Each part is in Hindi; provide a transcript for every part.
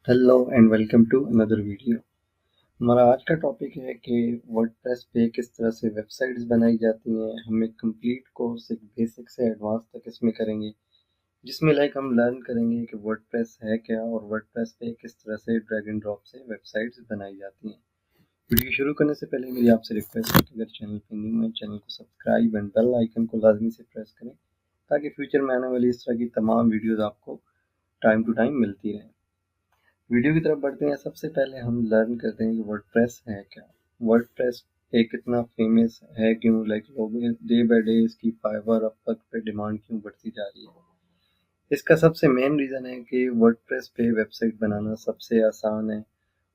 Hello and welcome to another video. हमारा आज का टॉपिक है कि वर्डप्रेस पे किस तरह से वेबसाइट्स बनाई जाती हैं। हम एक कंप्लीट कोर्स एक बेसिक से एडवांस तक इसमें करेंगे, जिसमें हम लर्न करेंगे कि वर्डप्रेस है क्या और वर्डप्रेस पे किस तरह से ड्रैग एंड ड्रॉप से वेबसाइट्स बनाई जाती हैं। वीडियो शुरू करने से पहले मेरी आपसे रिक्वेस्ट है कि अगर चैनल पे न्यू है चैनल को सब्सक्राइब एंड बेल आइकन को लाजमी से प्रेस करें, ताकि फ्यूचर में आने वाली इस तरह की तमाम वीडियोज़ आपको टाइम टू टाइम मिलती रहें। वीडियो की तरफ बढ़ते हैं। सबसे पहले हम लर्न करते हैं कि वर्डप्रेस है क्या। वर्डप्रेस एक कितना फेमस है, क्यों लोग डे बाय डे इसकी फाइवर अपवर्क पे डिमांड क्यों बढ़ती जा रही है। इसका सबसे मेन रीज़न है कि वर्डप्रेस पे वेबसाइट बनाना सबसे आसान है।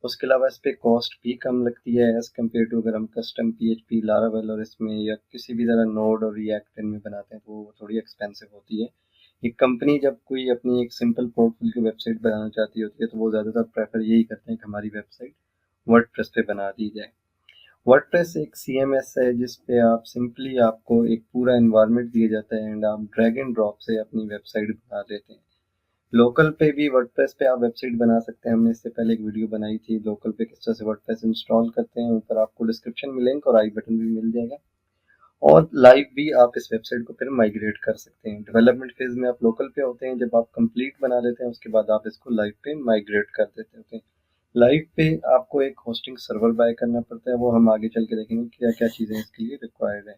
उसके अलावा इस पे कॉस्ट भी कम लगती है एज़ कम्पेयर टू अगर हम कस्टम पीएचपी लारावेल और इसमें या किसी भी तरह नोड और रिएक्ट इनमें बनाते हैं तो वो थोड़ी एक्सपेंसिव होती है। एक कंपनी जब कोई अपनी एक सिंपल पोर्टफोलियो की वेबसाइट बनाना चाहती होती है तो वो ज़्यादातर प्रेफर यही करते हैं कि हमारी वेबसाइट वर्डप्रेस पे बना दी जाए। वर्डप्रेस एक सीएमएस है जिस पे आप सिंपली आपको एक पूरा एनवायरनमेंट दिया जाता है एंड आप ड्रैग एंड ड्रॉप से अपनी वेबसाइट बना लेते हैं। लोकल पे भी वर्डप्रेस पे आप वेबसाइट बना सकते हैं। हमने इससे पहले एक वीडियो बनाई थी लोकल पे किस तरह से वर्डप्रेस इंस्टॉल करते हैं, ऊपर आपको डिस्क्रिप्शन में लिंक और आई बटन भी मिल जाएगा। और लाइव भी आप इस वेबसाइट को फिर माइग्रेट कर सकते हैं। डेवलपमेंट फेज में आप लोकल पे होते हैं, जब आप कंप्लीट बना लेते हैं उसके बाद आप इसको लाइव पे माइग्रेट कर देते होते हैं। लाइव पे आपको एक होस्टिंग सर्वर बाय करना पड़ता है, वो हम आगे चल के देखेंगे क्या क्या चीज़ें इसके लिए रिक्वायर्ड है।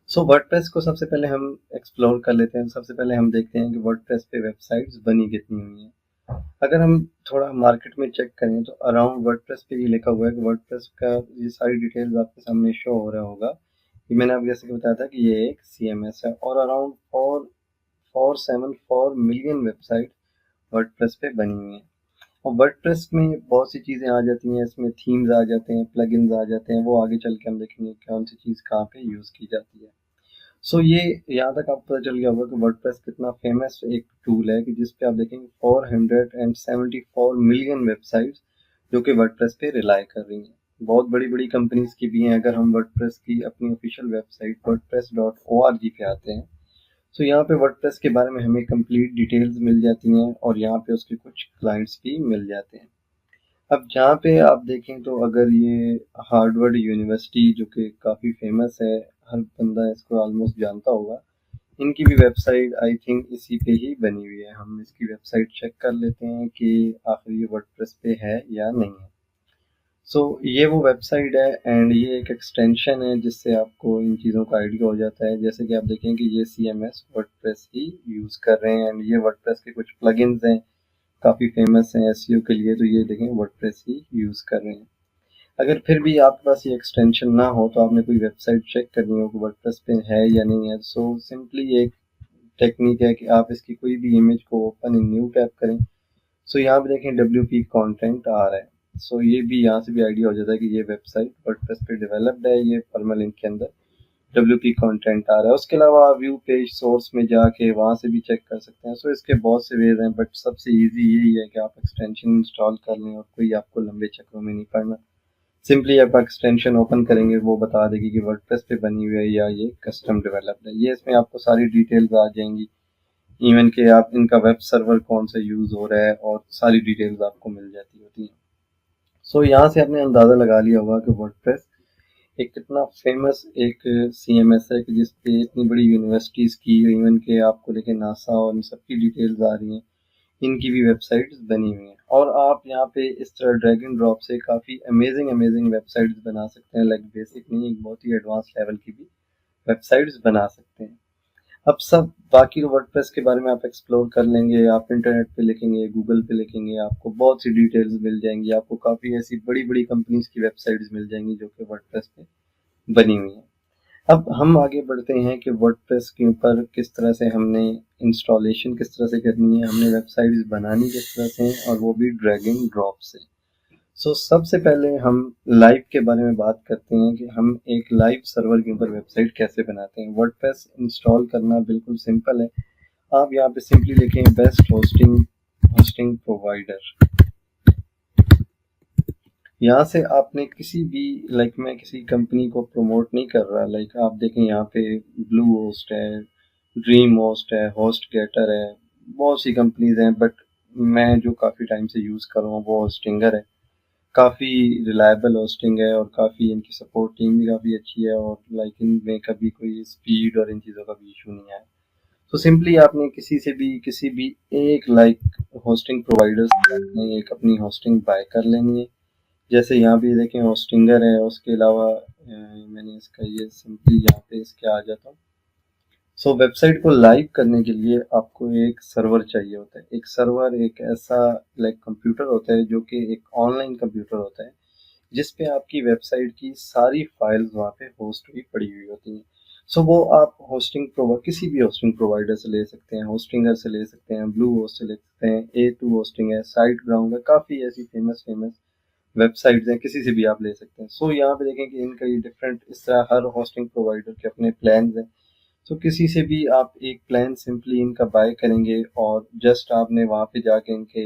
सो वर्डप्रेस को सबसे पहले हम एक्सप्लोर कर लेते हैं। सबसे पहले हम देखते हैं कि वर्डप्रेस पे वेबसाइट्स बनी कितनी हुई हैं। अगर हम थोड़ा मार्केट में चेक करें तो अराउंड वर्डप्रेस पे ये लिखा हुआ है कि वर्डप्रेस का ये सारी डिटेल्स आपके सामने शो हो रहा होगा। ये मैंने आपको जैसे कि बताया था कि ये एक सीएमएस है और अराउंड 474 मिलियन वेबसाइट वर्डप्रेस पे बनी हुई हैं। और वर्डप्रेस में बहुत सी चीज़ें आ जाती हैं, इसमें थीम्स आ जाते हैं, प्लगइन्स आ जाते हैं, वो आगे चल के हम देखेंगे कौन सी चीज़ कहाँ पे यूज़ की जाती है। सो ये यहाँ तक आपको पता चल गया होगा कि वर्डप्रेस कितना फेमस एक टूल है कि जिस पे आप देखेंगे 474 मिलियन वेबसाइट्स जो कि वर्डप्रेस पे रिलाई कर रही हैं। बहुत बड़ी बड़ी कंपनीज की भी हैं। अगर हम वर्डप्रेस की अपनी ऑफिशियल वेबसाइट wordpress.org पे आते हैं तो यहाँ पे वर्डप्रेस के बारे में हमें कंप्लीट डिटेल्स मिल जाती हैं और यहाँ पे उसके कुछ क्लाइंट्स भी मिल जाते हैं। अब जहाँ पे आप देखें तो अगर ये हार्वर्ड यूनिवर्सिटी जो कि काफ़ी फेमस है, हर बंदा इसको ऑलमोस्ट जानता होगा, इनकी भी वेबसाइट आई थिंक इसी पे ही बनी हुई है। हम इसकी वेबसाइट चेक कर लेते हैं कि आखिर ये वर्डप्रेस पे है या नहीं है। सो ये वो वेबसाइट है एंड ये एक एक्सटेंशन है जिससे आपको इन चीज़ों का आइडिया हो जाता है। जैसे कि आप देखें कि ये CMS वर्डप्रेस ही यूज़ कर रहे हैं एंड ये वर्डप्रेस के कुछ प्लगइन्स हैं, काफ़ी फेमस हैं एसईओ के लिए, तो ये देखें वर्डप्रेस ही यूज़ कर रहे हैं। अगर फिर भी आपके पास ये एक्सटेंशन ना हो तो आपने कोई वेबसाइट चेक करनी हो कि वर्डप्रेस पे है या नहीं है, सो सिंपली एक टेक्निक है कि आप इसकी कोई भी इमेज को ओपन इन न्यू टैब करें। सो यहाँ पे देखें WP कंटेंट आ रहा है। सो ये भी यहाँ से भी आइडिया हो जाता है कि ये वेबसाइट वर्डप्रेस पे डेवलप्ड है। ये फॉर्मल लिंक के अंदर WP कंटेंट आ रहा है। उसके अलावा व्यू पेज सोर्स में जाके वहाँ से भी चेक कर सकते हैं। सो इसके बहुत से वेज हैं, बट सबसे ईजी यही है कि आप एक्सटेंशन इंस्टॉल कर लें और कोई आपको लंबे चक्रों में नहीं पड़ना। सिंपली आप एक्सटेंशन ओपन करेंगे, वो बता देगी कि वर्डप्रेस पे बनी हुई है या ये कस्टम डेवलप्ड है। ये इसमें आपको सारी डिटेल्स आ जाएंगी, इवन के आप इनका वेब सर्वर कौन सा यूज़ हो रहा है और सारी डिटेल्स आपको मिल जाती होती हैं। सो यहाँ से आपने अंदाज़ा लगा लिया होगा कि वर्डप्रेस एक कितना फेमस एक CMS है कि जिस पे इतनी बड़ी यूनिवर्सिटीज़ की, इवन के आपको देखें नासा और इन सब की डिटेल्स आ रही हैं, इनकी भी वेबसाइट्स बनी हुई हैं। और आप यहाँ पे इस तरह ड्रैग एंड ड्रॉप से काफ़ी अमेजिंग अमेजिंग वेबसाइट्स बना सकते हैं। बेसिक नहीं, एक बहुत ही एडवांस लेवल की भी वेबसाइट्स बना सकते हैं। अब सब बाकी वर्डप्रेस के बारे में आप एक्सप्लोर कर लेंगे, आप इंटरनेट पे लिखेंगे, गूगल पे लिखेंगे, आपको बहुत सी डिटेल्स मिल जाएंगी। आपको काफ़ी ऐसी बड़ी बड़ी कंपनीज की वेबसाइट्स मिल जाएंगी जो कि वर्डप्रेस पे बनी हुई हैं। अब हम आगे बढ़ते हैं कि वर्डप्रेस के ऊपर किस तरह से हमने इंस्टॉलेशन किस तरह से करनी है, हमने वेबसाइट्स बनानी किस तरह से है, और वो भी ड्रैग एंड ड्रॉप से। सबसे पहले हम लाइव के बारे में बात करते हैं कि हम एक लाइव सर्वर के ऊपर वेबसाइट कैसे बनाते हैं। वर्डप्रेस इंस्टॉल करना बिल्कुल सिंपल है। आप यहाँ पे सिंपली लिखें बेस्ट होस्टिंग होस्टिंग प्रोवाइडर। यहाँ से आपने किसी भी मैं किसी कंपनी को प्रमोट नहीं कर रहा। आप देखें यहाँ पे ब्लू होस्ट है, ड्रीम होस्ट है, होस्ट गेटर है, बहुत सी कंपनीज हैं, बट मैं जो काफ़ी टाइम से यूज़ कर रहा हूँ वो होस्टिंगर है। काफ़ी रिलायबल होस्टिंग है और काफ़ी इनकी सपोर्ट टीम भी काफ़ी अच्छी है और लाइक इनमें कभी कोई स्पीड और इन चीज़ों का भी इशू नहीं आया। तो सिंपली आपने किसी भी एक लाइक होस्टिंग प्रोवाइडर से आपने एक अपनी होस्टिंग बाय कर लेनी है। जैसे यहाँ पे देखें होस्टिंगर है, उसके अलावा मैंने इसका ये सिंपली यहाँ पे इसके आ जाता हूँ। सो वेबसाइट को लाइव करने के लिए आपको एक सर्वर चाहिए होता है। एक सर्वर एक ऐसा लाइक कंप्यूटर होता है जो कि एक ऑनलाइन कंप्यूटर होता है जिस पे आपकी वेबसाइट की सारी फाइल्स वहाँ पे होस्ट हुई पड़ी हुई होती हैं। सो वो आप किसी भी होस्टिंग प्रोवाइडर से ले सकते हैं, होस्टिंगर से ले सकते हैं, ब्लू होस्ट से ले सकते हैं, A2 होस्टिंग है, साइट ग्राउंड है, काफ़ी ऐसी फेमस फेमस वेबसाइट्स हैं, किसी से भी आप ले सकते हैं। सो यहाँ पे देखें कि इनका ये डिफरेंट इस तरह हर होस्टिंग प्रोवाइडर के अपने प्लान हैं। तो किसी से भी आप एक प्लान सिंपली इनका बाय करेंगे और जस्ट आपने वहाँ पे जाके इनके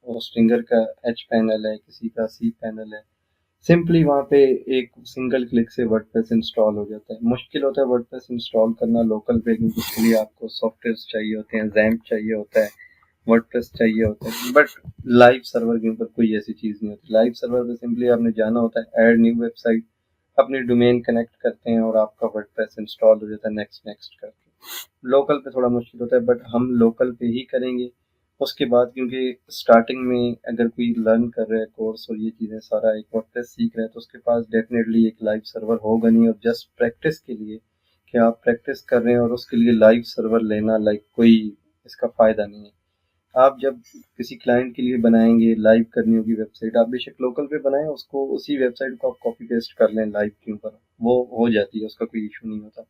होस्टिंगर का एच पैनल है, किसी का सी पैनल है, सिंपली वहाँ पे एक सिंगल क्लिक से वर्डप्रेस इंस्टॉल हो जाता है। मुश्किल होता है वर्डप्रेस इंस्टॉल करना लोकल पे, क्योंकि उसके लिए आपको सॉफ्टवेयर चाहिए होते हैं, जैम्प चाहिए होता है, वर्डप्रेस चाहिए होता है। बट लाइव सर्वर के ऊपर कोई ऐसी चीज़ नहीं होती। लाइव सर्वर पे सिंपली आपने जाना होता है, ऐड न्यू वेबसाइट, अपनी डोमेन कनेक्ट करते हैं और आपका वर्डप्रेस इंस्टॉल हो जाता है नेक्स्ट नेक्स्ट करके। लोकल पे थोड़ा मुश्किल होता है बट हम लोकल पे ही करेंगे। उसके बाद क्योंकि स्टार्टिंग में अगर कोई लर्न कर रहा है कोर्स और ये चीज़ें सारा एक वर्डप्रेस सीख रहा है तो उसके पास डेफिनेटली एक लाइव सर्वर होगा नहीं, और जस्ट प्रैक्टिस के लिए कि आप प्रैक्टिस कर रहे हैं और उसके लिए लाइव सर्वर लेना लाइक कोई इसका फ़ायदा नहीं है। आप जब किसी क्लाइंट के लिए बनाएंगे, लाइव करनी होगी वेबसाइट, आप बेशक लोकल पे बनाएं, उसको उसी वेबसाइट को आप कॉपी पेस्ट कर लें लाइव के ऊपर, वो हो जाती है, उसका कोई इशू नहीं होता।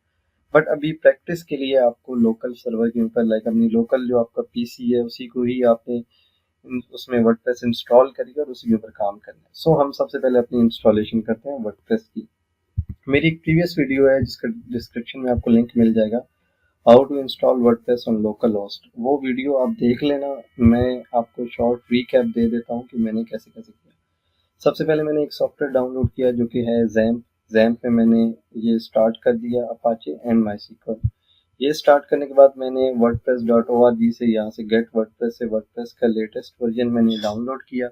बट अभी प्रैक्टिस के लिए आपको लोकल सर्वर के ऊपर लाइक अपनी लोकल जो आपका पीसी है उसी को ही आपने उसमें वर्डप्रेस इंस्टॉल करिए और उसी के ऊपर काम करना है। सो हम सबसे पहले अपनी इंस्टॉलेशन करते हैं वर्डप्रेस की। मेरी एक प्रीवियस वीडियो है जिसका डिस्क्रिप्शन में आपको लिंक मिल जाएगा, how to install WordPress on localhost. वो वीडियो आप देख लेना। मैं आपको शॉर्ट रीकैप दे देता हूँ कि मैंने कैसे कैसे किया। सबसे पहले मैंने एक सॉफ्टवेयर डाउनलोड किया जो कि है जैम्प। जैम्प में मैंने ये स्टार्ट कर दिया अपाचे एंड माईस्क्ल। ये स्टार्ट करने के बाद मैंने wordpress.org से यहाँ से गेट वर्डप्रेस से वर्डप्रेस का लेटेस्ट वर्जन मैंने डाउनलोड किया।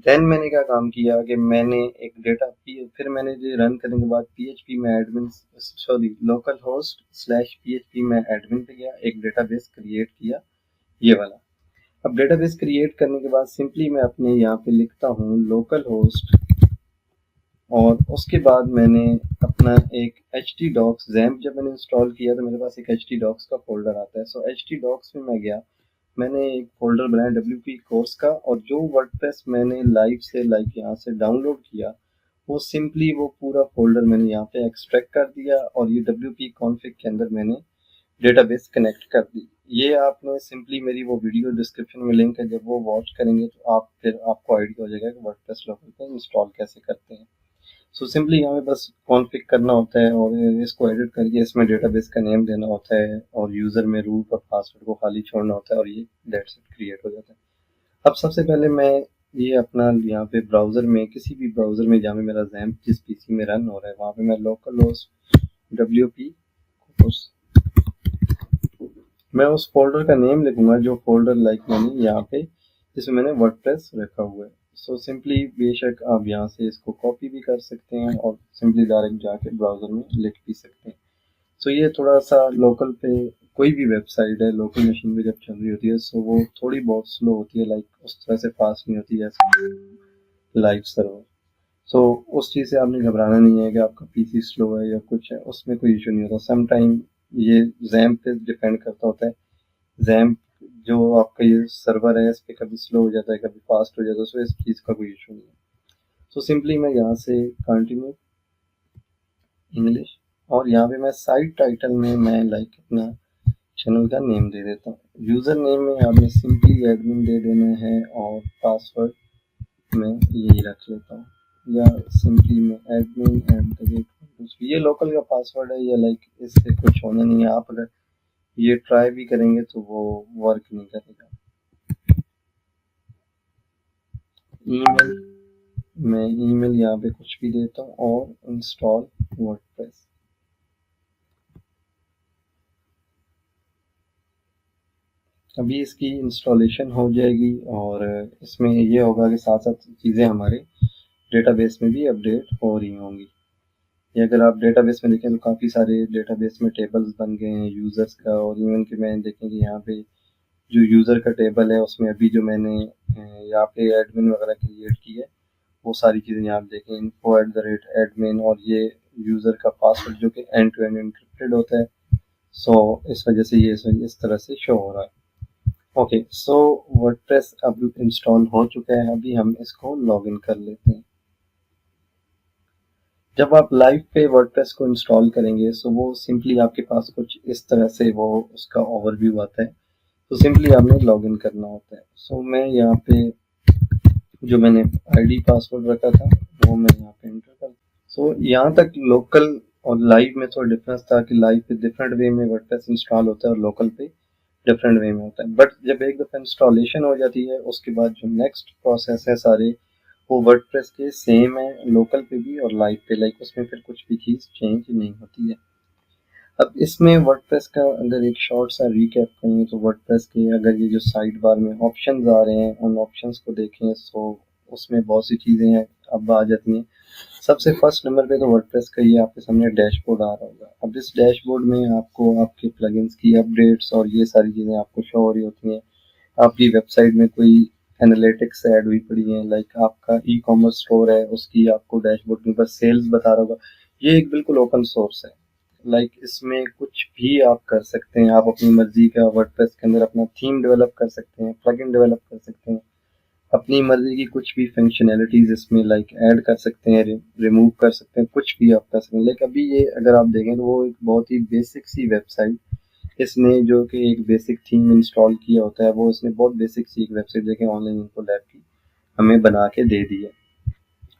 देन मैंने क्या काम किया कि मैंने एक फिर मैंने ये रन करने के बाद पीएचपी में admin sorry local host slash PHP में एडमिन पे गया, एक डेटाबेस क्रिएट किया ये वाला। अब डेटाबेस क्रिएट करने के बाद सिंपली मैं अपने यहाँ पे लिखता हूँ लोकल होस्ट, और उसके बाद मैंने अपना एक htdocs जैम्प जब मैंने इंस्टॉल किया तो मेरे पास एक htdocs का फोल्डर आता है। सो htdocs में मैं गया, मैंने एक फोल्डर बनाया WP कोर्स का, और जो वर्डप्रेस मैंने लाइव से लाइक यहाँ से डाउनलोड किया वो सिंपली वो पूरा फोल्डर मैंने यहाँ पे एक्सट्रैक्ट कर दिया और ये WP कॉन्फ़िग के अंदर मैंने डेटाबेस कनेक्ट कर दी। ये आपने सिंपली मेरी वो वीडियो डिस्क्रिप्शन में लिंक है, जब वो वॉच करेंगे तो आप फिर आपको आइडिया हो जाएगा कि वर्डप्रेस लोकल पे इंस्टॉल कैसे करते हैं। सो सिंपली यहाँ पे बस कॉन्फ़िग करना होता है और इसको एडिट करके इसमें डेटाबेस का नेम देना होता है और यूज़र में रूट और पासवर्ड को खाली छोड़ना होता है और ये दैट्स इट क्रिएट हो जाता है। अब सबसे पहले मैं ये अपना यहाँ पे ब्राउज़र में किसी भी ब्राउज़र में जहाँ पे मेरा जैम्प जिस पीसी में रन हो रहा है वहाँ पे मैं लोकल होस्ट WP कोर्स, मैं उस फोल्डर का नेम लिखूंगा जो फोल्डर लाइक मैंने यहाँ पे जिसमें मैंने वर्डप्रेस रखा हुआ है। सो सिंपली बेशक आप यहाँ से इसको कॉपी भी कर सकते हैं और सिंपली डायरेक्ट जाके ब्राउज़र में लिख भी सकते हैं। सो ये थोड़ा सा लोकल पे कोई भी वेबसाइट है लोकल मशीन पे जब चल रही होती है सो वो थोड़ी बहुत स्लो होती है, लाइक उस तरह से फास्ट नहीं होती है लाइव सर्वर। सो उस चीज़ से आपने घबराना नहीं है कि आपका पीसी स्लो है या कुछ है, उसमें कोई इशू नहीं होता। सम टाइम ये जैम्प पे डिपेंड करता होता है। जैम्प जो आपका ये सर्वर है इस पे कभी स्लो हो जाता है कभी फास्ट हो जाता है, सो इस चीज़ का कोई इशू नहीं है। सो सिंपली मैं यहाँ से कंटिन्यू इंग्लिश, और यहाँ पे मैं साइट टाइटल में मैं लाइक अपना चैनल का नेम दे देता हूँ। यूज़र नेम में आपने सिंपली एडमिन दे देना है और पासवर्ड मैं यही रख लेता हूँ, या सिंपली मैं एडमिन ये लोकल का पासवर्ड है, या लाइक इससे कुछ होना नहीं है। आप अगर ये ट्राई भी करेंगे तो वो वर्क नहीं करेगा। ईमेल, मैं ईमेल यहाँ पे कुछ भी देता हूँ और इंस्टॉल वर्डप्रेस। अभी इसकी इंस्टॉलेशन हो जाएगी और इसमें ये होगा कि साथ साथ चीज़ें हमारे डेटाबेस में भी अपडेट हो रही होंगी। ये अगर आप डेटाबेस में देखें तो काफ़ी सारे डेटाबेस में टेबल्स बन गए हैं यूज़र्स का, और इवन कि मैं देखें कि यहाँ पे जो यूज़र का टेबल है उसमें अभी जो मैंने यहाँ पे एडमिन वगैरह क्रिएट की है वो सारी चीज़ें यहाँ पे देखें, info@admin, और ये यूज़र का पासवर्ड जो कि एंड टू एंड एनक्रिप्टेड होता है। सो इस वजह से ये इस तरह से शो हो रहा है। ओके, सो वर्डप्रेस अब इंस्टॉल हो चुका है, अभी हम इसको लॉगिन कर लेते हैं। जब आप लाइव पे वर्डप्रेस को इंस्टॉल करेंगे सो वो सिंपली आपके पास कुछ इस तरह से वो उसका ओवरव्यू आता है। तो सिंपली आपने लॉगिन करना होता है। सो मैं यहाँ पे जो मैंने आईडी पासवर्ड रखा था वो मैं यहाँ पे एंटर कर। सो यहाँ तक लोकल और लाइव में थोड़ा डिफरेंस था कि लाइव पे डिफरेंट वे में वर्डप्रेस इंस्टॉल होता है और लोकल पे डिफरेंट वे में होता है। बट जब एक दफ़ा इंस्टॉलेशन हो जाती है उसके बाद जो नेक्स्ट प्रोसेस है सारे वो वर्डप्रेस के सेम है, लोकल पे भी और लाइव पे, लाइक उसमें फिर कुछ भी चीज़ चेंज नहीं होती है। अब इसमें वर्डप्रेस का अगर एक शॉर्ट सा रिकैप करें तो वर्डप्रेस के अगर ये जो साइड बार में ऑप्शंस आ रहे हैं उन ऑप्शंस को देखें सो उसमें बहुत सी चीज़ें हैं अब आ जाती हैं। सबसे फर्स्ट नंबर पे तो वर्डप्रेस का ये आपके सामने डैशबोर्ड आ रहा होगा। अब इस डैशबोर्ड में आपको आपके प्लगइन्स की अपडेट्स और ये सारी चीज़ें आपको शो हो रही होती हैं। आपकी वेबसाइट में कोई एनालिटिक्स ऐड हुई पड़ी है, लाइक आपका ई कॉमर्स स्टोर है उसकी आपको डैशबोर्ड के ऊपर सेल्स बता रहा होगा। ये एक बिल्कुल ओपन सोर्स है, लाइक इसमें कुछ भी आप कर सकते हैं। आप अपनी मर्जी का वर्डप्रेस के अंदर अपना थीम डेवलप कर सकते हैं, प्लगइन डेवलप कर सकते हैं, अपनी मर्जी की कुछ भी फंक्शनैलिटीज इसमें लाइक ऐड कर सकते हैं, रिमूव कर सकते हैं, कुछ भी आप कर सकते हैं। लाइक अभी ये अगर आप देखें तो वो एक बहुत ही बेसिक सी वेबसाइट इसने जो कि एक बेसिक थीम इंस्टॉल किया होता है वो इसने बहुत बेसिक सी एक वेबसाइट देखें ऑनलाइन इनको लैब की हमें बना के दे दी है।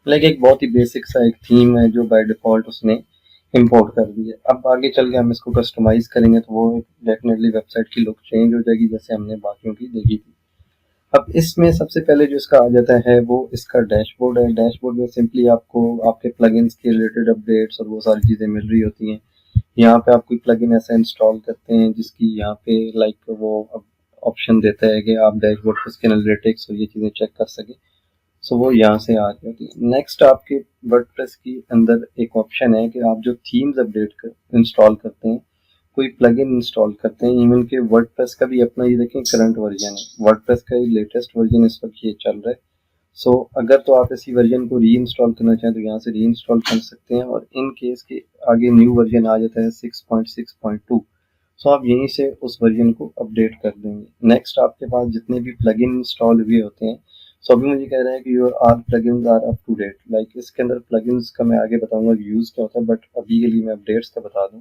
लाइक एक बहुत ही बेसिक सा एक थीम है जो बाय डिफॉल्ट उसने इंपोर्ट कर दी है। अब आगे चल के हम इसको कस्टमाइज करेंगे तो वो डेफिनेटली वेबसाइट की लुक चेंज हो जाएगी जैसे हमने बाकियों की देखी थी। अब इसमें सबसे पहले जो इसका आ जाता है वो इसका डैशबोर्ड है। डैशबोर्ड में सिंपली आपको आपके प्लगइन्स के रिलेटेड अपडेट्स और वो सारी चीज़ें मिल रही होती हैं। यहाँ पे आप कोई प्लगइन ऐसा इंस्टॉल करते हैं जिसकी यहाँ पे लाइक वो ऑप्शन देता है कि आप डैशबोर्ड पर उसके एनालिटिक्स और ये चीज़ें चेक कर सकें। सो वो यहाँ से आ जाती है। नेक्स्ट आपके वर्डप्रेस की अंदर एक ऑप्शन है कि आप जो थीम्स अपडेट कर इंस्टॉल करते हैं, कोई प्लगइन इंस्टॉल करते हैं, इवन के वर्डप्रेस का भी अपना ये देखें करंट वर्जन है, वर्डप्रेस का लेटेस्ट वर्जन इस वक्त ये चल रहा है। सो अगर तो आप इसी वर्जन को री इंस्टॉल करना चाहें तो यहाँ से री इंस्टॉल कर सकते हैं, और इन केस के आगे न्यू वर्जन आ जाता है 6.6.2, सो आप यहीं से उस वर्जन को अपडेट कर देंगे। नेक्स्ट आपके पास जितने भी प्लगइन इंस्टॉल हुए होते हैं, सो अभी मुझे कह रहा है कि your all plugins are up to date. Like इसके अंदर प्लगइन्स का मैं आगे बताऊंगा यूज़ क्या होता है, बट अभी के लिए मैं अपडेट्स का बता दूं।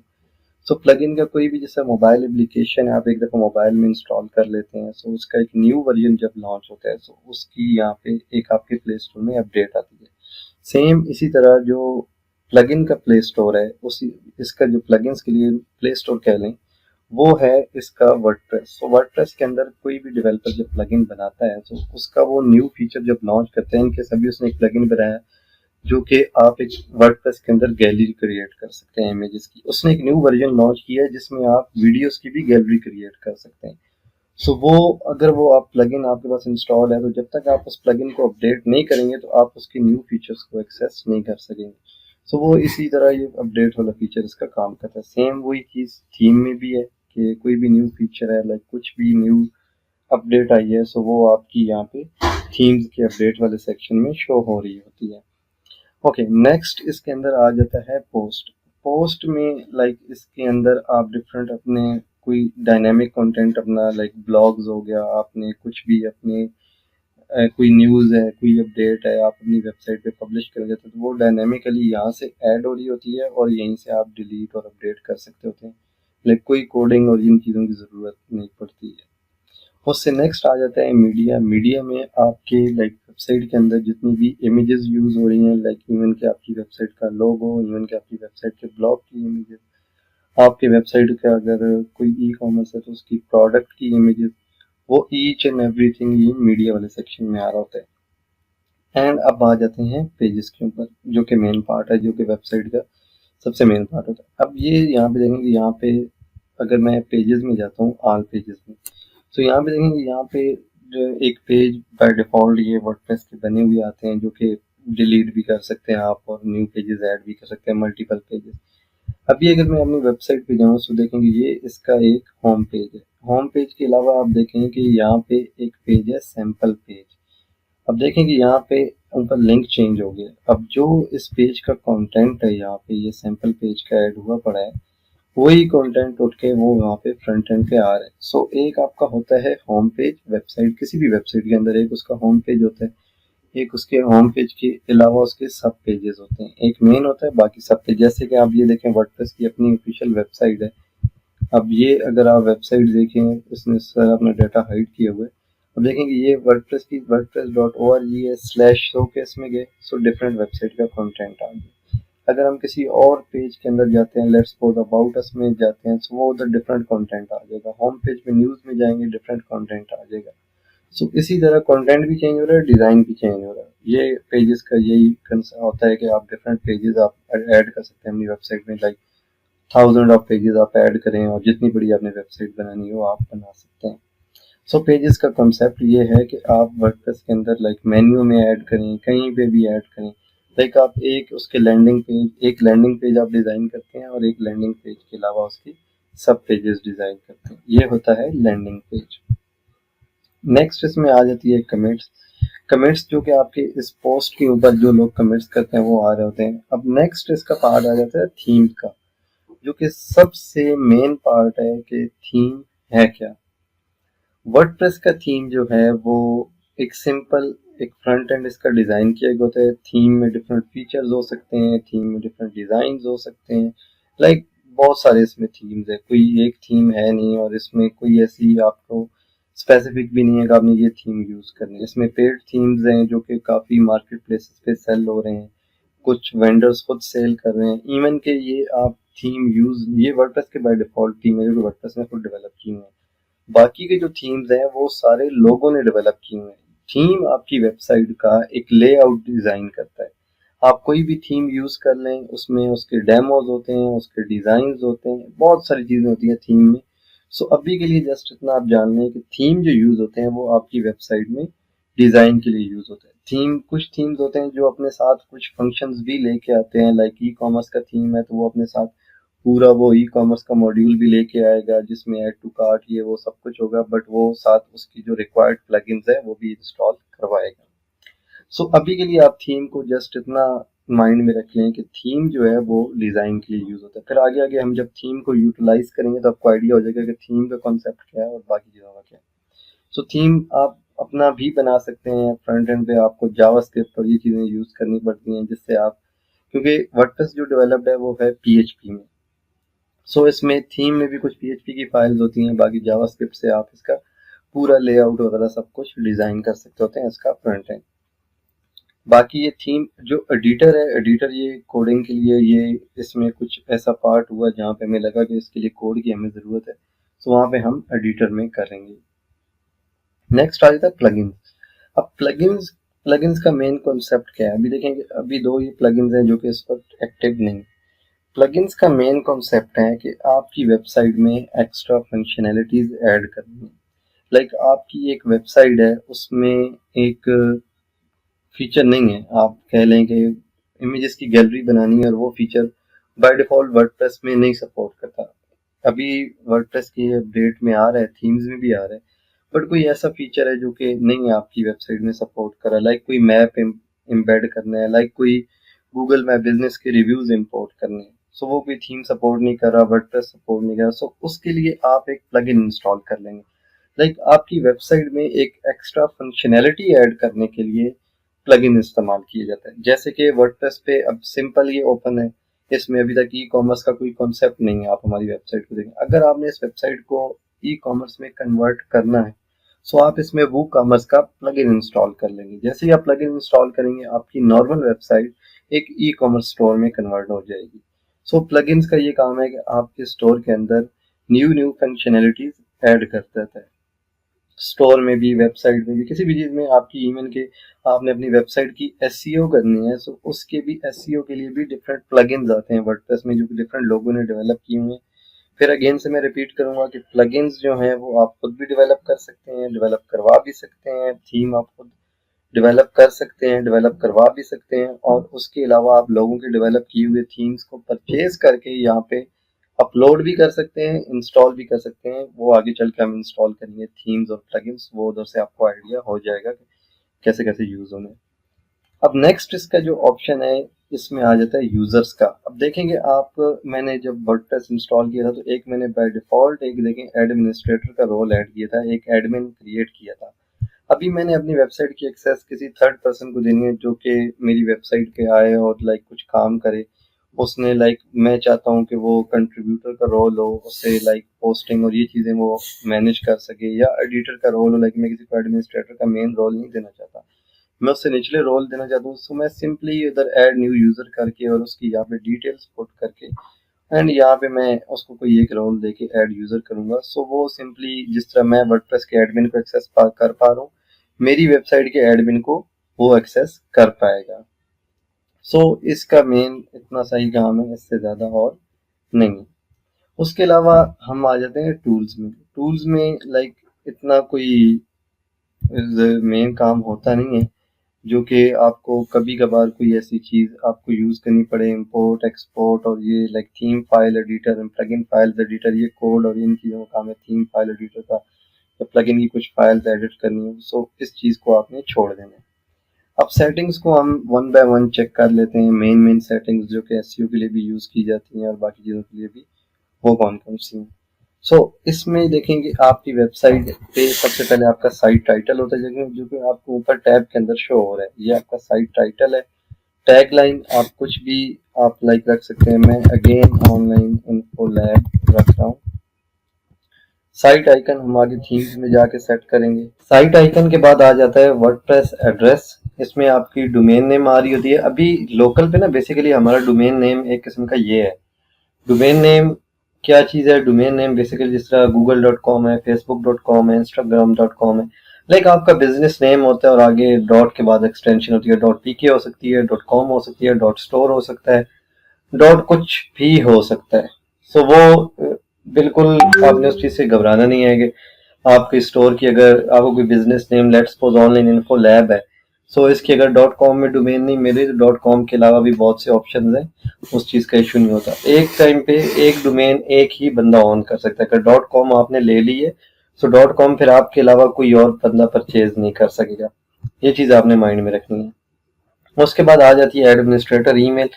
सो प्लगइन का कोई भी जैसे मोबाइल एप्लीकेशन है आप एक दफ़ा मोबाइल में इंस्टॉल कर लेते हैं, सो उसका एक न्यू वर्जन जब लॉन्च होता है सो उसकी यहाँ पे एक आपके प्ले स्टोर में अपडेट आती है। सेम इसी तरह जो प्लगइन का प्ले स्टोर है उसी इसका जो प्लगइन्स के लिए प्ले स्टोर कह लें वो है इसका वर्डप्रेस। तो वर्डप्रेस के अंदर कोई भी डेवलपर जब प्लगइन बनाता है तो उसका वो न्यू फीचर जब लॉन्च करते हैं, इनके सभी उसने एक प्लगइन बनाया जो कि आप एक वर्डप्रेस के अंदर गैलरी क्रिएट कर सकते हैं इमेजेस की। उसने एक न्यू वर्जन लॉन्च किया है जिसमें आप वीडियोस की भी गैलरी क्रिएट कर सकते हैं। सो वो अगर वो आप प्लगइन आपके पास इंस्टॉल है तो जब तक आप उस प्लगइन को अपडेट नहीं करेंगे तो आप उसकी न्यू फीचर्स को एक्सेस नहीं कर सकेंगे। सो वो इसी तरह ये अपडेट वाला फीचर इसका काम करता है। सेम वही चीज़ थीम में भी है कि कोई भी न्यू फीचर है, लाइक कुछ भी न्यू अपडेट आई है सो वो आपकी यहाँ पे थीम्स के अपडेट वाले सेक्शन में शो हो रही होती है। ओके, नेक्स्ट इसके अंदर आ जाता है पोस्ट। पोस्ट में लाइक इसके अंदर आप डिफरेंट अपने कोई डायनेमिक कंटेंट अपना लाइक ब्लॉग्स हो गया, आपने कुछ भी अपने कोई न्यूज़ है, कोई अपडेट है आप अपनी वेबसाइट पे पब्लिश कर देते हैं तो वो डायनेमिकली यहाँ से ऐड हो रही होती है और यहीं से आप डिलीट और अपडेट कर सकते होते हैं। लाइक कोई कोडिंग और इन चीज़ों की ज़रूरत नहीं पड़ती है। उससे नेक्स्ट आ जाता है मीडिया। मीडिया में आपके लाइक वेबसाइट के अंदर जितनी भी इमेजेस यूज़ हो रही हैं, लाइक इवन के आपकी वेबसाइट का लोगो, इवन के आपकी वेबसाइट के ब्लॉग की इमेजेस, आपके वेबसाइट का अगर कोई ई कॉमर्स है तो उसकी प्रोडक्ट की इमेजेस, वो ईच एंड एवरीथिंग ये मीडिया वाले सेक्शन में आ रहा होता है। एंड अब आ जाते हैं पेजेस के ऊपर जो कि मेन पार्ट है, जो कि वेबसाइट का सबसे मेन पार्ट होता है। अब ये यहाँ पे देखेंगे, यहाँ पे अगर मैं पेजेस में जाता हूँ, आल पेजेस में, सो यहाँ पे देखेंगे, यहाँ पे जो एक पेज बाय डिफ़ॉल्ट ये वर्डप्रेस के बने हुए आते हैं, जो कि डिलीट भी कर सकते हैं आप और न्यू पेजेस ऐड भी कर सकते हैं, मल्टीपल पेजेस। अभी अगर मैं अपनी वेबसाइट पे जाऊँ तो देखेंगे ये इसका एक होम पेज है। होम पेज के अलावा आप देखेंगे कि यहाँ पे एक पेज है सैम्पल पेज। अब देखेंगे यहाँ पे ऊपर लिंक चेंज हो गया। अब जो इस पेज का कंटेंट है, यहाँ पे ये सैम्पल पेज का ऐड हुआ पड़ा है, वही कंटेंट उठ के वो वहाँ पे फ्रंट एंड पे आ रहा है। सो एक आपका होता है होम पेज, वेबसाइट किसी भी वेबसाइट के अंदर एक उसका होम पेज होता है, एक उसके होम पेज के अलावा उसके सब पेजेस होते हैं, एक मेन होता है बाकी सब पेज। जैसे कि आप ये देखें वर्डप्रेस की अपनी ऑफिशियल वेबसाइट है। अब ये अगर आप वेबसाइट देखें, इसने सर अपना डाटा हाइड किया हुआ है। अब देखेंगे ये वर्डप्रेस की wordpress.org है, स्लैश शोकेस में गए सो डिफरेंट वेबसाइट का कंटेंट आ गया। अगर हम किसी और पेज के अंदर जाते हैं, लेट्स सपोज अबाउट अस में जाते हैं, सो वो उधर डिफरेंट कंटेंट आ जाएगा। होम पेज पे न्यूज़ में जाएंगे, डिफरेंट कंटेंट आ जाएगा। सो इसी तरह कंटेंट भी चेंज हो रहा है, डिज़ाइन भी चेंज हो रहा है। ये पेजेस का यही होता है कि आप डिफरेंट पेजेस आप ऐड कर सकते हैं अपनी वेबसाइट में, लाइक थाउजेंड ऑफ पेजेस आप ऐड करें और जितनी बड़ी आपने वेबसाइट बनानी हो आप बना सकते हैं। सो पेजेस का कंसेप्ट ये है कि आप वर्डप्रेस के अंदर लाइक मेन्यू में ऐड करें, कहीं पे भी ऐड करें। लाइक आप एक उसके एक लैंडिंग पेज आप डिज़ाइन करते हैं और एक लैंडिंग पेज के अलावा उसकी सब पेजेस डिज़ाइन करते हैं। ये होता है लैंडिंग पेज। नेक्स्ट इसमें आ जाती है कमेंट्स। कमेंट्स जो कि आपके इस पोस्ट के ऊपर जो लोग कमेंट्स करते हैं वो आ रहे होते हैं। अब नेक्स्ट इसका पार्ट आ जाता है थीम का, जो कि सबसे मेन पार्ट है कि थीम है क्या। वर्डप्रेस का थीम जो है वो एक सिंपल एक फ्रंट एंड इसका डिज़ाइन किया गया होता है। थीम में डिफरेंट फीचर्स हो सकते हैं, थीम में डिफरेंट डिज़ाइन हो सकते हैं, लाइक बहुत सारे इसमें थीम्स है, कोई एक थीम है नहीं और इसमें कोई ऐसी आपको स्पेसिफिक भी नहीं है कि आपने ये थीम यूज़ करनी है। इसमें पेड थीम्स हैं जो कि काफ़ी मार्केट प्लेसेस पे सेल हो रहे हैं, कुछ वेंडर्स खुद सेल कर रहे हैं। इवन के ये आप थीम यूज़, ये वर्डप्रेस के बाय डिफ़ॉल्ट थीम है जो कि वर्डप्रेस ने खुद डेवलप की हुई है। बाकी के जो थीम्स हैं वो सारे लोगों ने डेवलप किए हुए हैं। थीम आपकी वेबसाइट का एक लेआउट डिज़ाइन करता है। आप कोई भी थीम यूज़ कर लें, उसमें उसके डेमोज होते हैं, उसके डिज़ाइंस होते हैं, बहुत सारी चीज़ें होती हैं थीम में। सो अभी के लिए जस्ट इतना आप जान लें कि थीम जो यूज़ होते हैं वो आपकी वेबसाइट में डिज़ाइन के लिए यूज़ होते हैं। थीम, कुछ थीम्स होते हैं जो अपने साथ कुछ फंक्शंस भी लेके आते हैं, लाइक ई कॉमर्स का थीम है तो वो अपने साथ पूरा वो ई कॉमर्स का मॉड्यूल भी लेके आएगा जिसमें ऐड टू कार्ट ये वो सब कुछ होगा, बट वो साथ उसकी जो रिक्वायर्ड प्लगइन्स है वो भी इंस्टॉल करवाएगा। सो अभी के लिए आप थीम को जस्ट इतना माइंड में रख लें कि थीम जो है वो डिज़ाइन के लिए यूज़ होता है। फिर आगे आगे हम जब थीम को यूटिलाइज करेंगे तो आपको आइडिया हो जाएगा कि थीम का कॉन्सेप्ट क्या है और बाकी चीज़ों का क्या है। सो थीम आप अपना भी बना सकते हैं। फ्रंट एंड पे आपको जावास्क्रिप्ट और ये चीज़ें यूज़ करनी पड़ती हैं जिससे आप, क्योंकि वर्डप्रेस जो डेवलप्ड है वो है पीएचपी में। सो इसमें थीम में भी कुछ पीएचपी की फाइल्स होती हैं, बाकी जावास्क्रिप्ट से आप इसका पूरा लेआउट वगैरह सब कुछ डिज़ाइन कर सकते होते हैं इसका फ्रंट एंड। बाकी ये थीम जो एडिटर है, एडिटर ये कोडिंग के लिए, ये इसमें कुछ ऐसा पार्ट हुआ जहाँ पे हमें लगा कि इसके लिए कोड की हमें ज़रूरत है, तो वहाँ पे हम एडिटर में करेंगे। नेक्स्ट आ जाता है प्लगइन्स। अब प्लगइन्स का मेन कॉन्सेप्ट क्या है, अभी देखेंगे अभी दो ये प्लगइन्स हैं जो कि इस वक्त एक्टिव नहीं। प्लगइन्स का मेन कॉन्सेप्ट है कि आपकी वेबसाइट में एक्स्ट्रा फंक्शनैलिटीज ऐड करनी है। लाइक आपकी एक वेबसाइट है, उसमें एक फीचर नहीं है, आप कह लें कि इमेजेस की गैलरी बनानी है और वो फीचर बाय डिफॉल्ट वर्डप्रेस में नहीं सपोर्ट करता। अभी वर्डप्रेस की अपडेट में आ रहा है, थीम्स में भी आ रहा है, बट कोई ऐसा फीचर है जो कि नहीं आपकी वेबसाइट में सपोर्ट कर रहा है, लाइक कोई मैप एम्बेड करना है, लाइक कोई गूगल मैप बिजनेस के रिव्यूज इंपोर्ट करने हैं। सो वो कोई थीम सपोर्ट नहीं कर रहा, वर्डप्रेस सपोर्ट नहीं कर रहा, सो उसके लिए आप एक प्लगइन इंस्टॉल कर लेंगे। लाइक आपकी वेबसाइट में एक एक्स्ट्रा फंक्शनैलिटी ऐड करने के लिए प्लगइन इस्तेमाल किया जाता है। जैसे कि वर्डप्रेस पे अब सिंपल ये ओपन है, इसमें अभी तक ई कॉमर्स का कोई कॉन्सेप्ट नहीं है। आप हमारी वेबसाइट को देखें, अगर आपने इस वेबसाइट को ई कॉमर्स में कन्वर्ट करना है सो आप इसमें वो कॉमर्स का प्लगइन इंस्टॉल कर लेंगे। जैसे ही आप प्लगइन इंस्टॉल करेंगे आपकी नॉर्मल वेबसाइट एक ई कॉमर्स स्टोर में कन्वर्ट हो जाएगी। सो प्लगइन्स का ये काम है कि आपके स्टोर के अंदर न्यू फंक्शनैलिटीज ऐड करता है। स्टोर में भी, वेबसाइट में भी, किसी भी चीज़ में आपकी, इवन के आपने अपनी वेबसाइट की एसईओ करनी है सो उसके भी एसईओ के लिए भी डिफरेंट प्लगइन्स आते हैं वर्डप्रेस में जो कि डिफरेंट लोगों ने डेवलप किए हुए हैं। फिर अगेन से मैं रिपीट करूंगा कि प्लगइन्स जो हैं वो आप खुद भी डेवलप कर सकते हैं, डेवलप करवा भी सकते हैं, थीम आप खुद डेवलप कर सकते हैं, डेवलप करवा भी सकते हैं, और उसके अलावा आप लोगों के डेवलप किए हुए थीम्स को परचेज करके यहाँ पे अपलोड भी कर सकते हैं, इंस्टॉल भी कर सकते हैं। वो आगे चल के हम इंस्टॉल करेंगे थीम्स और प्लगइन्स, वो उधर से आपको आइडिया हो जाएगा कि कैसे कैसे यूज होंगे। अब नेक्स्ट इसका जो ऑप्शन है इसमें आ जाता है यूजर्स का। अब देखेंगे आप, मैंने जब वर्डप्रेस इंस्टॉल किया था तो एक मैंने बाय डिफॉल्ट एक देखें एडमिनिस्ट्रेटर का रोल ऐड किया था, एक एडमिन क्रिएट किया था। अभी मैंने अपनी वेबसाइट की एक्सेस किसी थर्ड पर्सन को देनी है जो कि मेरी वेबसाइट पे आए और लाइक कुछ काम करे। उसने लाइक मैं चाहता हूँ कि वो कंट्रीब्यूटर का रोल हो, उससे लाइक पोस्टिंग और ये चीज़ें वो मैनेज कर सके, या एडिटर का रोल हो। लाइक मैं किसी को एडमिनिस्ट्रेटर का मेन रोल नहीं देना चाहता, मैं उससे निचले रोल देना चाहता हूँ। सो मैं सिंपली इधर ऐड न्यू यूज़र करके और उसकी यहाँ पे डिटेल्स पुट करके एंड यहाँ पे मैं उसको कोई एक रोल देके ऐड यूज़र करूँगा। सो वो सिंपली जिस तरह मैं वर्डप्रेस के एडमिन को एक्सेस कर पा रहा हूँ, मेरी वेबसाइट के एडमिन को वो एक्सेस कर पाएगा। सो इसका मेन इतना सही काम है, इससे ज़्यादा और नहीं। उसके अलावा हम आ जाते हैं टूल्स में। टूल्स में लाइक इतना कोई मेन काम होता नहीं है, जो कि आपको कभी कभार कोई ऐसी चीज़ आपको यूज़ करनी पड़े, इंपोर्ट एक्सपोर्ट और ये like theme file editor and plugin file editor, ये कोड और इन चीज़ों का काम है थीम फाइल एडिटर का, या प्लगइन की कुछ फाइल्स एडिट करनी है। सो इस चीज़ को आपने छोड़ देना है। अब सेटिंग्स को हम वन बाय वन चेक कर लेते हैं, मेन सेटिंग्स जो कि एसईओ के लिए भी यूज़ की जाती हैं और बाकी चीज़ों के लिए भी, वो कौन कौन सी हैं। सो इसमें देखेंगे आपकी वेबसाइट पे सबसे पहले आपका साइट टाइटल होता है, जो कि आपको ऊपर टैब के अंदर शो हो रहा है, ये आपका साइट टाइटल है। टैग लाइन आप कुछ भी आप लाइक रख सकते हैं, मैं अगेन ऑनलाइन इन्फो लैब रख रहा हूँ। साइट आइकन हम आगे थीम्स में जाके सेट करेंगे। साइट आइकन के बाद आ जाता है वर्डप्रेस एड्रेस, इसमें आपकी डोमेन नेम आ रही होती है। अभी लोकल पे ना बेसिकली हमारा डोमेन नेम एक किस्म का ये है। डोमेन नेम क्या चीज़ है? डोमेन नेम बेसिकली जिस तरह google.com है, facebook.com है, instagram.com है, लाइक आपका बिजनेस नेम होता है और आगे डॉट के बाद एक्सटेंशन होती है। डॉट pk हो सकती है, डॉट कॉम हो सकती है, डॉट स्टोर हो सकता है, डॉट कुछ भी हो सकता है। सो वो बिल्कुल आपने उस चीज़ से घबराना नहीं है कि आपके स्टोर की अगर आपको कोई business name let's suppose online info lab है, सो इसकी अगर डॉट कॉम में डोमेन नहीं मिली तो डॉट कॉम के अलावा भी बहुत से ऑप्शन हैं, उस चीज़ का इशू नहीं होता। एक टाइम पे एक डोमेन एक ही बंदा ऑन कर सकता है। अगर डॉट कॉम आपने ले ली है तो डॉट कॉम फिर आपके अलावा कोई और बंदा परचेज नहीं कर सकेगा, ये चीज़ आपने माइंड में रखनी है। उसके बाद आ जाती है एडमिनिस्ट्रेटर ईमेल।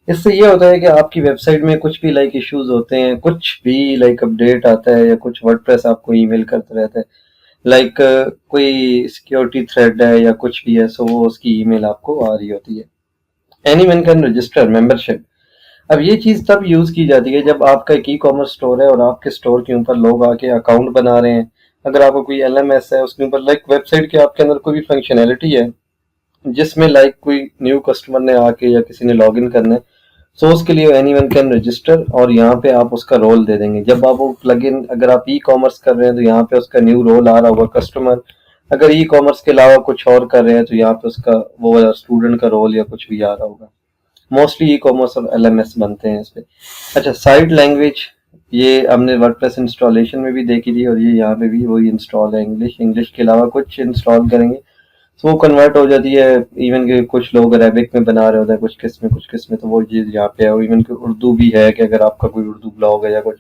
इससे ये होता है कि आपकी वेबसाइट में कुछ भी लाइक इश्यूज होते हैं, कुछ भी लाइक अपडेट आता है या कुछ वर्डप्रेस आपको ईमेल करता रहता है, लाइक कोई सिक्योरिटी थ्रेड है या कुछ भी है, सो वो उसकी ईमेल आपको आ रही होती है। Anyone can register membership. अब ये चीज तब यूज की जाती है जब आपका एक ई कॉमर्स स्टोर है और आपके स्टोर के ऊपर लोग आके अकाउंट बना रहे हैं। अगर आपको कोई एलएमएस है उसके ऊपर लाइक वेबसाइट के आपके अंदर कोई भी फंक्शनैलिटी है जिसमें लाइक कोई न्यू कस्टमर ने आके या किसी ने लॉग इन करना है, सो उसके लिए एनीवन कैन रजिस्टर और यहाँ पे आप उसका रोल दे देंगे। जब आप वो प्लगइन अगर आप ई कॉमर्स कर रहे हैं तो यहाँ पे उसका न्यू रोल आ रहा होगा कस्टमर। अगर ई कॉमर्स के अलावा कुछ और कर रहे हैं तो यहाँ पे उसका वो स्टूडेंट का रोल या कुछ भी आ रहा होगा। मोस्टली ई कॉमर्स और एलएमएस बनते हैं इस पे। अच्छा, साइट लैंग्वेज ये हमने वर्डप्रेस इंस्टॉलेशन में भी देखी थी और ये यहाँ पे भी वही इंस्टॉल है। इंग्लिश, इंग्लिश के अलावा कुछ इंस्टॉल करेंगे तो वो कन्वर्ट हो जाती है। इवन के कुछ लोग अरेबिक में बना रहे होते हैं, कुछ किस में, तो वो चीज़ यहाँ पे है। और इवन के उर्दू भी है कि अगर आपका कोई उर्दू ब्लॉग है या कुछ,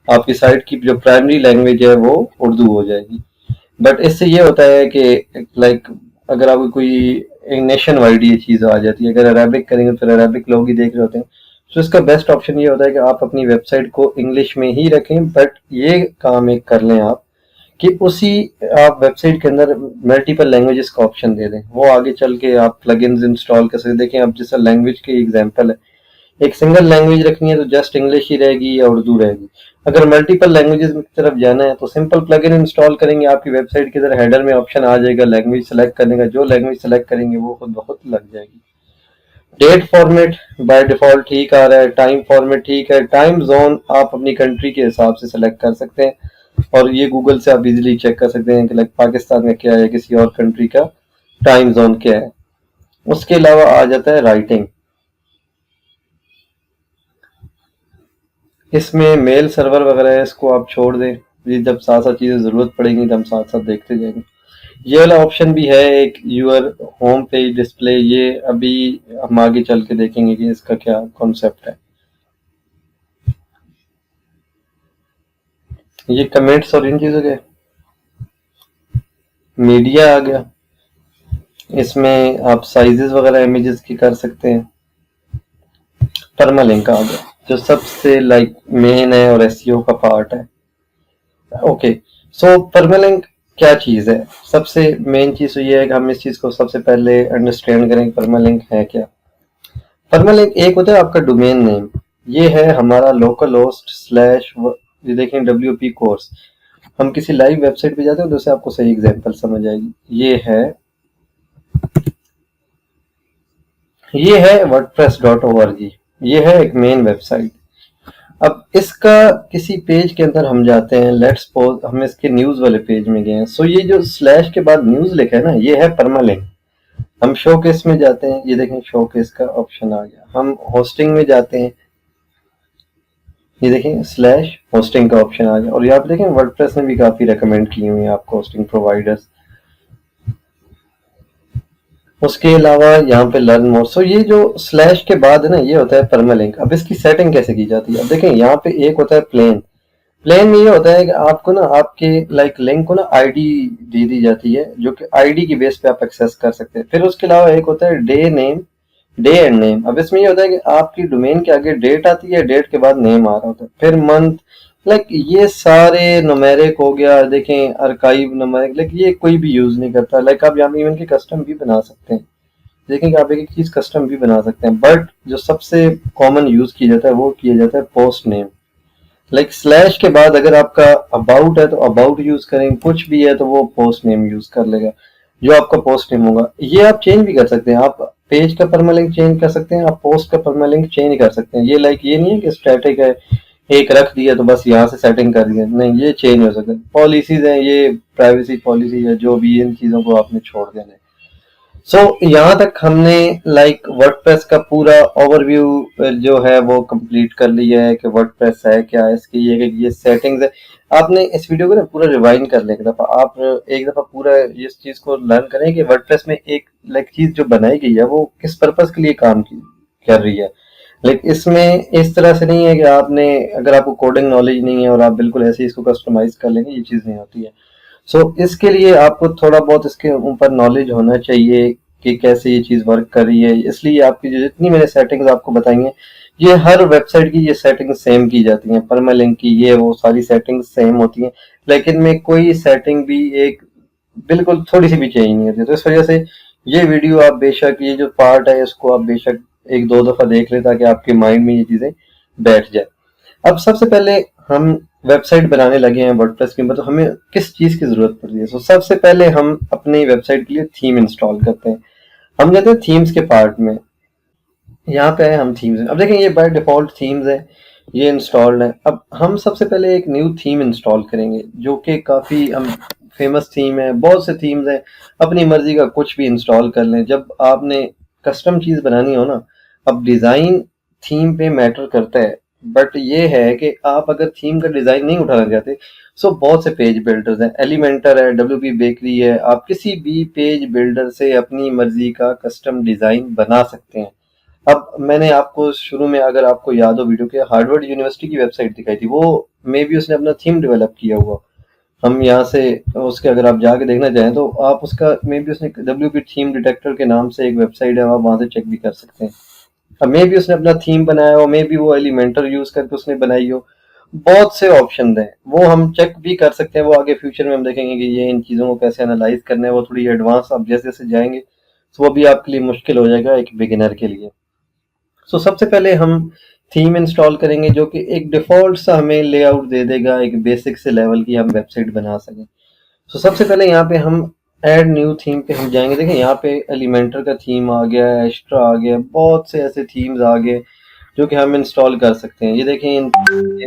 आपकी साइट की जो प्राइमरी लैंग्वेज है वो उर्दू हो जाएगी। बट इससे ये होता है कि लाइक अगर आपको कोई एक नेशन वाइड ये चीज़ आ जाती है, अगर अरेबिक करेंगे फिर अरेबिक लोग ही देख रहे होते हैं, तो इसका बेस्ट ऑप्शन ये होता है कि आप अपनी वेबसाइट को इंग्लिश में ही रखें। बट ये काम एक कर लें आप कि उसी आप वेबसाइट के अंदर मल्टीपल लैंग्वेजेस का ऑप्शन दे दें। वो आगे चल के आप प्लगइन्स इंस्टॉल कर सकते। देखें अब जैसा लैंग्वेज की एग्जांपल है, एक सिंगल लैंग्वेज रखनी है तो जस्ट इंग्लिश ही रहेगी या उर्दू रहेगी। अगर मल्टीपल लैंग्वेजेस की तरफ जाना है तो सिंपल प्लगइन इंस्टॉल करेंगे, आपकी वेबसाइट के अंदर हेडर में ऑप्शन आ जाएगा लैंग्वेज सेलेक्ट करने का, जो लैंग्वेज सेलेक्ट करेंगे वो खुद बहुत लग जाएगी। डेट फॉर्मेट बाय डिफॉल्ट ठीक आ रहा है, टाइम फॉर्मेट ठीक है, टाइम जोन आप अपनी कंट्री के हिसाब से सेलेक्ट कर सकते हैं और ये गूगल से आप इजीली चेक कर सकते हैं कि लाइक पाकिस्तान का क्या है, किसी और कंट्री का टाइम जोन क्या है। उसके अलावा आ जाता है राइटिंग। इसमें मेल सर्वर वगैरह है, इसको आप छोड़ दें। ये जब साथ साथ चीज़ें ज़रूरत पड़ेंगी तो हम साथ साथ देखते जाएंगे। ये वाला ऑप्शन भी है एक, यूर होम पेज डिस्प्ले, ये अभी हम आगे चल के देखेंगे कि इसका क्या कॉन्सेप्ट है। ये कमेंट्स और इन चीज़ों के मीडिया आ गया। इसमें आप साइजेस वगैरह इमेजेस की कर सकते हैं। परमालिंक आ गया जो सबसे लाइक मेन है और एसईओ का पार्ट है। ओके, सो परमालिंक क्या चीज़ है? सबसे मेन चीज़ तो ये है कि हम इस चीज़ को सबसे पहले अंडरस्टैंड करें, परमालिंक है क्या। परमालिंक एक होता है आपका डोमेन नेम, ये है हमारा लोकल होस्ट स्लैश, ये देखें WP कोर्स। हम किसी लाइव वेबसाइट पे जाते हैं तो उससे आपको सही एग्जांपल समझ आएगी। ये है wordpress.org, ये है एक मेन वेबसाइट। अब इसका किसी पेज के अंदर हम जाते हैं, लेट्स सपोज हम इसके न्यूज वाले पेज में गए हैं, सो ये जो स्लैश के बाद न्यूज लिखा है ना, ये है परमालिंक। हम शोकेस में जाते हैं, ये देखें शोकेस का ऑप्शन आ गया। हम होस्टिंग में जाते हैं, ये देखें स्लैश होस्टिंग का ऑप्शन आ गया। और यहाँ पे देखें वर्डप्रेस ने भी काफी रेकमेंड की हुई है आपको होस्टिंग प्रोवाइडर्स। उसके अलावा यहाँ पे लर्न मोर, सो ये जो स्लैश के बाद है ना, ये होता है परमालिंक। अब इसकी सेटिंग कैसे की जाती है? अब देखें यहाँ पे एक होता है प्लेन। प्लेन में ये होता है कि आपको ना आपके लाइक लिंक को ना आईडी दे दी जाती है, जो कि आईडी की बेस पे आप एक्सेस कर सकते हैं। फिर उसके अलावा एक होता है day name, day and name. अब इसमें ये होता है कि आपकी डोमेन के आगे डेट आती है, डेट के बाद नेम आ रहा होता है, फिर मंथ, लाइक ये सारे नुमेरिक हो गया। देखें आर्काइव नुमेरिक, लाइक ये कोई भी यूज नहीं करता। लाइक आप यहाँ पे इवन की कस्टम भी बना सकते हैं। देखें कि आप एक एक चीज कस्टम भी बना सकते हैं, बट जो सबसे कॉमन यूज किया जाता है वो किया जाता है पोस्ट नेम। लाइक स्लैश के बाद अगर आपका अबाउट है तो अबाउट यूज करेंगे, कुछ भी है तो वो पोस्ट नेम यूज कर लेगा, जो आपका पोस्ट नेम होगा। ये आप चेंज भी कर सकते हैं, आप पेज का परमालिंक चेंज कर सकते हैं, आप पोस्ट का परमालिंक चेंज कर सकते हैं। ये लाइक ये नहीं है कि स्टैटिक है, एक रख दिया तो बस यहाँ से सेटिंग कर दिया, नहीं, ये चेंज हो सकता है। पॉलिसीज है, ये प्राइवेसी पॉलिसी है, जो भी इन चीजों को आपने छोड़ देना है। सो यहाँ तक हमने लाइक वर्डप्रेस का पूरा ओवरव्यू जो है वो कंप्लीट कर लिया है कि वर्डप्रेस है क्या है, इसकी ये सेटिंग्स है। आपने इस वीडियो को ना पूरा रिवाइंड कर लें एक दफा, आप एक दफा पूरा इस चीज को लर्न करें कि वर्डप्रेस में एक लाइक चीज जो बनाई गई है वो किस पर्पस के लिए काम की कर रही है। लेकिन इसमें इस तरह से नहीं है कि आपने, अगर आपको कोडिंग नॉलेज नहीं है और आप बिल्कुल ऐसे ही इसको कस्टमाइज कर लेंगे, ये चीज नहीं होती है। सो इसके लिए आपको थोड़ा बहुत इसके ऊपर नॉलेज होना चाहिए कि कैसे ये चीज़ वर्क कर रही है। इसलिए आपकी जो जितनी मैंने सेटिंग्स आपको बताई हैं, ये हर वेबसाइट की ये सेटिंग सेम की जाती हैं। परमालिंक की ये वो सारी सेटिंग्स सेम होती हैं, लेकिन में कोई सेटिंग भी एक बिल्कुल थोड़ी सी भी चेंज नहीं होती। तो इस वजह से ये वीडियो आप बेशक, ये जो पार्ट है इसको आप बेशक एक दो दफ़ा देख लें ताकि आपके माइंड में ये चीज़ें बैठ जाए। अब सबसे पहले हम वेबसाइट बनाने लगे हैं वर्डप्रेस के ऊपर, तो हमें किस चीज की जरूरत पड़ती है? तो सबसे पहले हम अपनी वेबसाइट के लिए थीम इंस्टॉल करते हैं। हम जाते हैं थीम्स के पार्ट में, यहाँ पे है हम थीम्स। अब देखें ये बाय डिफॉल्ट थीम्स है, ये इंस्टॉल्ड है। अब हम सबसे पहले एक न्यू थीम इंस्टॉल करेंगे जो कि काफ़ी फेमस थीम है, बहुत से थीम्स हैं, अपनी मर्जी का कुछ भी इंस्टॉल कर लें। जब आपने कस्टम चीज़ बनानी हो ना, अब डिज़ाइन थीम पे मैटर करता है, बट ये है कि आप अगर थीम का डिज़ाइन नहीं उठाना चाहते, सो बहुत से पेज बिल्डर्स हैं, एलिमेंटर है, WP बेकरी है, आप किसी भी पेज बिल्डर से अपनी मर्जी का कस्टम डिज़ाइन बना सकते हैं। अब मैंने आपको शुरू में, अगर आपको याद हो वीडियो के, हार्वर्ड यूनिवर्सिटी की वेबसाइट दिखाई थी, वो मे बी उसने अपना थीम डेवलप किया हुआ। हम यहाँ से उसके अगर आप जाके देखना चाहें तो आप उसका मे बी उसने WP थीम डिटेक्टर के नाम से एक वेबसाइट है, आप वहाँ से चेक भी कर सकते हैं। अब मे बी उसने अपना थीम बनाया हो, मे बी वो एलिमेंटर यूज करके उसने बनाई हो, बहुत से ऑप्शन हैं, वो हम चेक भी कर सकते हैं। वो आगे फ्यूचर में हम देखेंगे कि ये इन चीज़ों को कैसे एनालाइज करना है, वो थोड़ी एडवांस आप जैसे जैसे जाएंगे तो वो भी आपके लिए मुश्किल हो जाएगा एक बिगिनर के लिए। सो सबसे पहले हम थीम इंस्टॉल करेंगे जो कि एक डिफ़ॉल्ट सा हमें लेआउट दे देगा, एक बेसिक से लेवल की हम वेबसाइट बना सकें। सो सबसे पहले यहाँ पे हम ऐड न्यू थीम पे हम जाएंगे। देखें यहाँ पे एलिमेंटर का थीम आ गया, एस्ट्रा आ गया, बहुत से ऐसे थीम्स आ गए जो कि हम इंस्टॉल कर सकते हैं। ये देखें इन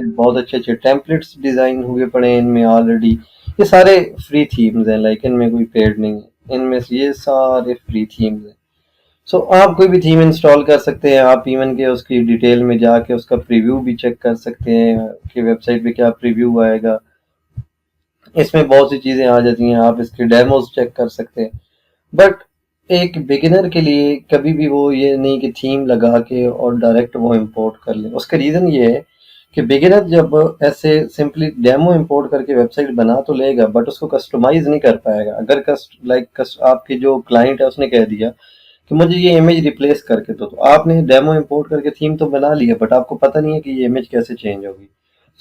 बहुत अच्छे अच्छे टेम्पलेट्स डिज़ाइन हुए पड़े हैं इनमें ऑलरेडी। ये सारे फ्री थीम्स हैं, लाइक इनमें कोई पेड नहीं है, इनमें से ये सारे फ्री थीम्स हैं। सो आप कोई भी थीम इंस्टॉल कर सकते हैं, आप इवन के उसकी डिटेल में जाके उसका प्रीव्यू भी चेक कर सकते हैं कि वेबसाइट पे क्या प्रीव्यू आएगा। इसमें बहुत सी चीज़ें आ जाती हैं, आप इसके डेमोज चेक कर सकते हैं। बट एक बिगिनर के लिए कभी भी वो ये नहीं कि थीम लगा के और डायरेक्ट वो इंपोर्ट कर ले। उसका रीज़न ये है कि बिगिनर जब ऐसे सिंपली डेमो इंपोर्ट करके वेबसाइट बना तो लेगा, बट उसको कस्टमाइज नहीं कर पाएगा। अगर आपके जो क्लाइंट है उसने कह दिया कि मुझे ये इमेज रिप्लेस करके दो, तो आपने डेमो इंपोर्ट करके थीम तो बना लिया, बट आपको पता नहीं है कि ये इमेज कैसे चेंज होगी।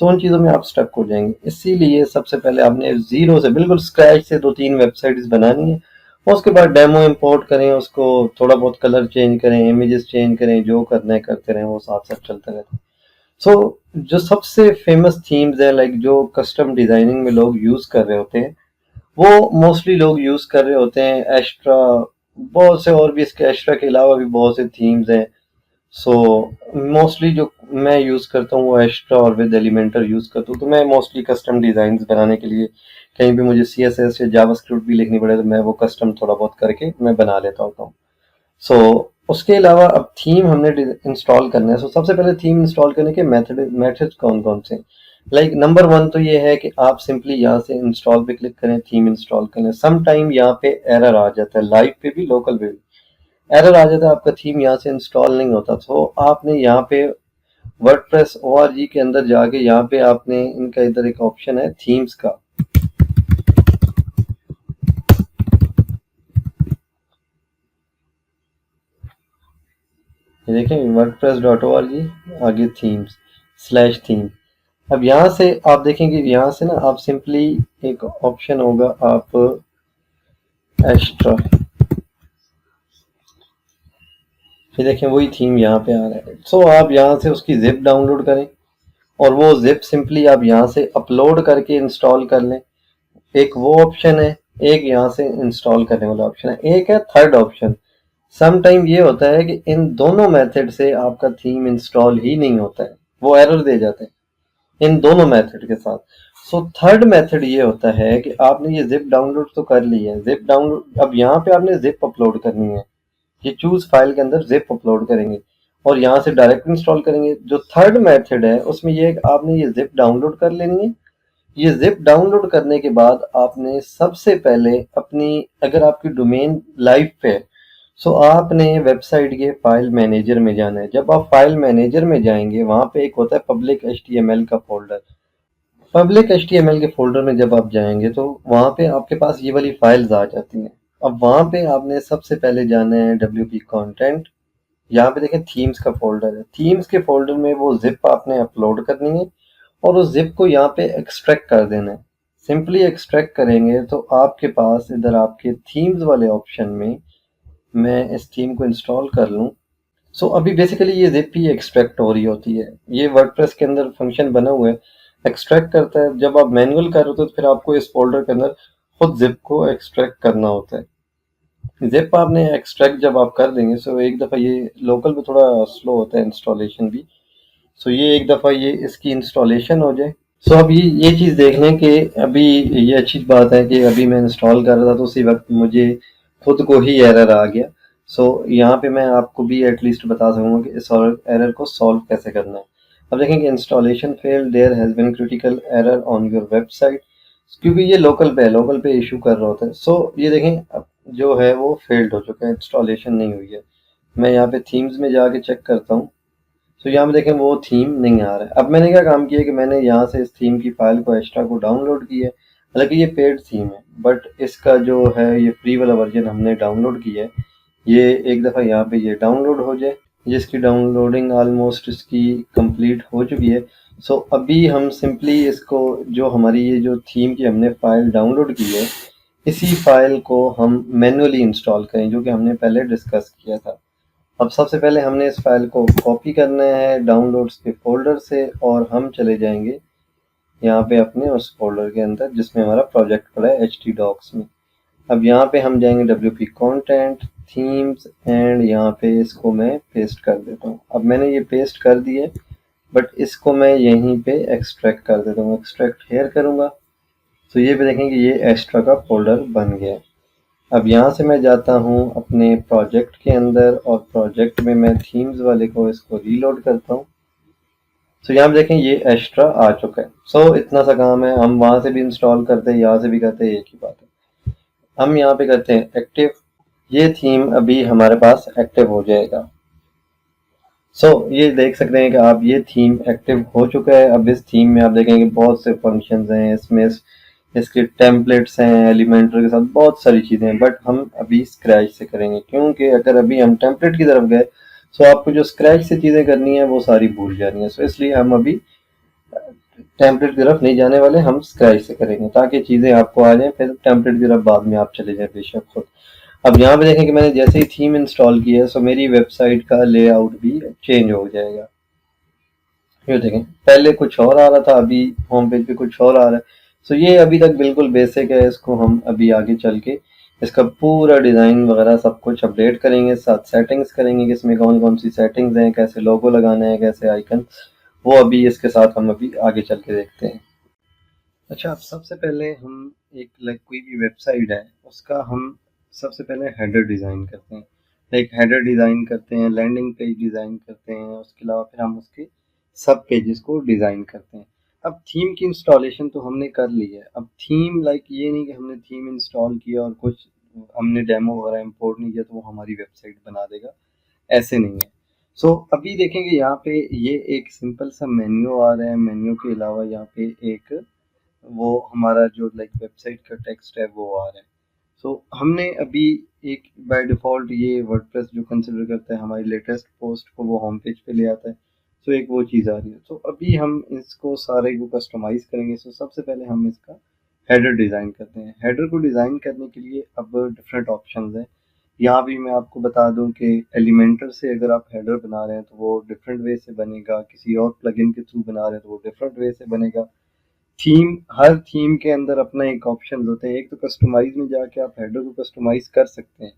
तो उन चीज़ों में आप स्टक हो जाएंगे। इसीलिए सबसे पहले आपने जीरो से, बिल्कुल स्क्रैच से 2-3 वेबसाइट्स बनानी है, और उसके बाद डेमो इंपोर्ट करें, उसको थोड़ा बहुत कलर चेंज करें, इमेजेस चेंज करें, जो करना है करते रहें, वो साथ साथ चलता रहता है। सो जो सबसे फेमस थीम्स है, लाइक जो कस्टम डिजाइनिंग में लोग यूज कर रहे होते हैं, वो मोस्टली लोग यूज कर रहे होते हैं एस्ट्रा। बहुत से और भी, इसके एस्ट्रा के अलावा भी बहुत से थीम्स हैं। सो मोस्टली जो मैं यूज करता हूँ वो एस्ट्रा और विद एलिमेंटर यूज करता हूँ। तो मैं मोस्टली कस्टम डिजाइन बनाने के लिए कहीं भी मुझे CSS या जावास्क्रिप्ट भी लिखनी पड़े तो मैं वो कस्टम थोड़ा बहुत करके मैं बना लेता होता हूँ। सो उसके अलावा अब थीम हमने इंस्टॉल करना है। सो सबसे पहले थीम इंस्टॉल करने के मेथड्स कौन कौन से, लाइक नंबर वन तो ये है कि आप सिंपली यहाँ से इंस्टॉल पे क्लिक करें, थीम इंस्टॉल करें। सम टाइम यहाँ पे एरर आ जाता है, लाइव पे भी लोकल पे भी एरर आ जाता है, आपका थीम यहाँ से इंस्टॉल नहीं होता। तो आपने यहाँ पे वर्डप्रेस org के अंदर जाके यहाँ पे आपने इनका इधर एक ऑप्शन है थीम्स का, ये देखें wordpress.org, आगे थीम्स /थीम। अब यहाँ से आप देखेंगे, यहाँ से ना आप सिंपली एक ऑप्शन होगा, आप एक्स्ट्रा, ये देखें वही थीम यहाँ पे आ रहा है। सो आप यहाँ से उसकी जिप डाउनलोड करें, और वो जिप सिंपली आप यहाँ से अपलोड करके इंस्टॉल कर लें। एक वो ऑप्शन है, एक यहाँ से इंस्टॉल करने वाला ऑप्शन है, एक है थर्ड ऑप्शन। सम टाइम ये होता है कि इन दोनों मेथड से आपका थीम इंस्टॉल ही नहीं होता है, वो एरर दे जाते हैं इन दोनों मेथड के साथ। सो थर्ड मेथड ये होता है कि आपने ये जिप डाउनलोड तो कर ली है, जिप डाउनलोड, अब यहाँ पे आपने जिप अपलोड करनी है। ये चूज फाइल के अंदर जिप अपलोड करेंगे और यहाँ से डायरेक्ट इंस्टॉल करेंगे। जो थर्ड मेथड है उसमें ये आपने ये जिप डाउनलोड कर लेनी है। ये जिप डाउनलोड करने के बाद आपने सबसे पहले अपनी, अगर आपकी डोमेन लाइव पे है, सो आपने वेबसाइट के फाइल मैनेजर में जाना है। जब आप फाइल मैनेजर में जाएंगे, वहां पे एक होता है पब्लिक HTML का फोल्डर। पब्लिक HTML के फोल्डर में जब आप जाएंगे तो वहां पे आपके पास ये वाली फाइल्स आ जाती हैं। अब वहां पे आपने सबसे पहले जाना है WP कंटेंट। यहाँ पे देखें थीम्स का फोल्डर है, थीम्स के फोल्डर में वो जिप आपने अपलोड करनी है और उस जिप को यहाँ पे एक्सट्रैक्ट कर देना है। सिंपली एक्सट्रैक्ट करेंगे तो आपके पास इधर आपके थीम्स वाले ऑप्शन में, मैं इस थीम को इंस्टॉल कर लूँ। सो अभी बेसिकली ये जिप ही एक्सट्रैक्ट हो रही होती है। ये वर्डप्रेस के अंदर फंक्शन बना हुआ है, एक्सट्रैक्ट करता है। जब आप मैनुअल कर रहे हो तो फिर आपको इस फोल्डर के अंदर खुद जिप को एक्सट्रैक्ट करना होता है। जिप आपने एक्सट्रैक्ट जब आप कर देंगे, सो एक दफ़ा ये लोकल पे थोड़ा स्लो होता है इंस्टॉलेशन भी। सो ये एक दफ़ा ये इसकी इंस्टॉलेशन हो जाए। सो अब ये चीज़ देख लें कि अभी ये अच्छी बात है कि अभी मैं इंस्टॉल कर रहा था तो उसी वक्त मुझे खुद को ही एरर आ गया। सो यहाँ पे मैं आपको भी एटलीस्ट बता सकूँगा कि इस एरर को सॉल्व कैसे करना है। अब देखेंगे installation fail, there has been critical error on your website, क्योंकि ये लोकल पे इशू कर रहा होता है। सो ये देखें अब जो है वो फेल्ड हो चुका है, इंस्टॉलेशन नहीं हुई है। मैं यहाँ पे थीम्स में जाके चेक करता हूँ। तो यहाँ पे देखें वो थीम नहीं आ रहा है। अब मैंने क्या काम किया कि मैंने यहाँ से इस थीम की फाइल को एक्स्ट्रा को डाउनलोड किया है। हालांकि ये पेड थीम है, बट इसका जो है ये फ्री वाला वर्जन हमने डाउनलोड किया है। ये एक दफ़ा यहाँ पे ये डाउनलोड हो जाए, जिसकी डाउनलोडिंग ऑलमोस्ट इसकी कंप्लीट हो चुकी है। सो अभी हम सिंपली इसको, जो हमारी ये जो थीम की हमने फाइल डाउनलोड की है, इसी फाइल को हम मैन्युअली इंस्टॉल करें, जो कि हमने पहले डिस्कस किया था। अब सबसे पहले हमने इस फाइल को कॉपी करना है डाउनलोड्स के फोल्डर से, और हम चले जाएंगे यहाँ पे अपने उस फोल्डर के अंदर जिसमें हमारा प्रोजेक्ट पड़ा है htdocs में। अब यहाँ पे हम जाएंगे WP कंटेंट, थीम्स, एंड यहाँ पे इसको मैं पेस्ट कर देता हूँ। अब मैंने ये पेस्ट कर दिया, बट इसको मैं यहीं पे एक्सट्रैक्ट कर देता हूँ, एक्सट्रैक्ट हेयर करूँगा। तो ये भी देखेंगे ये एक्स्ट्रा का फोल्डर बन गया है। अब यहाँ से मैं जाता हूँ अपने प्रोजेक्ट के अंदर और प्रोजेक्ट में मैं थीम्स वाले को इसको रीलोड करता हूँ। तो यहाँ पे देखें ये एक्स्ट्रा आ चुका है। सो इतना सा काम है, हम वहाँ से भी इंस्टॉल करते हैं, यहाँ से भी करते हैं, एक ही बात है। हम यहाँ पे करते हैं एक्टिव, ये थीम अभी हमारे पास एक्टिव हो जाएगा। ये देख सकते हैं कि आप ये थीम एक्टिव हो चुका है। अब इस थीम में आप देखेंगे बहुत से फंक्शंस हैं, इसमें इसके टेम्पलेट्स हैं, एलिमेंटर के साथ बहुत सारी चीज़ें हैं, बट हम अभी स्क्रैच से करेंगे, क्योंकि अगर अभी हम टेम्पलेट की तरफ गए तो आपको जो स्क्रैच से चीज़ें करनी है वो सारी भूल जानी है। इसलिए हम अभी टेम्पलेट की तरफ नहीं जाने वाले, हम स्क्रैच से करेंगे ताकि चीज़ें आपको आ जाएं, फिर टेम्पलेट की तरफ बाद में आप चले जाएं बेशक खुद। अब यहाँ पे देखें कि मैंने जैसे ही थीम इंस्टॉल की है, सो मेरी वेबसाइट का लेआउट भी चेंज हो जाएगा। ये देखें, पहले कुछ और आ रहा था, अभी होम पेज पे कुछ और आ रहा है। ये अभी तक बिल्कुल बेसिक है, इसको हम अभी आगे चल के इसका पूरा डिज़ाइन वगैरह सब कुछ अपडेट करेंगे, साथ सेटिंग्स करेंगे कि इसमें कौन कौन सी सेटिंग्स हैं, कैसे लोगो लगाना है, कैसे आइकन, वो अभी इसके साथ हम अभी आगे चल के देखते हैं। अच्छा, अब सबसे पहले हम एक कोई भी वेबसाइट है उसका हम सबसे पहले हेडर डिज़ाइन करते हैं, हेडर डिज़ाइन करते हैं, लैंडिंग पेज डिज़ाइन करते हैं, उसके अलावा फिर हम उसके सब पेजेस को डिज़ाइन करते हैं। अब थीम की इंस्टॉलेशन तो हमने कर ली है। अब थीम ये नहीं कि हमने थीम इंस्टॉल किया और कुछ हमने डेमो वगैरह इंपोर्ट नहीं किया तो वो हमारी वेबसाइट बना देगा, ऐसे नहीं है। अभी देखेंगे यहाँ पे ये एक सिंपल सा मेन्यू आ रहा है, मेन्यू के अलावा यहाँ पे एक वो हमारा जो वेबसाइट का टेक्स्ट है वो आ रहा है। हमने अभी एक बाय डिफ़ॉल्ट ये वर्डप्रेस जो कंसिडर करता है हमारी लेटेस्ट पोस्ट को, वो होम पेज पे ले आता है। एक वो चीज़ आ रही है। अभी हम इसको सारे को कस्टमाइज़ करेंगे। सबसे पहले हम इसका हेडर डिज़ाइन करते हैं। हेडर को डिज़ाइन करने के लिए अब डिफरेंट ऑप्शंस हैं। यहाँ भी मैं आपको बता दूं कि एलिमेंटर से अगर आप हेडर बना रहे हैं तो वो डिफरेंट वे से बनेगा, किसी और प्लगइन के थ्रू बना रहे हैं तो वो डिफरेंट वे से बनेगा। हर थीम के अंदर अपना एक ऑप्शन होते हैं। एक तो कस्टमाइज में जाके आप हेडर को कस्टमाइज कर सकते हैं,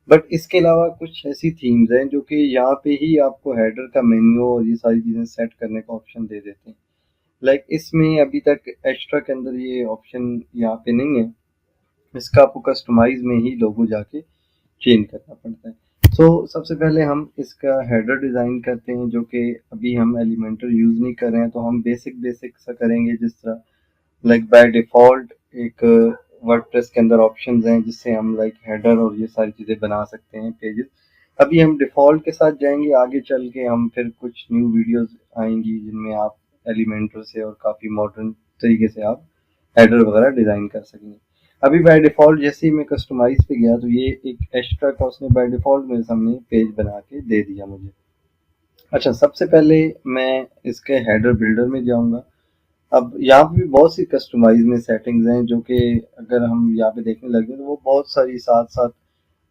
बट इसके अलावा कुछ ऐसी थीम्स हैं जो कि यहाँ पे ही आपको हेडर का मेन्यू और ये सारी चीज़ें सेट करने का ऑप्शन दे देते हैं। इसमें अभी तक एक्स्ट्रा के अंदर ये ऑप्शन यहाँ पे नहीं है। इसका आपको कस्टमाइज में ही लोगो जाके चेंज करना पड़ता है। सबसे पहले हम इसका हेडर डिज़ाइन करते हैं, जो कि अभी हम एलिमेंटर यूज़ नहीं कर रहे हैं, तो हम बेसिक बेसिक सा करेंगे। जिस तरह बाय डिफ़ॉल्ट एक वर्डप्रेस के अंदर ऑप्शंस हैं जिससे हम हेडर और ये सारी चीज़ें बना सकते हैं, पेजेस। अभी हम डिफ़ॉल्ट के साथ जाएंगे, आगे चल के हम फिर कुछ न्यू वीडियोस आएंगी जिनमें आप एलिमेंटर से और काफ़ी मॉडर्न तरीके से आप हेडर वगैरह डिज़ाइन कर सकेंगे। अभी बाय डिफ़ॉल्ट जैसे ही मैं कस्टमाइज पे गया तो ये एक एक्स्ट्रा का उसने बाय डिफ़ॉल्ट मेरे सामने पेज बना के दे दिया मुझे। अच्छा, सबसे पहले मैं इसके हेडर बिल्डर में जाऊंगा। अब यहाँ पे भी बहुत सी कस्टमाइज में सेटिंग्स हैं जो कि अगर हम यहाँ पे देखने लगे तो वो बहुत सारी साथ साथ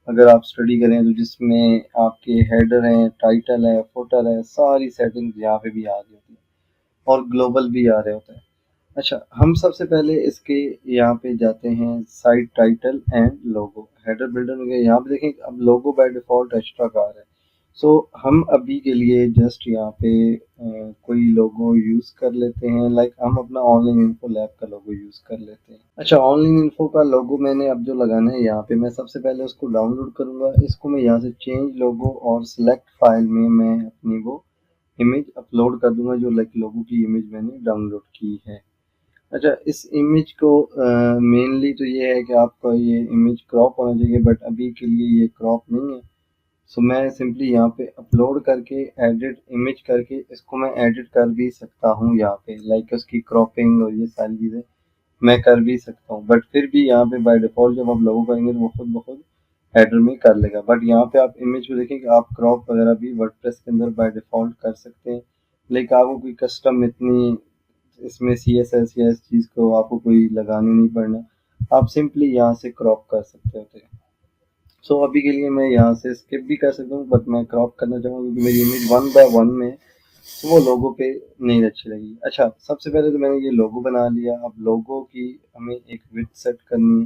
अगर आप स्टडी करें तो जिसमें आपके हेडर हैं, टाइटल है, फुटर है, सारी सेटिंग्स यहाँ पे भी आ रही होती है और ग्लोबल भी आ रहे होते हैं। अच्छा, हम सबसे पहले इसके यहाँ पे जाते हैं site title and logo. Header builder में गए, यहाँ पे देखें अब लोगो बाय डिफ़ॉल्ट एक्स्ट्रा का आ रहा है। हम अभी के लिए जस्ट यहाँ पे कोई लोगो यूज़ कर लेते हैं। हम अपना ऑनलाइन इन्फो लैब का लोगो यूज़ कर लेते हैं। अच्छा, ऑनलाइन इन्फो का लोगो मैंने अब जो लगाना है यहाँ पे, मैं सबसे पहले उसको डाउनलोड करूँगा। इसको मैं यहाँ से चेंज लोगो और सिलेक्ट फाइल में मैं अपनी वो इमेज अपलोड कर दूंगा जो लोगो की इमेज मैंने डाउनलोड की है। अच्छा, इस इमेज को मेनली तो ये है कि आपका ये इमेज क्रॉप होना चाहिए, बट अभी के लिए ये क्रॉप नहीं है। मैं सिंपली यहाँ पे अपलोड करके एडिट इमेज करके इसको मैं एडिट कर भी सकता हूँ यहाँ पे, उसकी क्रॉपिंग और ये सारी चीज़ें मैं कर भी सकता हूँ। बट फिर भी यहाँ पे बाय डिफ़ॉल्ट जब आप लोगो करेंगे तो वो खुद ब खुद हेडर में कर लेगा। बट यहाँ पे आप इमेज को देखें कि आप क्रॉप वगैरह भी वर्डप्रेस के अंदर बाय डिफ़ॉल्ट कर सकते हैं। आपको कोई कस्टम इतनी इसमें CSS या इस चीज़ को आपको कोई लगाने नहीं पड़ना, आप सिंपली यहाँ से क्रॉप कर सकते होते हैं। अभी के लिए मैं यहाँ से स्किप भी कर सकता हूँ, बट मैं क्रॉप करना चाहूँगा क्योंकि मेरी इमेज 1:1 में, तो वो लोगो पे नहीं अच्छी लगी। अच्छा, सबसे पहले तो मैंने ये लोगो बना लिया। अब लोगो की हमें एक विड्थ सेट करनी है।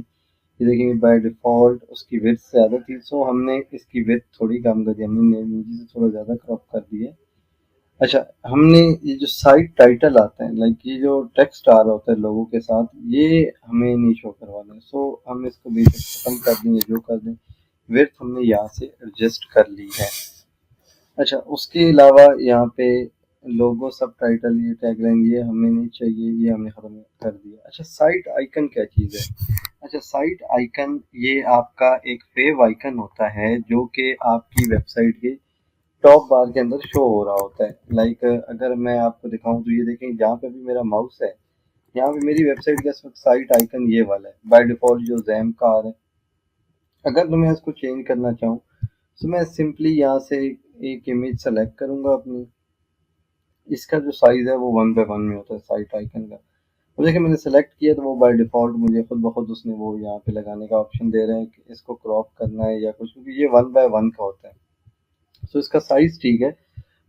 ये देखिए बाय डिफ़ॉल्ट उसकी विड्थ ज़्यादा थी, हमने इसकी विड्थ थोड़ी कम कर दी, हमने नीचे से थोड़ा ज़्यादा क्रॉप कर दी है। अच्छा, हमने ये जो साइट टाइटल आता है, लाइक ये जो टेक्स्ट आ रहा होता है लोगों के साथ, ये हमें नहीं शो करवाना है। सो हम इसको बेशक खत्म कर दें या जो कर दें, विड्थ हमने यहाँ से एडजस्ट कर ली है। अच्छा, उसके अलावा यहाँ पे लोगो, सब टाइटल, ये टैगलाइन, ये हमें नहीं चाहिए, ये हमने खत्म कर दिया। अच्छा, साइट आइकन क्या चीज़ है? अच्छा, साइट आइकन ये आपका एक फेव आइकन होता है जो कि आपकी वेबसाइट के टॉप बार के अंदर शो हो रहा होता है। लाइक अगर मैं आपको दिखाऊं तो ये देखें, जहाँ पे भी मेरा माउस है, यहाँ पे मेरी वेबसाइट का इस वक्त साइट आइकन ये वाला है, बाय डिफॉल्ट जो जैम का आ रहा है। अगर तो मैं इसको चेंज करना चाहूँ तो मैं सिंपली यहाँ से एक इमेज सेलेक्ट करूंगा अपनी। इसका जो साइज है वो 1 by 1 में होता है साइट आइकन का। तो देखिए, मैंने सेलेक्ट किया तो वो बाय डिफॉल्ट मुझे खुद ब खुद उसने वो यहाँ पे लगाने का ऑप्शन दे रहे हैं कि इसको क्रॉप करना है या कुछ, क्योंकि ये 1 by 1 का होता है। सो इसका साइज ठीक है,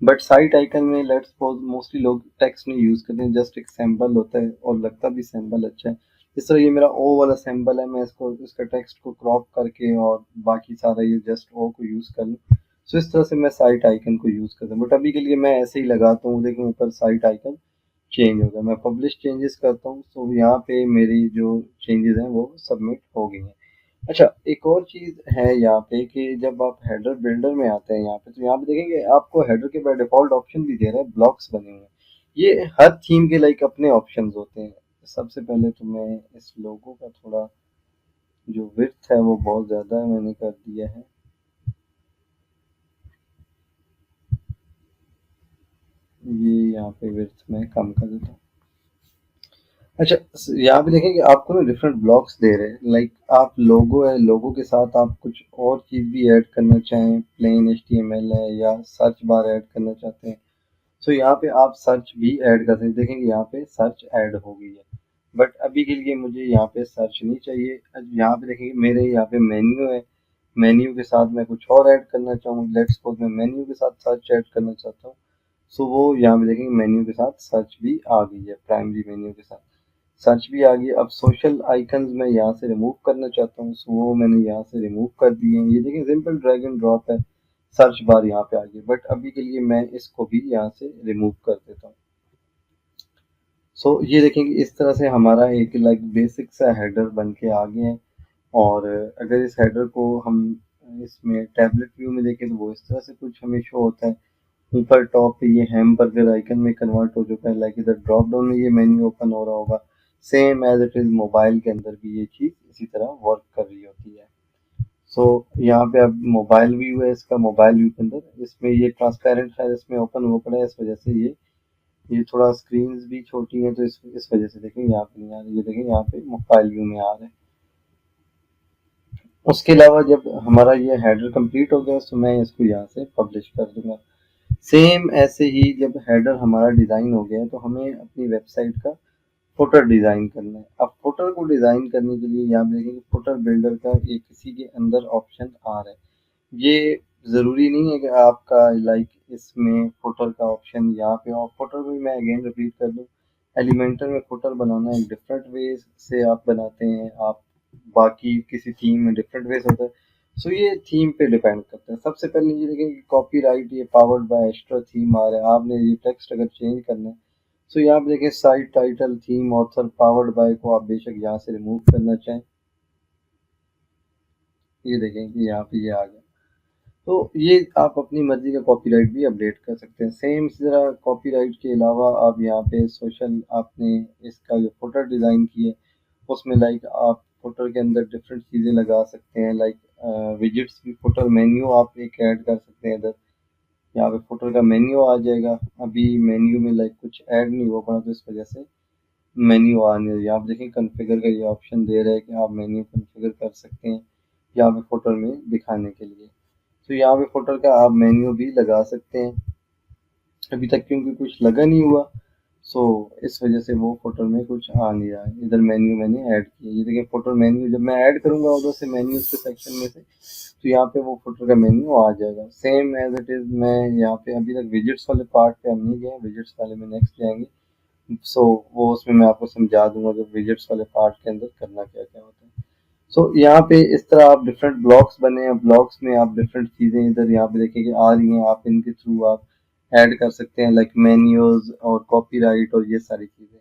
बट साइट आइकन में लेट्स सपोज मोस्टली लोग टेक्स्ट नहीं यूज करते हैं, जस्ट एक सिंबल होता है और लगता भी सिंबल अच्छा है। इस तरह ये मेरा ओ वाला सिंबल है, मैं इसको इसका टेक्स्ट को क्रॉप करके और बाकी सारा ये जस्ट ओ को यूज कर लूँ। सो इस तरह से मैं साइट आइकन को यूज करता हूँ, बट अभी के लिए मैं ऐसे ही लगाता हूँ। देखिए ऊपर साइट आइकन चेंज हो गया, मैं पब्लिश चेंजेस करता हूँ तो यहाँ पे मेरी जो चेंजेस हैं वो सबमिट हो गई हैं। अच्छा, एक और चीज़ है यहाँ पे कि जब आप हेडर बिल्डर में आते हैं यहाँ पे, तो यहाँ पे देखेंगे आपको हेडर के बाय डिफॉल्ट ऑप्शन भी दे रहा है, ब्लॉक्स बने हुए हैं। ये हर थीम के लाइक अपने ऑप्शंस होते हैं। सबसे पहले तो मैं इस लोगो का थोड़ा जो विड्थ है वो बहुत ज़्यादा है, मैंने कर दिया है। ये यहाँ पे विड्थ में कम कर देता हूँ। अच्छा, यहाँ पे देखें कि आपको ना डिफरेंट ब्लॉक्स दे रहे हैं। लाइक आप लोगो है, लोगो के साथ आप कुछ और चीज़ भी ऐड करना चाहें, प्लेन HTML है या सर्च बार ऐड करना चाहते हैं, तो यहाँ पे आप सर्च भी ऐड कर सकते हैं। देखेंगे यहाँ पे सर्च ऐड हो गई है, बट अभी के लिए मुझे यहाँ पे सर्च नहीं चाहिए। यहाँ पे देखेंगे मेरे यहाँ पे मेन्यू है, मेन्यू के साथ मैं कुछ और ऐड करना चाहूँ, लेट्स सपोज मैं मेन्यू के साथ सर्च ऐड करना चाहता हूँ। सो वो यहाँ पे देखेंगे मेन्यू के साथ सर्च भी आ गई है, प्राइमरी मेन्यू के साथ सर्च भी आ गई। अब सोशल आइकन्स मैं यहाँ से रिमूव करना चाहता हूँ, सो वो मैंने यहाँ से रिमूव कर दिए हैं। ये देखिए सिंपल ड्रैग एंड ड्रॉप है, सर्च बार यहाँ पे आ गई, बट अभी के लिए मैं इसको भी यहाँ से रिमूव कर देता हूँ। सो ये देखेंगे इस तरह से हमारा एक लाइक बेसिक सा हेडर बन के आ गया है। और अगर इस हेडर को हम इसमें टैबलेट व्यू में देखें तो वो इस तरह से कुछ हमें शो होता है। ऊपर टॉप पे ये हैमबर्गर आइकन में कन्वर्ट हो चुका है, लाइक इधर ड्रॉप डाउन में ये मेन्यू ओपन हो रहा होगा। Same as it is mobile के अंदर भी ये चीज़ इसी तरह वर्क कर रही होती है। सो यहाँ पे अब मोबाइल व्यू है, इसका मोबाइल व्यू के अंदर इसमें ये ट्रांसपेरेंट है, इसमें ओपन हुआ पड़ा है, इस वजह से ये थोड़ा स्क्रीन भी छोटी है, तो इस वजह से देखें यहाँ पे नहीं आ रही। ये देखें यहाँ पे मोबाइल व्यू में आ रहा है। उसके अलावा जब हमारा ये हेडर कंप्लीट हो गया तो मैं इसको यहाँ से पब्लिश कर दूंगा। सेम ऐसे ही जब हेडर हमारा डिज़ाइन हो गया है तो हमें अपनी वेबसाइट का फुटर डिज़ाइन करना है। अब फुटर को डिज़ाइन करने के लिए यहाँ पे देखेंगे फुटर बिल्डर का एक किसी के अंदर ऑप्शन आ रहा है। ये ज़रूरी नहीं है कि आपका लाइक इसमें फुटर का ऑप्शन यहाँ पे, और फुटर को मैं अगेन रिपीट कर दूँ, एलिमेंटर में फुटर बनाना एक डिफरेंट वे से आप बनाते हैं, आप बाकी किसी थीम में डिफरेंट वेज होता है। सो ये थीम पे डिपेंड करता है। सबसे पहले ये देखें कि कॉपीराइट ये पावर्ड बाय एक्स्ट्रा थीम आ रहा है, आपने ये टेक्स्ट अगर चेंज करना है तो यहाँ पे देखें site title theme author powered by को आप बेशक यहाँ से रिमूव करना चाहें। ये देखें कि यहाँ पे ये आ गया, तो ये आप अपनी मर्जी का कॉपीराइट भी अपडेट कर सकते हैं। सेम इसी तरह कॉपीराइट के अलावा आप यहाँ पे सोशल, आपने इसका जो फुटर डिज़ाइन किया उसमें लाइक आप फुटर के अंदर डिफरेंट चीज़ें लगा सकते हैं, लाइक विजिट्स भी, फुटर मेन्यू आप एक ऐड कर सकते हैं इधर। यहाँ पे फुटर का मेन्यू आ जाएगा। अभी मेन्यू में लाइक कुछ ऐड नहीं हुआ पड़ा तो इस वजह से मेन्यू आ नहीं रही। आप देखें कॉन्फ़िगर का ये ऑप्शन दे रहा है कि आप मेन्यू कॉन्फ़िगर कर सकते हैं यहाँ पे फुटर में दिखाने के लिए। तो यहाँ पे फुटर का आप मेन्यू भी लगा सकते हैं। अभी तक क्योंकि कुछ लगा नहीं हुआ, सो इस वजह से वो फुटर में कुछ आ नहीं रहा है। इधर मेन्यू मैंने ऐड किया, ये देखिए फुटर मेन्यू जब मैं ऐड करूंगा उधर से मेन्यूज के सेक्शन में से, तो यहाँ पे वो फुटर का मेन्यू आ जाएगा सेम एज इट इज। मैं यहाँ पे अभी तक विजिट्स वाले पार्ट पे हम नहीं गए, विजिट्स वाले में नेक्स्ट जाएंगे। सो वो उसमें मैं आपको समझा दूंगा कि विजिट्स वाले पार्ट के अंदर करना क्या क्या होता है। सो यहाँ पे इस तरह आप डिफरेंट ब्लॉक्स बने हैं, ब्लॉक्स में आप डिफरेंट चीज़ें इधर यहाँ पे देखें कि आ रही हैं, आप इनके थ्रू आप ऐड कर सकते हैं, लाइक मेन्यूज और कॉपीराइट और ये सारी चीज़ें।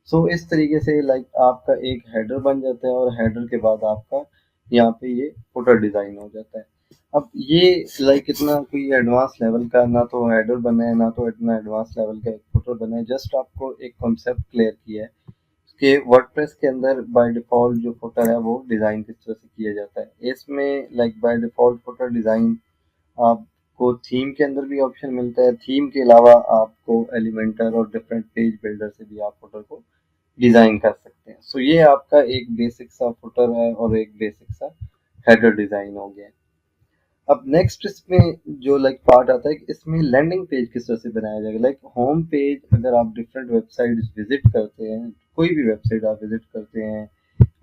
सो इस तरीके से लाइक आपका एक हेडर बन जाता है और हेडर के बाद आपका यहाँ पे ये फुटर डिज़ाइन हो जाता है। अब ये लाइक इतना कोई एडवांस लेवल का ना तो हेडर बना है ना तो इतना एडवांस लेवल का एक फुटर बना है, जस्ट आपको एक कॉन्सेप्ट क्लियर किया है कि वर्डप्रेस के अंदर बाय डिफ़ॉल्ट जो फुटर है वो डिज़ाइन किस तरह से किया जाता है। इसमें like by default footer design आपको थीम के अंदर भी ऑप्शन मिलता है। थीम के अलावा आपको एलिमेंटर और डिफरेंट पेज बिल्डर से भी आप फुटर को डिज़ाइन कर सकते हैं। सो ये आपका एक बेसिक सा फुटर है और एक बेसिक सा हेडर डिज़ाइन हो गया। अब नेक्स्ट इसमें जो लाइक पार्ट आता है कि इसमें लैंडिंग पेज किस तरह से बनाया जाएगा। लाइक होम पेज अगर आप डिफरेंट वेबसाइट्स विजिट करते हैं, कोई भी वेबसाइट आप विजिट करते हैं,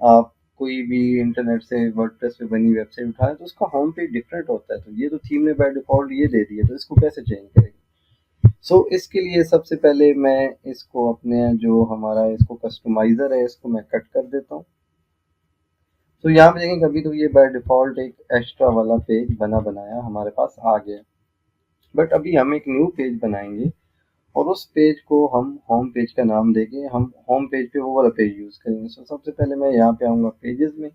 आप कोई भी इंटरनेट से वर्डप्रेस पे बनी वेबसाइट उठाएं तो उसका होम पेज डिफरेंट होता है। तो ये तो थीम ने बाय डिफॉल्ट ये दे दिया, तो इसको कैसे चेंज करेंगे। सो इसके लिए सबसे पहले मैं इसको अपने जो हमारा इसको कस्टमाइजर है इसको मैं कट कर देता हूँ। तो यहाँ पे देखें कभी तो ये बाय डिफॉल्ट एक एक्स्ट्रा वाला पेज बना बनाया हमारे पास आ गया, बट अभी हम एक न्यू पेज बनाएंगे और उस पेज को हम होम पेज का नाम देके हम होम पेज पे वो वाला पेज यूज करेंगे। सो सबसे पहले मैं यहाँ पे आऊंगा पेजेस में।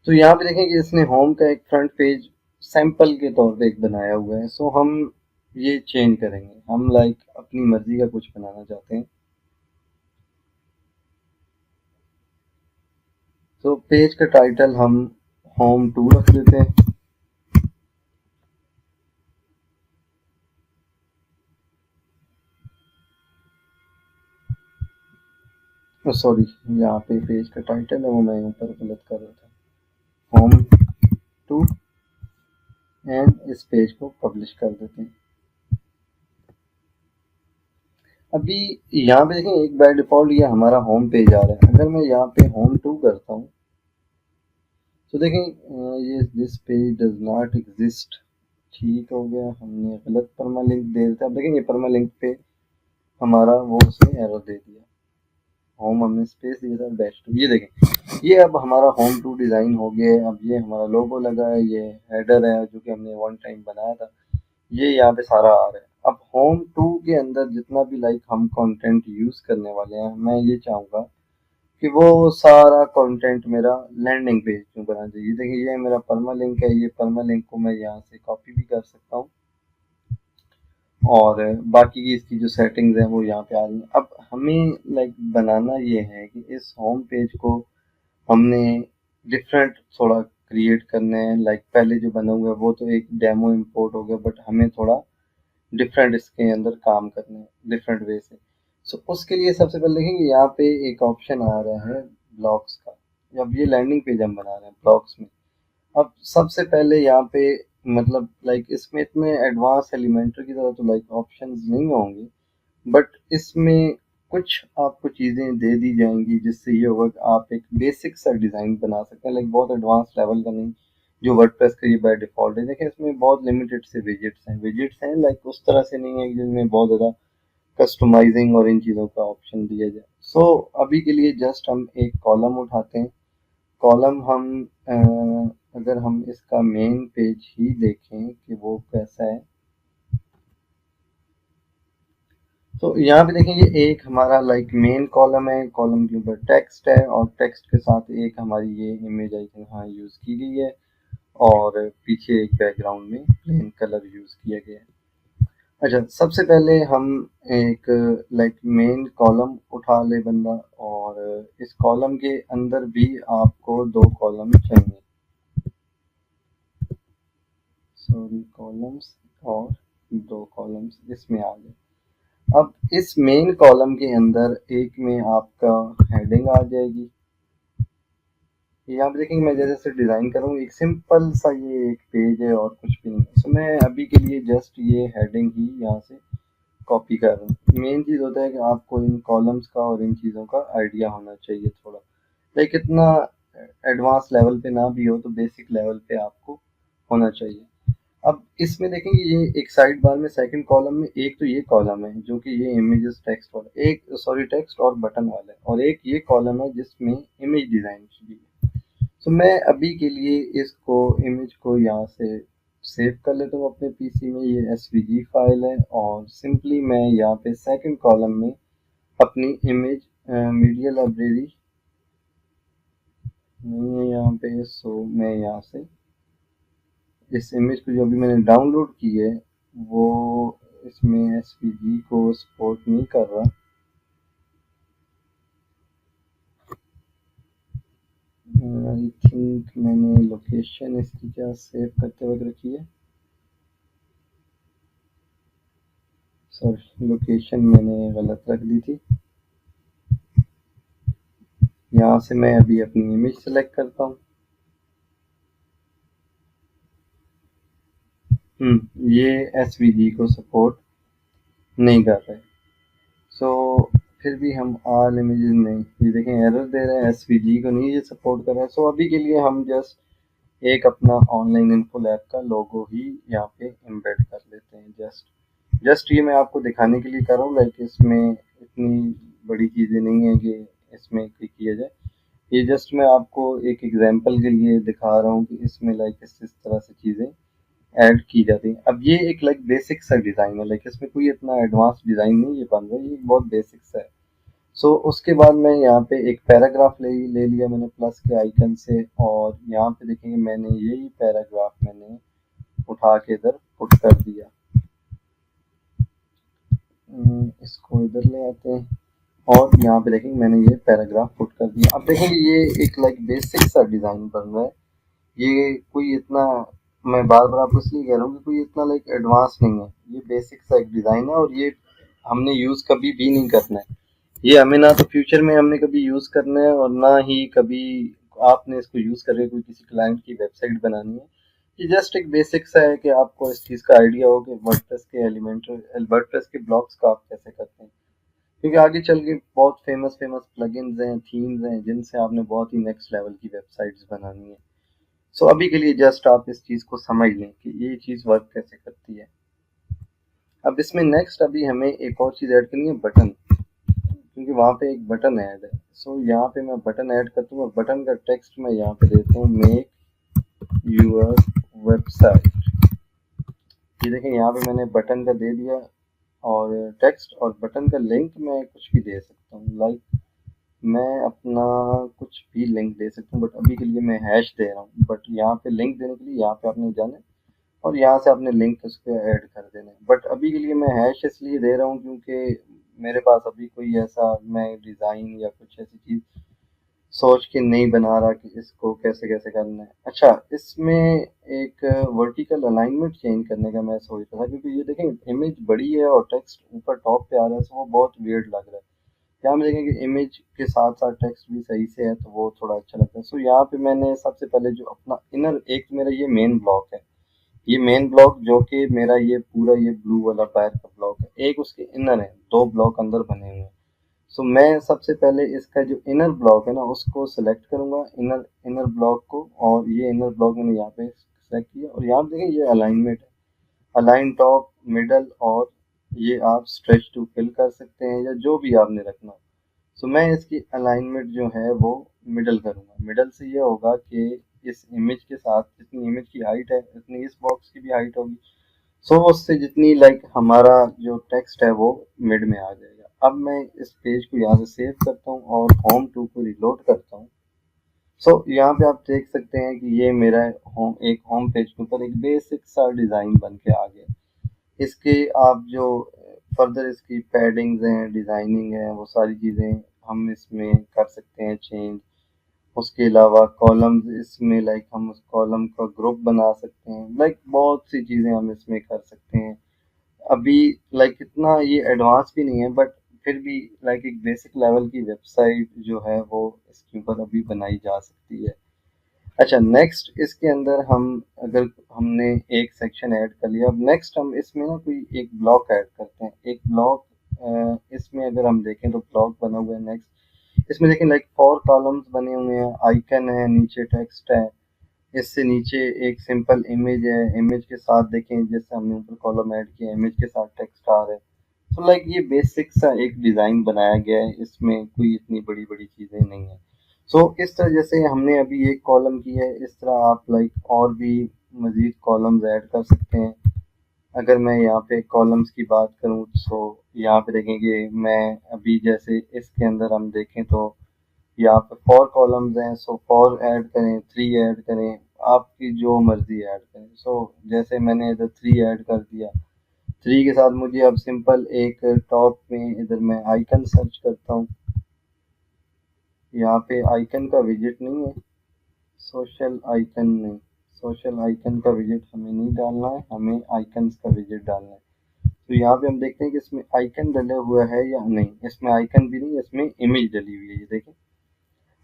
तो यहाँ पे देखें कि इसने होम का एक फ्रंट पेज सैंपल के तौर पे एक बनाया हुआ है। सो हम ये चेंज करेंगे, हम लाइक अपनी मर्जी का कुछ बनाना चाहते हैं। तो पेज का टाइटल हम होम 2 रख देते हैं। सॉरी, यहाँ पे पेज का टाइटल है वो मैं ऊपर गलत कर रहा था, होम 2, एंड इस पेज को पब्लिश कर देते हैं। अभी यहाँ पे देखें एक बाय डिफॉल्ट ये हमारा होम पेज आ रहा है। अगर मैं यहाँ पे होम 2 करता हूँ तो देखें ये this page does not exist. ठीक हो गया, हमने गलत परमा लिंक दे दिया। अब देखें ये परमा लिंक पे हमारा वो उसने एरर दे दिया। होम हमने स्पेस दिया था डैश टू, ये देखें ये अब हमारा होम 2 डिज़ाइन हो गया है। अब ये हमारा लोगो लगा है, ये हेडर है जो कि हमने वन टाइम बनाया था, ये यहाँ पे सारा आ रहा है। अब होम 2 के अंदर जितना भी लाइक हम कंटेंट यूज़ करने वाले हैं, मैं ये चाहूँगा कि वो सारा कंटेंट मेरा लैंडिंग पेज में बना चाहिए। देखिए ये मेरा परमा लिंक है, ये परमा लिंक को मैं यहाँ से कॉपी भी कर सकता हूँ और बाकी की इसकी जो सेटिंग्स हैं वो यहाँ पे आ रही हैं। अब हमें लाइक बनाना ये है कि इस होम पेज को हमने डिफरेंट थोड़ा क्रिएट करना है। लाइक पहले जो बना हुआ है वो तो एक डेमो इंपोर्ट हो गया, बट हमें थोड़ा डिफरेंट इसके अंदर काम करना है डिफरेंट वे से। सो उसके लिए सबसे पहले देखेंगे यहाँ पे एक ऑप्शन आ रहा है ब्लॉक्स का। अब ये लैंडिंग पेज हम बना रहे हैं ब्लॉक्स में। अब सबसे पहले यहाँ पे मतलब लाइक इसमें इतने एडवांस एलिमेंटर की तरह तो लाइक ऑप्शंस नहीं होंगे, बट इसमें कुछ आपको चीज़ें दे दी जाएंगी जिससे ये होगा कि आप एक बेसिक सा डिज़ाइन बना सकते हैं, लाइक बहुत एडवांस लेवल का नहीं जो वर्डप्रेस का ये बाय डिफ़ॉल्ट है। देखिए इसमें बहुत लिमिटेड से विजिट्स हैं लाइक उस तरह से नहीं है जिनमें बहुत ज़्यादा कस्टमाइजिंग और इन चीज़ों का ऑप्शन दिया जाए। सो अभी के लिए जस्ट हम एक कॉलम उठाते हैं। कॉलम हम अगर हम इसका मेन पेज ही देखें कि वो कैसा है, तो यहाँ पे देखें ये एक हमारा लाइक मेन कॉलम है, कॉलम के ऊपर टेक्स्ट है और टेक्स्ट के साथ एक हमारी ये इमेज आई थिंक हाँ यूज़ की गई है और पीछे एक बैकग्राउंड में प्लेन कलर यूज़ किया गया है। अच्छा, सबसे पहले हम एक लाइक मेन कॉलम उठा ले बंदा और इस कॉलम के अंदर भी आपको दो कॉलम चाहिए। सॉरी, कॉलम्स और दो कॉलम्स इसमें आ गए। अब इस मेन कॉलम के अंदर एक में आपका हेडिंग आ जाएगी। यहाँ पे देखेंगे मैं जैसे से डिज़ाइन करूँ एक सिंपल सा ये एक पेज है और कुछ भी नहीं है। सो मैं अभी के लिए जस्ट ये हेडिंग ही यहाँ से कॉपी कर रहा हूँ। मेन चीज़ होता है कि आपको इन कॉलम्स का और इन चीज़ों का आइडिया होना चाहिए थोड़ा, लाइक इतना एडवांस लेवल पे ना भी हो तो बेसिक लेवल पे आपको होना चाहिए। अब इसमें देखेंगे ये एक साइड बार में सेकंड कॉलम में एक तो ये कॉलम है जो कि ये इमेजेस टेक्स्ट वाला, एक सॉरी टेक्स्ट और बटन वाला है, और एक ये कॉलम है जिसमें इमेज डिज़ाइन की है। तो मैं अभी के लिए इसको इमेज को यहाँ से सेव कर लेता हूँ अपने पीसी में। ये एसवीजी फाइल है और सिंपली मैं यहाँ पे सेकंड कॉलम में अपनी इमेज मीडिया लाइब्रेरी नहीं है यहाँ पे, सो मैं यहाँ से इस इमेज को जो अभी मैंने डाउनलोड की है वो इसमें एसवीजी को सपोर्ट नहीं कर रहा। आई थिंक मैंने लोकेशन इसकी क्या सेव करते वक्त रखी है, सॉरी लोकेशन मैंने गलत रख दी थी। यहाँ से मैं अभी अपनी इमेज सेलेक्ट करता हूँ। ये एसवीजी को सपोर्ट नहीं कर रहे। सो फिर भी हम ऑल इमेजेस में ये देखें एरर दे रहा है, एसवीजी को नहीं ये सपोर्ट कर रहा है। सो अभी के लिए हम जस्ट एक अपना ऑनलाइन इन्फो लैब का लोगो ही यहाँ पे एम्बेड कर लेते हैं। जस्ट ये मैं आपको दिखाने के लिए कर रहा हूँ, लाइक इसमें इतनी बड़ी चीज़ें नहीं है कि इसमें क्लिक किया जाए। ये जस्ट मैं आपको एक एग्जांपल के लिए दिखा रहा हूँ कि इसमें लाइक इस तरह से चीज़ें ऐड की जाती हैं। अब ये एक लाइक बेसिक सा डिज़ाइन है, लाइक इसमें कोई इतना एडवांस डिज़ाइन नहीं ये बन रहा है, ये बहुत बेसिक सा है। सो उसके बाद मैं यहाँ पे एक पैराग्राफ ले लिया मैंने प्लस के आइकन से, और यहाँ पे देखेंगे मैंने यही पैराग्राफ मैंने उठा के इधर पुट कर दिया। इसको इधर ले आते हैं और यहाँ पे देखेंगे मैंने ये पैराग्राफ पुट कर दिया। अब देखेंगे ये एक लाइक बेसिक सा डिज़ाइन बन रहा है। ये कोई इतना, मैं बार बार आपको इसलिए कह रहा हूँ कि कोई इतना लाइक एडवांस नहीं है, ये बेसिक सा एक डिज़ाइन है और ये हमने यूज़ कभी भी नहीं करना है। ये हमें ना तो फ्यूचर में हमने कभी यूज़ करना है और ना ही कभी आपने इसको यूज़ करके कोई किसी क्लाइंट की वेबसाइट बनानी है। ये जस्ट एक बेसिक सा है कि आपको इस चीज़ का आइडिया हो कि वर्डप्रेस के एलिमेंटर वर्डप्रेस के ब्लॉक्स का आप कैसे करते हैं, क्योंकि आगे चल के बहुत फेमस फेमस प्लगइन्स हैं, थीम्स हैं जिनसे आपने बहुत ही नेक्स्ट लेवल की वेबसाइट्स बनानी है। सो अभी के लिए जस्ट आप इस चीज़ को समझ लें कि ये चीज़ वर्क कैसे करती है। अब इसमें नेक्स्ट अभी हमें एक और चीज़ ऐड करनी है, बटन, क्योंकि वहाँ पे एक बटन ऐड है। सो यहाँ पे मैं बटन ऐड करता हूँ और बटन का टेक्स्ट मैं यहाँ पे देता हूँ मेक यूर वेबसाइट। ये देखें यहाँ पे मैंने बटन का दे दिया और टेक्स्ट, और बटन का लिंक मैं कुछ भी दे सकता हूँ, लाइक मैं अपना कुछ भी लिंक दे सकता हूँ, बट अभी के लिए मैं हैश दे रहा हूँ। बट यहाँ पे लिंक देने के लिए यहाँ पे आपने जाना है और यहाँ से आपने लिंक उस पर ऐड कर देना है। बट अभी के लिए मैं हैश इसलिए दे रहा हूँ क्योंकि मेरे पास अभी कोई ऐसा मैं डिज़ाइन या कुछ ऐसी चीज़ सोच के नहीं बना रहा कि इसको कैसे कैसे करना है। अच्छा, इसमें एक वर्टिकल अलाइनमेंट चेंज करने का मैं सोच रहा था, क्योंकि ये देखें इमेज बड़ी है और टेक्स्ट ऊपर टॉप पे आ रहा है, तो वो बहुत वियर्ड लग रहा है। यहाँ हम देखें कि इमेज के साथ साथ टेक्स्ट भी सही से है तो वो थोड़ा अच्छा लगता है। सो यहाँ पे मैंने सबसे पहले जो अपना इनर, एक मेरा ये मेन ब्लॉक है, ये मेन ब्लॉक जो कि मेरा ये पूरा ये ब्लू वाला बाहर का ब्लॉक है, एक उसके इनर है, दो ब्लॉक अंदर बने हुए हैं। सो मैं सबसे पहले इसका जो इनर ब्लॉक है ना उसको सिलेक्ट करूंगा, इनर इनर ब्लॉक को, और ये इनर ब्लॉक मैंने यहाँ पे सेलेक्ट किया और यहाँ पे देखें ये अलाइनमेंट है, अलाइन टॉप मिडल, और ये आप स्ट्रेच टू फिल कर सकते हैं या जो भी आपने रखना हो। सो मैं इसकी अलाइनमेंट जो है वो मिडल करूँगा। मिडल से ये होगा कि इस इमेज के साथ जितनी इमेज की हाइट है उतनी इस बॉक्स की भी हाइट होगी। सो उससे जितनी लाइक हमारा जो टेक्स्ट है वो मिड में आ जाएगा। अब मैं इस पेज को यहाँ से सेव करता हूँ और होम टू को रिलोड करता हूँ। सो यहाँ पे आप देख सकते हैं कि ये मेरा एक होम पेज के ऊपर एक बेसिक सा डिज़ाइन बन के आ गया। इसके आप जो फर्दर इसकी पैडिंग्स हैं, डिज़ाइनिंग है, वो सारी चीज़ें हम इसमें कर सकते हैं चेंज। उसके अलावा कॉलम्स इसमें लाइक हम उस कॉलम का ग्रुप बना सकते हैं, लाइक बहुत सी चीज़ें हम इसमें कर सकते हैं। अभी लाइक इतना ये एडवांस भी नहीं है, बट फिर भी लाइक एक बेसिक लेवल की वेबसाइट जो है वो इसके ऊपर अभी बनाई जा सकती है। अच्छा, नेक्स्ट इसके अंदर हम अगर हमने एक सेक्शन ऐड कर लिया, अब नेक्स्ट हम इसमें ना कोई एक ब्लॉक ऐड करते हैं। एक ब्लॉक इसमें अगर हम देखें तो ब्लॉक बना हुआ है नेक्स्ट, इसमें देखें लाइक 4 कॉलम्स बने हुए हैं, आइकन है, नीचे टेक्स्ट है, इससे नीचे एक सिंपल इमेज है, इमेज के साथ देखें जैसे हमने ऊपर कॉलम ऐड किया, इमेज के साथ टेक्स्ट आ रहा है। तो लाइक ये बेसिक सा एक डिज़ाइन बनाया गया है, इसमें कोई इतनी बड़ी बड़ी चीज़ें नहीं है। सो इस तरह जैसे हमने अभी एक कॉलम की है, इस तरह आप लाइक और भी मज़ीद कॉलम्स ऐड कर सकते हैं। अगर मैं यहाँ पे कॉलम्स की बात करूँ तो यहाँ पे देखें कि मैं अभी जैसे इसके अंदर हम देखें तो यहाँ पे 4 कॉलम्स हैं, सो 4 ऐड करें, 3 ऐड करें, आपकी जो मर्जी ऐड करें। सो जैसे मैंने इधर 3 ऐड कर दिया, 3 के साथ मुझे अब सिंपल एक टॉप में इधर मैं आइकन सर्च करता हूँ। यहाँ पे आइकन का विजिट नहीं है, सोशल आइकन नहीं, सोशल आइकन का विजिट हमें नहीं डालना है, हमें आइकन्स का विजिट डालना है। तो यहाँ पे हम देखते हैं कि इसमें आइकन डले हुआ है या नहीं। इसमें आइकन भी नहीं, इसमें इमेज डली हुई है, ये देखें।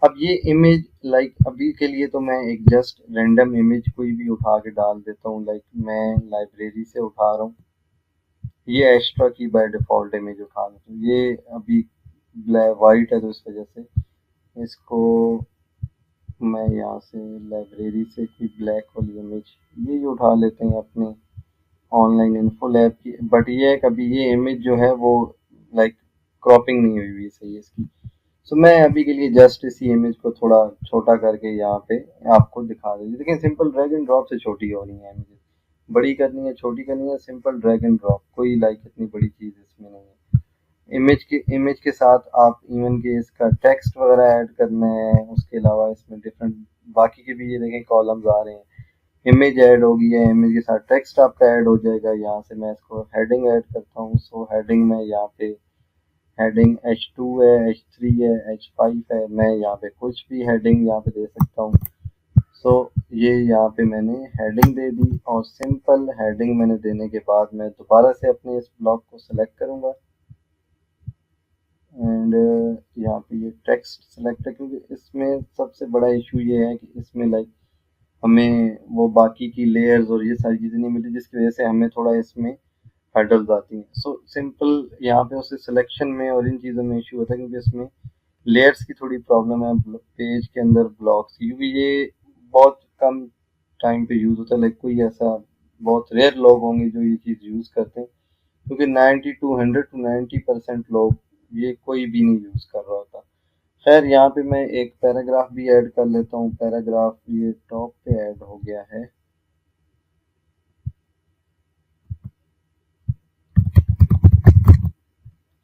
अब ये इमेज लाइक अभी के लिए तो मैं एक जस्ट रैंडम इमेज कोई भी उठा के डाल देता हूँ। लाइक मैं लाइब्रेरी से उठा रहा हूँ, ये एक्स्ट्रा की बाय डिफ़ॉल्ट इमेज उठा लेता हूँ। ये अभी ब्लैक वाइट है तो इस वजह से इसको मैं यहाँ से लाइब्रेरी से कोई ब्लैक वाली इमेज ये उठा लेते हैं अपने ऑनलाइन इन्फो लैब की। बट ये है कभी ये इमेज जो है वो लाइक क्रॉपिंग नहीं हुई हुई सही इसकी। सो मैं अभी के लिए जस्ट इसी इमेज को थोड़ा छोटा करके यहाँ पे आपको दिखा देती। लेकिन सिंपल ड्रैग एंड ड्रॉप से छोटी होनी है, मुझे बड़ी करनी है छोटी करनी है, सिंपल ड्रैग एंड ड्रॉप, कोई लाइक इतनी बड़ी चीज़ इसमें नहीं है। इमेज के साथ आप इवन के इसका टेक्स्ट वगैरह ऐड करना है, उसके अलावा इसमें डिफरेंट बाकी के भी ये देखें कॉलम्स आ रहे हैं। इमेज ऐड होगी है, इमेज के साथ टेक्स्ट आपका ऐड हो जाएगा। यहाँ से मैं इसको हेडिंग ऐड करता हूँ। सो हेडिंग में यहाँ पे हेडिंग H2 है, H3 है, H5 है, मैं यहाँ पे कुछ भी हेडिंग यहाँ पे दे सकता हूँ। सो ये यहाँ पे मैंने हेडिंग दे दी और सिंपल हेडिंग मैंने देने के बाद मैं दोबारा से अपने इस ब्लॉक को सिलेक्ट करूँगा एंड यहाँ पे ये टेक्स्ट सिलेक्ट है, क्योंकि इसमें सबसे बड़ा इशू ये है कि इसमें लाइक हमें वो बाकी की लेयर्स और ये सारी चीज़ें नहीं मिलती, जिसकी वजह से हमें थोड़ा इसमें हर्डल्स आती हैं। सो सिंपल यहाँ पे उसे सिलेक्शन में और इन चीज़ों में इशू होता है, क्योंकि इसमें लेयर्स की थोड़ी प्रॉब्लम है पेज के अंदर ब्लॉक्स, क्योंकि ये बहुत कम टाइम पे यूज़ होता है। लाइक कोई ऐसा बहुत रेयर लोग होंगे जो ये चीज़ यूज़ करते हैं, क्योंकि 90 टू 100 टू 90% लोग ये कोई भी नहीं यूज़ कर रहा होता। खैर यहाँ पे मैं एक पैराग्राफ भी ऐड कर लेता हूँ। पैराग्राफ ये टॉप पे ऐड हो गया है।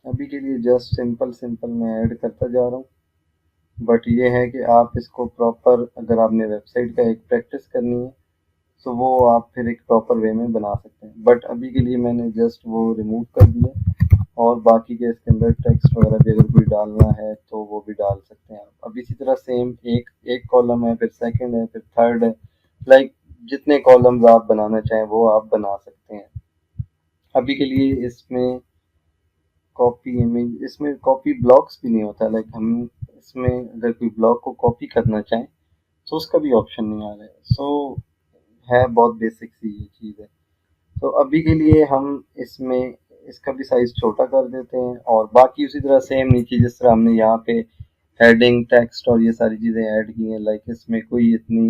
अभी के लिए जस्ट सिंपल मैं ऐड करता जा रहा हूँ। बट ये है कि आप इसको प्रॉपर अगर आपने वेबसाइट का एक प्रैक्टिस करनी है तो वो आप फिर एक प्रॉपर वे में बना सकते हैं। बट अभी के लिए मैंने जस्ट वो रिमूव कर दिया और बाकी के इसके अंदर टेक्स्ट वगैरह भी अगर कोई डालना है तो वो भी डाल सकते हैं आप। अब इसी तरह सेम एक एक कॉलम है, फिर सेकंड है, फिर थर्ड है, लाइक जितने कॉलम्स आप बनाना चाहें वो आप बना सकते हैं। अभी के लिए इसमें कॉपी इमेज, इसमें कॉपी ब्लॉक्स भी नहीं होता। लाइक हम इसमें अगर कोई ब्लॉक को कॉपी करना चाहें तो उसका भी ऑप्शन नहीं आ रहा है। सो है बहुत बेसिक सी ये चीज़ है। तो अभी के लिए हम इसमें इसका भी साइज छोटा कर देते हैं और बाकी उसी तरह सेम नीचे जिस तरह हमने यहाँ पे हेडिंग टेक्स्ट और ये सारी चीज़ें ऐड की हैं। लाइक इसमें कोई इतनी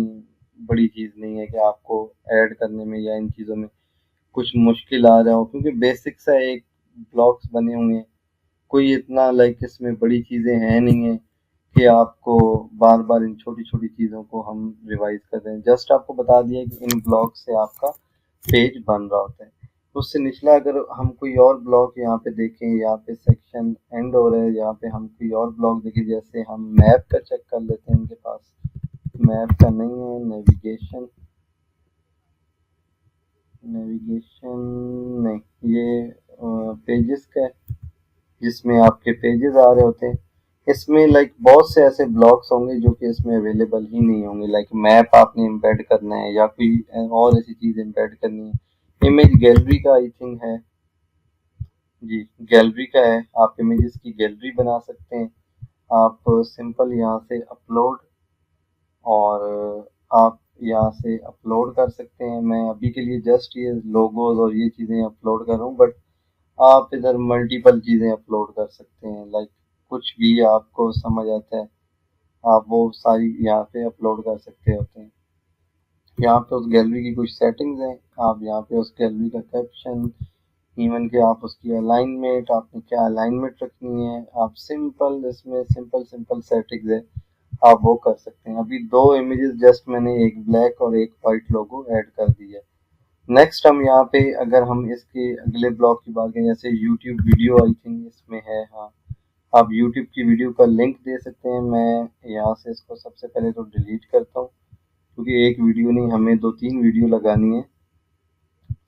बड़ी चीज़ नहीं है कि आपको ऐड करने में या इन चीज़ों में कुछ मुश्किल आ रहा हो, क्योंकि बेसिक सा एक ब्लॉक्स बने हुए हैं। कोई इतना लाइक इसमें बड़ी चीज़ें हैं नहीं है कि आपको बार बार इन छोटी छोटी चीज़ों को हम रिवाइज कर रहे हैं। जस्ट आपको बता दिया कि इन ब्लॉक से आपका पेज बन रहा होता है। तो उससे निचला अगर हम कोई और ब्लॉक यहाँ पे देखें, यहाँ पे सेक्शन एंड हो रहा है, यहाँ पे हम कोई और ब्लॉक देखें, जैसे हम मैप का चेक कर लेते हैं। इनके पास मैप का नहीं है, नेविगेशन नेविगेशन नहीं, ये पेजेस का है जिसमें आपके पेजेस आ रहे होते हैं। इसमें लाइक बहुत से ऐसे ब्लॉक्स होंगे जो कि इसमें अवेलेबल ही नहीं होंगे। लाइक मैप आपने एम्बेड करना है या कोई और ऐसी चीज़ एम्बेड करनी है। इमेज गैलरी का आई थिंक है, जी गैलरी का है, आप इमेजेस की गैलरी बना सकते हैं। आप सिंपल यहाँ से अपलोड और आप यहाँ से अपलोड कर सकते हैं। मैं अभी के लिए जस्ट ये लोगोज और ये चीज़ें अपलोड कर रहा हूँ, बट आप इधर मल्टीपल चीज़ें अपलोड कर सकते हैं। लाइक कुछ भी आपको समझ आता है आप वो सारी यहाँ पे अपलोड कर सकते होते हैं। यहाँ पे उस गैलरी की कुछ सेटिंग्स हैं, आप यहाँ पे उस गैलरी का कैप्शन, इवन कि आप उसकी अलाइनमेंट, आपने क्या अलाइनमेंट रखनी है, आप सिंपल इसमें सिंपल सेटिंग्स है आप वो कर सकते हैं। अभी 2 इमेजेस जस्ट मैंने एक ब्लैक और एक वाइट लोगो ऐड कर दी है। नेक्स्ट हम यहाँ पे अगर हम इसके अगले ब्लॉक की बात करें, जैसे यूट्यूब वीडियो आई थिंक इसमें है, हाँ आप यूट्यूब की वीडियो का लिंक दे सकते हैं। मैं यहाँ से इसको सबसे पहले तो डिलीट करता हूँ, क्योंकि एक वीडियो नहीं हमें 2-3 वीडियो लगानी है।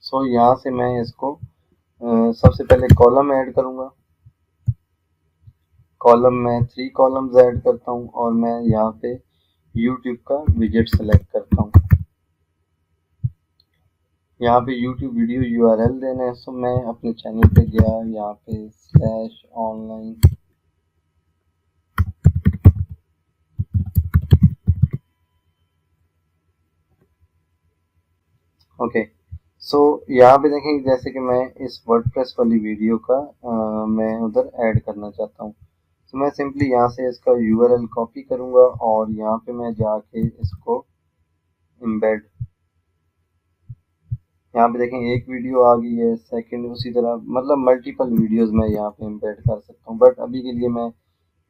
सो यहाँ से मैं इसको सबसे पहले कॉलम ऐड करूँगा। कॉलम में 3 कॉलम्स ऐड करता हूँ और मैं यहाँ पे यूट्यूब का विजेट सेलेक्ट करता हूँ। यहाँ पे यूट्यूब वीडियो यूआरएल देना है। सो मैं अपने चैनल पे गया, यहाँ पे /online ओके। सो यहाँ पे देखें जैसे कि मैं इस वर्डप्रेस वाली वीडियो का मैं उधर ऐड करना चाहता हूँ। तो मैं सिंपली यहाँ से इसका यूआरएल कॉपी करूँगा और यहाँ पे मैं जाके इसको एम्बेड, यहाँ पे देखें एक वीडियो आ गई है, सेकंड उसी तरह मतलब मल्टीपल वीडियोस मैं यहाँ पे एम्बेड कर सकता हूँ, बट अभी के लिए मैं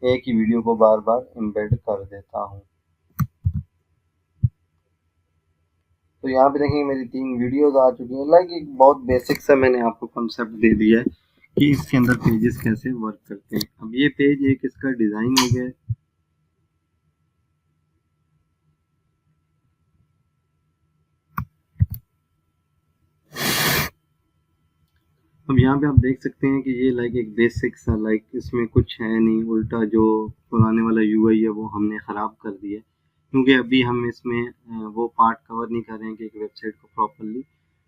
एक ही वीडियो को बार बार एम्बेड कर देता हूँ। तो यहाँ पे देखेंगे मेरी 3 वीडियोस आ चुकी हैं। लाइक एक बहुत बेसिक सा मैंने आपको कॉन्सेप्ट दे दिया है कि इसके अंदर पेजेस कैसे वर्क करते हैं। अब ये पेज एक इसका डिज़ाइन हो गया है। अब यहाँ पे आप देख सकते हैं कि ये लाइक एक बेसिक सा, लाइक इसमें कुछ है नहीं, उल्टा जो पुराने वाला यूआई है वो हमने ख़राब कर दिया है, क्योंकि अभी हम इसमें वो पार्ट कवर नहीं कर रहे हैं कि एक वेबसाइट को प्रॉपरली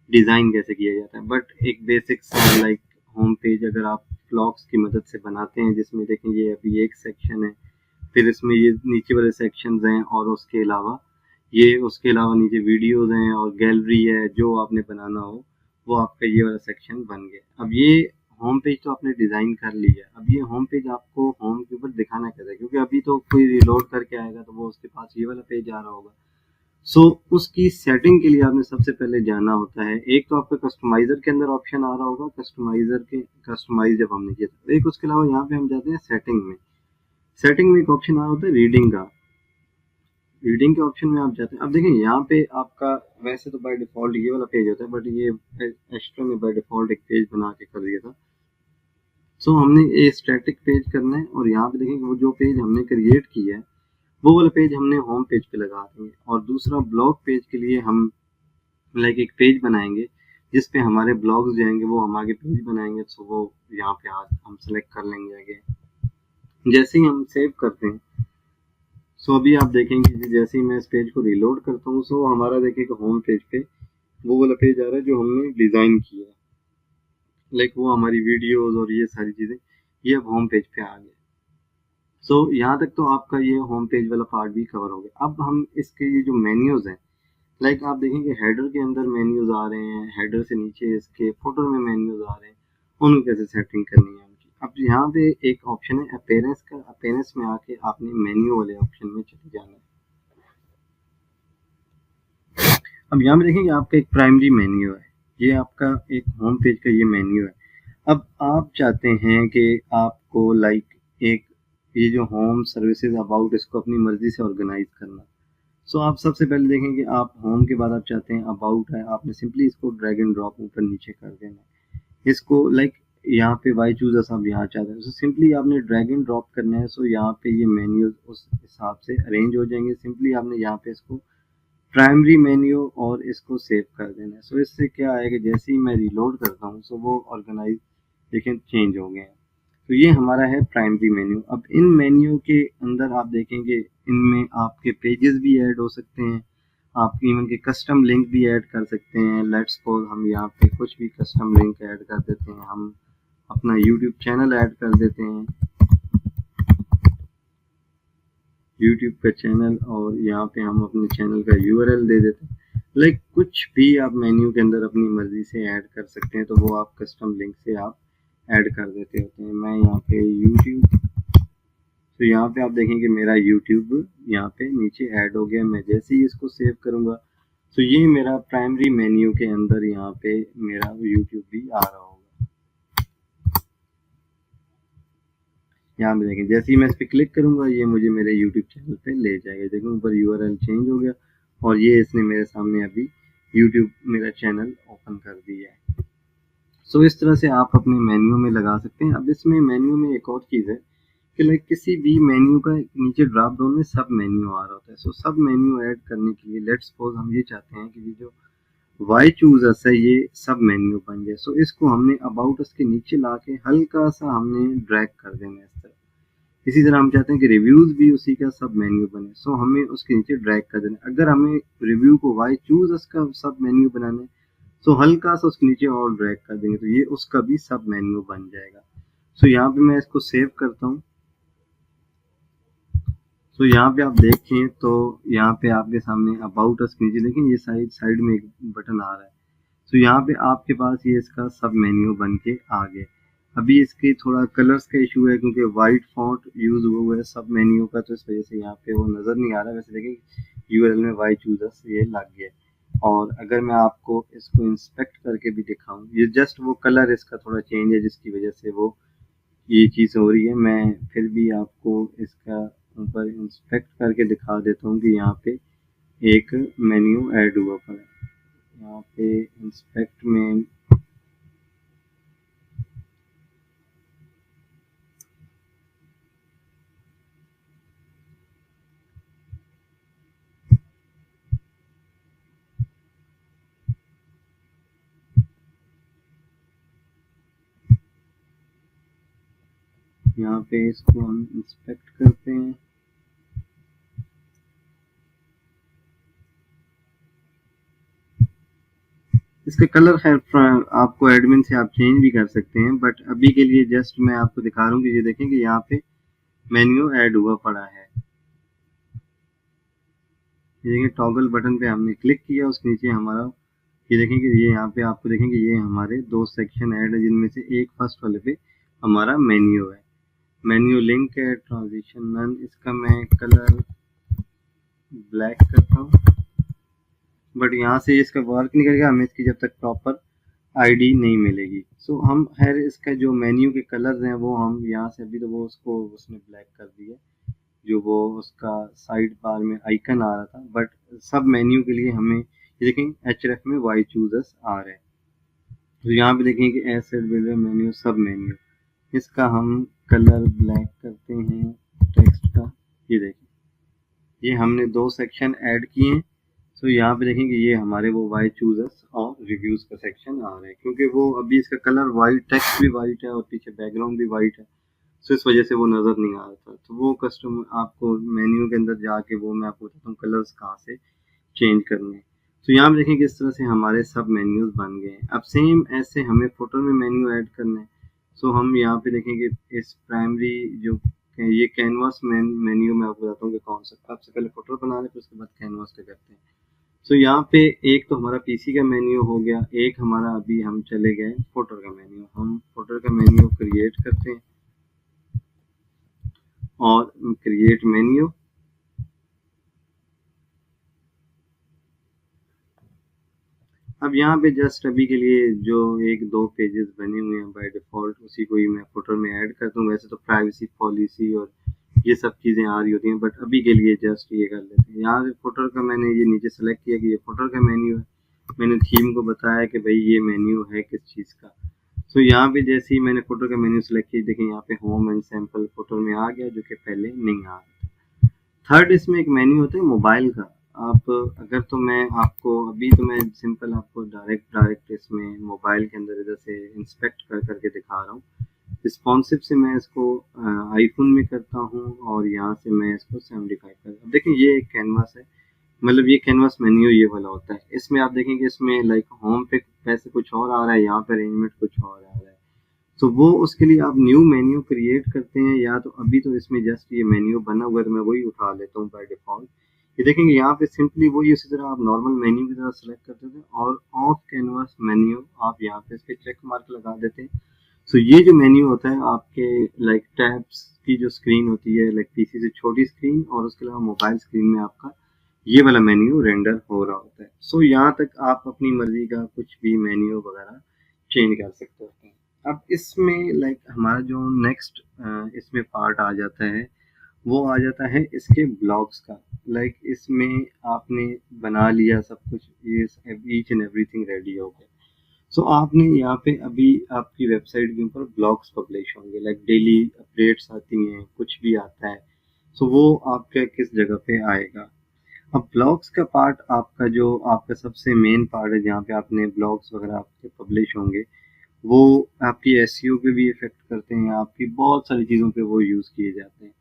डिज़ाइन कैसे किया जाता है। बट एक बेसिक सा लाइक होम पेज अगर आप ब्लॉक्स की मदद से बनाते हैं, जिसमें देखें ये अभी एक सेक्शन है, फिर इसमें ये नीचे वाले सेक्शंस हैं और उसके अलावा नीचे वीडियोस हैं और गैलरी है, जो आपने बनाना हो वो आपका ये वाला सेक्शन बन गया। अब ये होम पेज तो आपने डिज़ाइन कर लिया है, अब ये होम पेज आपको होम के ऊपर दिखाना कैसे है, क्योंकि अभी तो कोई रिलोड करके आएगा तो वो उसके पास ये वाला पेज आ रहा होगा। सो उसकी सेटिंग के लिए आपने सबसे पहले जाना होता है, एक तो आपका कस्टमाइज़र के अंदर ऑप्शन आ रहा होगा, कस्टमाइज जब हमने किया था, एक उसके अलावा यहाँ पे हम जाते हैं सेटिंग में। सेटिंग में एक ऑप्शन आ रहा होता है रीडिंग का। रीडिंग के ऑप्शन में आप जाते हैं। अब देखिए यहाँ पे आपका वैसे तो बाय डिफ़ॉल्ट ये वाला पेज होता है, बट ये एक्स्ट्रा में बाय डिफ़ॉल्ट एक पेज बना के कर दिया था। सो हमने ये स्टैटिक पेज करना है और यहाँ पे देखेंगे वो जो पेज हमने क्रिएट किया है वो वाला पेज हमने होम पेज पे लगा देंगे, और दूसरा ब्लॉग पेज के लिए हम लाइक एक पेज बनाएंगे जिस पे हमारे ब्लॉग्स जाएंगे, वो हम आगे पेज बनाएंगे। सो वो यहाँ पे आज हम सेलेक्ट कर लेंगे आगे। जैसे ही हम सेव करते हैं, सो अभी आप देखेंगे कि जैसे ही मैं इस पेज को रिलोड करता हूँ, सो हमारा देखिएगा होम पेज पे वो वाला पेज आ रहा है जो हमने डिज़ाइन किया है, लाइक वो हमारी वीडियोस और ये सारी चीज़ें ये अब होम पेज पे आ गए। सो यहाँ तक तो आपका ये होम पेज वाला पार्ट भी कवर हो गया। अब हम इसके ये जो मेन्यूज़ हैं, लाइक आप देखेंगे हेडर के अंदर मेन्यूज़ आ रहे हैं, हेडर से नीचे इसके फुटर में मेन्यूज़ आ रहे हैं, उनको कैसे सेटिंग करनी है उनकी। अब यहाँ पे एक ऑप्शन है अपीयरेंस का, अपीयरेंस में आके आपने मेन्यू वाले ऑप्शन में चले जाना है। अब यहाँ पे देखेंगे आपका एक प्राइमरी मेन्यू है, ये आपका एक होम पेज का ये मेन्यू है। अब आप चाहते हैं कि आपको लाइक एक ये जो होम सर्विसेज अबाउट इसको अपनी मर्जी से ऑर्गेनाइज करना। सो आप सबसे पहले देखें कि आप होम के बाद आप चाहते हैं अबाउट है, आपने सिंपली इसको ड्रैग एंड ड्रॉप ऊपर नीचे कर देना है। इसको लाइक यहाँ पे वाई चूजर्स आप यहाँ चाहते हैं, सो सिंपली आपने ड्रैग एंड ड्रॉप करना है। सो यहाँ पे ये मेन्यूज उस हिसाब से अरेंज हो जाएंगे। सिंपली आपने यहाँ पे इसको प्राइमरी मेन्यू और इसको सेव कर देना है। सो इससे क्या है कि जैसे ही मैं रिलोड करता हूँ सो वो ऑर्गेनाइज देखें चेंज हो गए हैं। तो ये हमारा है प्राइमरी मेन्यू। अब इन मेन्यू के अंदर आप देखेंगे इनमें आपके पेजेस भी ऐड हो सकते हैं, आप इवन के कस्टम लिंक भी ऐड कर सकते हैं। लेट्स सपोज हम यहाँ पे कुछ भी कस्टम लिंक ऐड कर देते हैं, हम अपना यूट्यूब चैनल ऐड कर देते हैं, यूट्यूब का चैनल, और यहाँ पे हम अपने चैनल का यूआरएल दे देते हैं। लाइक कुछ भी आप मेन्यू के अंदर अपनी मर्जी से ऐड कर सकते हैं, तो वो आप कस्टम लिंक से आप ऐड कर देते होते हैं। मैं यहाँ पे यूट्यूब, तो यहाँ पे आप देखेंगे मेरा यूट्यूब यहाँ पे नीचे ऐड हो गया। मैं जैसे ही इसको सेव करूँगा तो ये मेरा प्राइमरी मेन्यू के अंदर यहाँ पे मेरा यूट्यूब भी आ रहा होगा। यहाँ पे देखें जैसे ही मैं इस पर क्लिक करूंगा ये मुझे मेरे यूट्यूब चैनल पे ले जाएगा। देखो ऊपर यूआरएल चेंज हो गया और ये इसने मेरे सामने अभी यूट्यूब मेरा चैनल ओपन कर दिया है। सो इस तरह से आप अपने मेन्यू में लगा सकते हैं। अब इसमें मेन्यू में एक और चीज़ है कि लाइक किसी भी मेन्यू का नीचे ड्रॉप डाउन में सब मेन्यू आ रहा होता है। सो सब मेन्यू ऐड करने के लिए लेट्स सपोज हम ये चाहते हैं कि ये जो वाई चूजर्स है ये सब मेन्यू बन जाए। सो इसको हमने अबाउट अस के नीचे ला के हल्का सा हमने ड्रैग कर देना है इस तरह। इसी तरह हम चाहते हैं कि रिव्यूज भी उसी का सब मेन्यू बने। सो हमें उसके नीचे ड्रैग कर देना है। अगर हमें रिव्यू को वाई चूजर्स का सब मेन्यू बनाना है तो हल्का सा उसके नीचे और ड्रैग कर देंगे तो ये उसका भी सब मेन्यू बन जाएगा। सो यहाँ पे मैं इसको सेव करता हूँ। तो यहाँ पे आप देखें तो यहाँ पे आपके सामने अबाउट अस के नीचे देखें ये साइड में एक बटन आ रहा है। तो यहाँ पे आपके पास ये इसका सब मेन्यू बन के आ गया। अभी इसके थोड़ा कलर्स का इशू है क्योंकि वाइट फॉन्ट यूज हुआ है सब मेन्यू का, तो इस वजह से यहाँ पे वो नज़र नहीं आ रहा। वैसे देखें यूआरएल में वाई चूजर्स ये लग गया। और अगर मैं आपको इसको इंस्पेक्ट करके भी दिखाऊं, ये जस्ट वो कलर इसका थोड़ा चेंज है जिसकी वजह से वो ये चीज़ हो रही है। मैं फिर भी आपको इसका ऊपर इंस्पेक्ट करके दिखा देता हूँ कि यहाँ पे एक मेन्यू ऐड हुआ पड़ा है। यहाँ पे इंस्पेक्ट में यहाँ पे इसको हम इंस्पेक्ट करते हैं। इसका कलर खैर आपको एडमिन से आप चेंज भी कर सकते हैं, बट अभी के लिए जस्ट मैं आपको दिखा रहा हूँ कि ये देखें कि यहाँ पे मेन्यू ऐड हुआ पड़ा है। ये देखें टॉगल बटन पे हमने क्लिक किया, उसके नीचे हमारा ये देखें कि ये यहाँ पे आपको देखें कि ये हमारे दो सेक्शन ऐड है जिनमें से एक फर्स्ट वाले पे हमारा मेन्यू है। मेन्यू लिंक है, ट्रांजिशन नन, इसका मैं कलर ब्लैक करता हूँ। बट यहाँ से इसका वर्क नहीं करेगा हमें इसकी जब तक प्रॉपर आईडी नहीं मिलेगी। सो हम खैर इसका जो मेन्यू के कलर्स हैं वो हम यहाँ से अभी तो वो उसको उसने ब्लैक कर दिया जो वो उसका साइड बार में आइकन आ रहा था। बट सब मेन्यू के लिए हमें ये देखें एचएफ में वाई चूजर्स आ रहे हैं। तो यहाँ पे देखें कि एसेट बिल्डर मेन्यू सब मेन्यू, इसका हम कलर ब्लैक करते हैं टेक्स्ट का। ये देखें ये हमने दो सेक्शन ऐड किए हैं। तो यहाँ पे देखें कि ये हमारे वो वाई चूजर्स और रिव्यूज का सेक्शन आ रहा है क्योंकि वो अभी इसका कलर वाइट, टेक्स्ट भी वाइट है और पीछे बैकग्राउंड भी वाइट है। सो इस वजह से वो नज़र नहीं आ रहा था। तो वो कस्टमर आपको मेन्यू के अंदर जाके वो मैं आपको बताता हूँ कलर्स कहाँ से चेंज करने हैं। तो यहाँ पे देखें कि इस तरह से हमारे सब मेन्यूज बन गए हैं। अब सेम ऐसे हमें फोटो में मेन्यू ऐड करना है। सो हम यहाँ पे देखें कि इस प्राइमरी जो ये कैनवास मेन्यू में आपको बताता हूँ कि कौन सा। सबसे पहले फोटो बना लें फिर उसके बाद कैनवास का करते हैं। सो यहाँ पे एक तो हमारा पीसी का मेन्यू हो गया, एक हमारा अभी हम चले गए फोटो का मेन्यू। हम फोटो का मेन्यू क्रिएट करते हैं और क्रिएट मेन्यू। अब यहाँ पे जस्ट अभी के लिए जो एक दो पेजेस बने हुए हैं बाय डिफ़ॉल्ट उसी को ही मैं फोटो में ऐड करता हूँ। वैसे तो प्राइवेसी पॉलिसी और ये सब चीज़ें आ रही होती हैं बट अभी के लिए जस्ट ये कर लेते हैं। यहाँ से फोटो का मैंने ये नीचे सेलेक्ट किया कि ये फोटो का मेन्यू है। मैंने थीम को बताया कि भाई ये मेन्यू है किस चीज़ का। तो यहाँ पे जैसे ही मैंने फोटो का मेन्यू सेलेक्ट किया देखें यहाँ पे होम एंड सैम्पल फोटो में आ गया जो कि पहले नहीं आ रहा था। थर्ड इसमें एक मेन्यू होता है मोबाइल का। आप अगर तो मैं आपको अभी तो मैं सिंपल आपको डायरेक्ट इसमें मोबाइल के अंदर इधर से इंस्पेक्ट कर करके दिखा रहा हूँ। रिस्पॉन्सिव से मैं इसको आईफोन में करता हूँ और यहाँ से मैं इसको 75 कर। अब देखें ये एक कैनवास है, मतलब ये कैनवास मेन्यू ये वाला होता है। इसमें आप देखेंगे इसमें लाइक होम पे पैसे कुछ और आ रहा है, यहाँ पे अरेंजमेंट कुछ और आ रहा है। तो वो उसके लिए आप न्यू मेन्यू क्रिएट करते हैं या तो अभी तो इसमें जस्ट ये मेन्यू बना हुआ है तो मैं वही उठा लेता हूँ बाय डिफ़ॉल्ट। ये देखेंगे यहाँ पे सिंपली वही उसी तरह आप नॉर्मल मेन्यू की तरह सेलेक्ट करते थे और ऑफ कैनवास मेन्यू आप यहाँ पे इस पर चेक मार्क लगा देते हैं। सो ये जो मेन्यू होता है आपके लाइक टैब्स की जो स्क्रीन होती है लाइक पीसी से छोटी स्क्रीन और उसके अलावा मोबाइल स्क्रीन में आपका ये वाला मेन्यू रेंडर हो रहा होता है। सो यहाँ तक आप अपनी मर्जी का कुछ भी मेन्यू वगैरह चेंज कर सकते होते हैं। अब इसमें लाइक हमारा जो नेक्स्ट इसमें पार्ट आ जाता है वो आ जाता है इसके ब्लॉग्स का। लाइक इसमें आपने बना लिया सब कुछ, ये ईच एंड एवरीथिंग रेडी हो गया। सो आपने यहाँ पे अभी आपकी वेबसाइट के ऊपर ब्लॉग्स पब्लिश होंगे, लाइक डेली अपडेट्स आती हैं, कुछ भी आता है। सो वो आपके किस जगह पे आएगा। अब ब्लॉग्स का पार्ट आपका जो आपका सबसे मेन पार्ट है जहाँ पे आपने ब्लॉग्स वगैरह आपके पब्लिश होंगे, वो आपकी एसईओ पे भी इफेक्ट करते हैं, आपकी बहुत सारी चीज़ों पे वो यूज़ किए जाते हैं।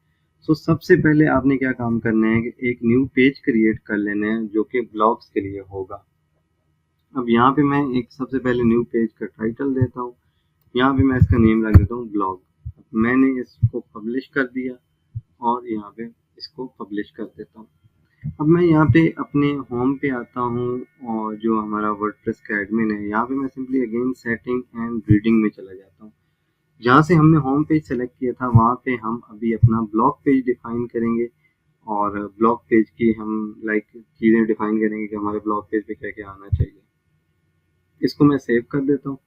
सो सबसे पहले आपने क्या काम करना है कि एक न्यू पेज क्रिएट कर लेना है जो कि ब्लॉग्स के लिए होगा। अब यहाँ पे मैं एक सबसे पहले न्यू पेज का टाइटल देता हूँ, यहाँ पे मैं इसका नेम रख देता हूँ ब्लॉग। मैंने इसको पब्लिश कर दिया और यहाँ पे इसको पब्लिश कर देता हूँ। अब मैं यहाँ पे अपने होम पे आता हूँ और जो हमारा वर्डप्रेस का एडमिन है, यहाँ पे मैं simply again setting and reading में चला जाता हूँ। जहाँ से हमने होम पेज सेलेक्ट किया था वहाँ पे हम अभी अपना ब्लॉग पेज डिफाइन करेंगे और ब्लॉग पेज की हम लाइक चीज़ें डिफाइन करेंगे कि हमारे ब्लॉग पेज पे क्या क्या आना चाहिए। इसको मैं सेव कर देता हूँ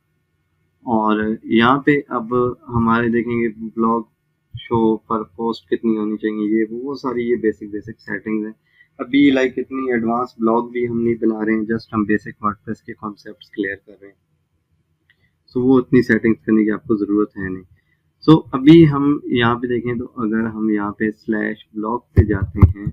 और यहाँ पे अब हमारे देखेंगे ब्लॉग शो पर पोस्ट कितनी होनी चाहिए, ये वो सारी ये बेसिक बेसिक सेटिंग्स हैं। अभी लाइक इतनी एडवांस ब्लॉग भी हम नहीं बना रहे हैं, जस्ट हम बेसिक वर्डप्रेस के कॉन्सेप्ट्स क्लियर कर रहे हैं। सो वो इतनी सेटिंग्स करने की आपको ज़रूरत है नहीं। सो अभी हम यहाँ पे देखें तो अगर हम यहाँ पे स्लैश ब्लॉग पे जाते हैं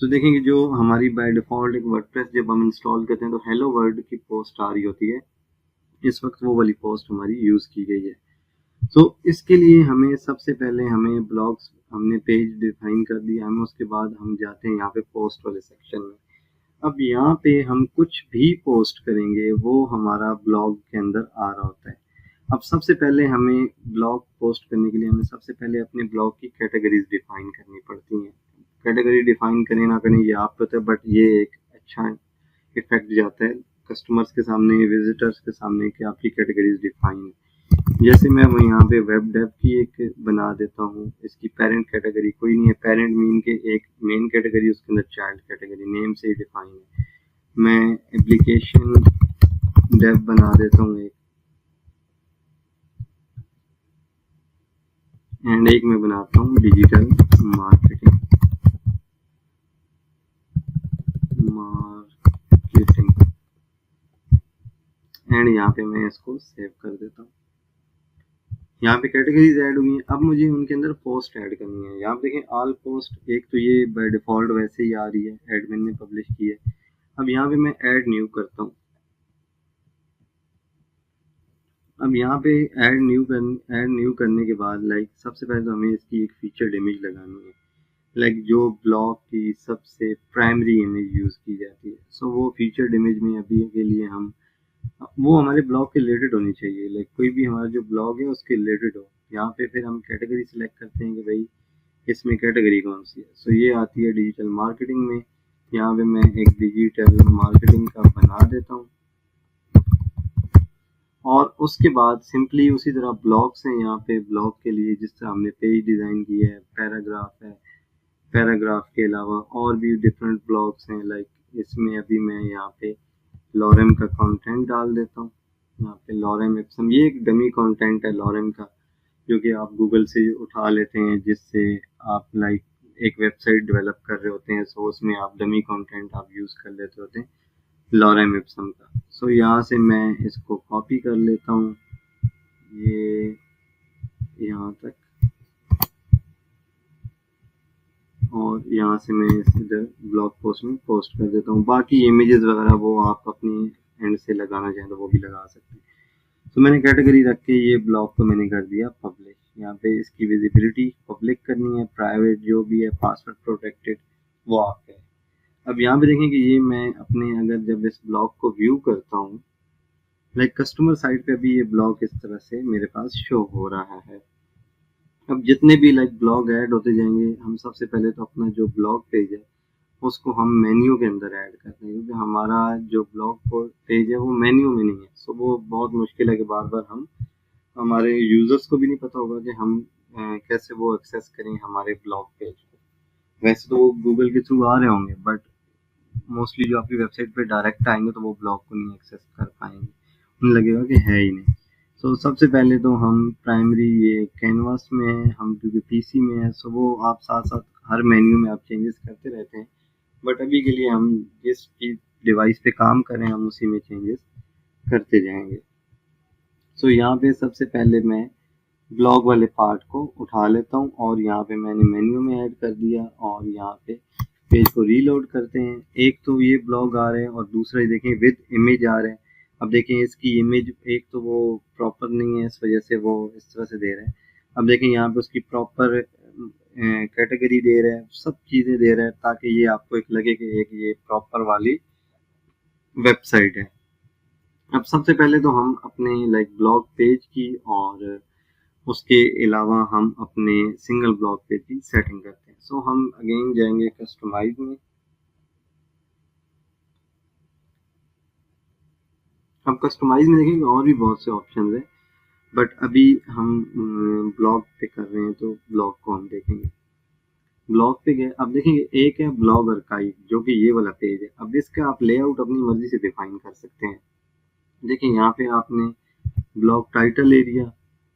तो देखेंगे जो हमारी बाय डिफ़ॉल्ट एक वर्डप्रेस जब हम इंस्टॉल करते हैं तो हेलो वर्ल्ड की पोस्ट आ रही होती है। इस वक्त वो वाली पोस्ट हमारी यूज़ की गई है। तो इसके लिए हमें सबसे पहले हमें ब्लॉग्स हमने पेज डिफाइन कर दिया, हमें उसके बाद हम जाते हैं यहाँ पे पोस्ट वाले सेक्शन में। अब यहाँ पे हम कुछ भी पोस्ट करेंगे वो हमारा ब्लॉग के अंदर आ रहा होता है। अब सबसे पहले हमें ब्लॉग पोस्ट करने के लिए हमें सबसे पहले अपने ब्लॉग की कैटेगरीज डिफाइन करनी पड़ती हैं। कैटेगरी डिफाइन करें ना करें ये आप पता है, बट ये एक अच्छा इफेक्ट जाता है कस्टमर्स के सामने, विजिटर्स के सामने कि आपकी कैटेगरीज डिफाइन है। जैसे मैं वो यहाँ पे वेब डेव की एक बना देता हूँ, इसकी पेरेंट कैटेगरी कोई नहीं है, पेरेंट मीन के एक मेन कैटेगरी उसके अंदर चाइल्ड कैटेगरी नेम से ही डिफाइन है। मैं एप्लीकेशन डेव बना देता हूँ एक, एंड एक मैं बनाता हूँ डिजिटल मार्केटिंग एंड यहाँ पे मैं इसको सेव कर देता हूँ। यहाँ पे कैटेगरीज ऐड हुई हैं, अब मुझे उनके अंदर पोस्ट ऐड करनी है। यहाँ पे देखें ऑल पोस्ट, एक तो ये बाय डिफ़ॉल्ट वैसे ही आ रही है, एडमिन ने पब्लिश की है। अब यहाँ पे मैं ऐड न्यू करता हूँ। अब यहाँ पे ऐड न्यू करने के बाद लाइक सबसे पहले तो हमें इसकी एक फीचर्ड इमेज लगानी है, लाइक जो ब्लॉग की सबसे प्राइमरी इमेज यूज़ की जाती है। सो वो फीचर्ड इमेज में अभी के लिए हम वो हमारे ब्लॉग के रिलेटेड होनी चाहिए, लाइक कोई भी हमारा जो ब्लॉग है उसके रिलेटेड हो। यहाँ पे फिर हम कैटेगरी सेलेक्ट करते हैं कि भाई इसमें कैटेगरी कौन सी है। सो ये आती है डिजिटल मार्केटिंग में। यहाँ पे मैं एक डिजिटल मार्केटिंग का बना देता हूँ और उसके बाद सिंपली उसी तरह ब्लॉग्स हैं। यहाँ पे ब्लॉग के लिए जिस तरह हमने पेज डिज़ाइन किया है, पैराग्राफ है, पैराग्राफ के अलावा और भी डिफरेंट ब्लॉग्स हैं। लाइक इसमें अभी मैं यहाँ पे लॉरेम का कंटेंट डाल देता हूँ। यहाँ पे लॉरेम एप्सम, ये एक डमी कंटेंट है लॉरेम का जो कि आप गूगल से उठा लेते हैं, जिससे आप लाइक एक वेबसाइट डेवलप कर रहे होते हैं। सो उसमें आप डमी कंटेंट आप यूज़ कर लेते होते हैं लॉरेम एप्सम का। सो यहाँ से मैं इसको कॉपी कर लेता हूँ ये यहाँ तक, और यहाँ से मैं इधर ब्लॉग पोस्ट में पोस्ट कर देता हूँ। बाकी इमेजेस वगैरह वो आप अपनी एंड से लगाना चाहें तो वो भी लगा सकते हैं। तो मैंने कैटेगरी रख के ये ब्लॉग को मैंने कर दिया पब्लिक। यहाँ पे इसकी विजिबिलिटी पब्लिक करनी है, प्राइवेट जो भी है, पासवर्ड प्रोटेक्टेड वो आपका है। अब यहाँ पे देखें कि ये मैं अपने अगर जब इस ब्लॉग को व्यू करता हूँ, लाइक कस्टमर साइड पे भी ये ब्लॉग इस तरह से मेरे पास शो हो रहा है। अब जितने भी लाइक ब्लॉग ऐड होते जाएंगे, हम सबसे पहले तो अपना जो ब्लॉग पेज है उसको हम मेन्यू के अंदर ऐड करते हैं, क्योंकि हमारा जो ब्लॉग पेज है वो मेन्यू में नहीं है। सो वो बहुत मुश्किल है कि बार बार हम, हमारे यूज़र्स को भी नहीं पता होगा कि हम कैसे वो एक्सेस करें हमारे ब्लॉग पेज को। वैसे तो वो गूगल के थ्रू आ रहे होंगे, बट मोस्टली जो आपकी वेबसाइट पे डायरेक्ट आएंगे तो वो ब्लॉग को नहीं एक्सेस कर पाएंगे। लगेगा कि है ही नहीं। सो सबसे पहले तो हम प्राइमरी ये कैनवास में है, हम क्योंकि पीसी में है, सो वो आप साथ साथ हर मेन्यू में आप चेंजेस करते रहते हैं, बट अभी के लिए हम जिस डिवाइस पे काम करें हम उसी में चेंजेस करते जाएंगे। सो यहाँ पे सबसे पहले मैं ब्लॉग वाले पार्ट को उठा लेता हूँ और यहाँ पे मैंने मेन्यू में ऐड कर दिया और यहाँ पे पेज को रीलोड करते हैं। एक तो ये ब्लॉग आ रहे हैं और दूसरा ये देखें विद इमेज आ रहे हैं। अब देखें इसकी इमेज एक तो वो प्रॉपर नहीं है, इस वजह से वो इस तरह से दे रहे हैं। अब देखें यहाँ पे उसकी प्रॉपर कैटेगरी दे रहे हैं, सब चीज़ें दे रहे हैं ताकि ये आपको एक लगे कि एक ये प्रॉपर वाली वेबसाइट है। अब सबसे पहले तो हम अपने ब्लॉग पेज की और उसके अलावा हम अपने सिंगल ब्लॉग पेज की सेटिंग करते हैं। सो हम अगेन जाएंगे कस्टमाइज में। अब कस्टमाइज में देखेंगे और भी बहुत से ऑप्शन है, बट अभी हम ब्लॉग पे कर रहे हैं तो ब्लॉग को हम देखेंगे। ब्लॉग पे गए, अब देखेंगे एक है ब्लॉग आर्काइव जो कि ये वाला पेज है। अब इसका आप लेआउट अपनी मर्जी से डिफाइन कर सकते हैं। देखिए यहाँ पे आपने ब्लॉग टाइटल एरिया,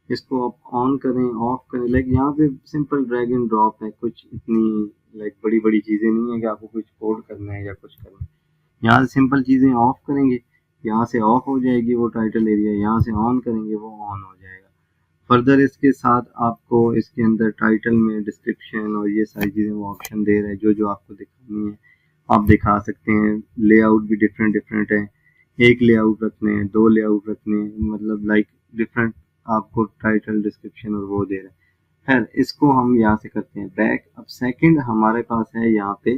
इसको आप ऑन करें ऑफ करें, यहाँ पे सिंपल ड्रैग एंड ड्रॉप है, कुछ इतनी बड़ी बड़ी चीज़ें नहीं है कि आपको कुछ कोड करना है या कुछ करना है। यहाँ से सिंपल चीज़ें ऑफ करेंगे, यहाँ से ऑफ हो जाएगी वो टाइटल एरिया, यहाँ से ऑन करेंगे वो ऑन हो जाएगा। फर्दर इसके साथ आपको इसके अंदर टाइटल में डिस्क्रिप्शन और ये सारी चीज़ें वो ऑप्शन दे रहे हैं, जो जो आपको दिखानी है आप दिखा सकते हैं। लेआउट भी डिफरेंट डिफरेंट है, एक लेआउट रखने हैं, दो लेआउट रखने हैं, डिफरेंट आपको टाइटल डिस्क्रिप्शन और वो दे रहे हैं। खैर इसको हम यहाँ से करते हैं बैक। अब सेकंड हमारे पास है यहाँ पे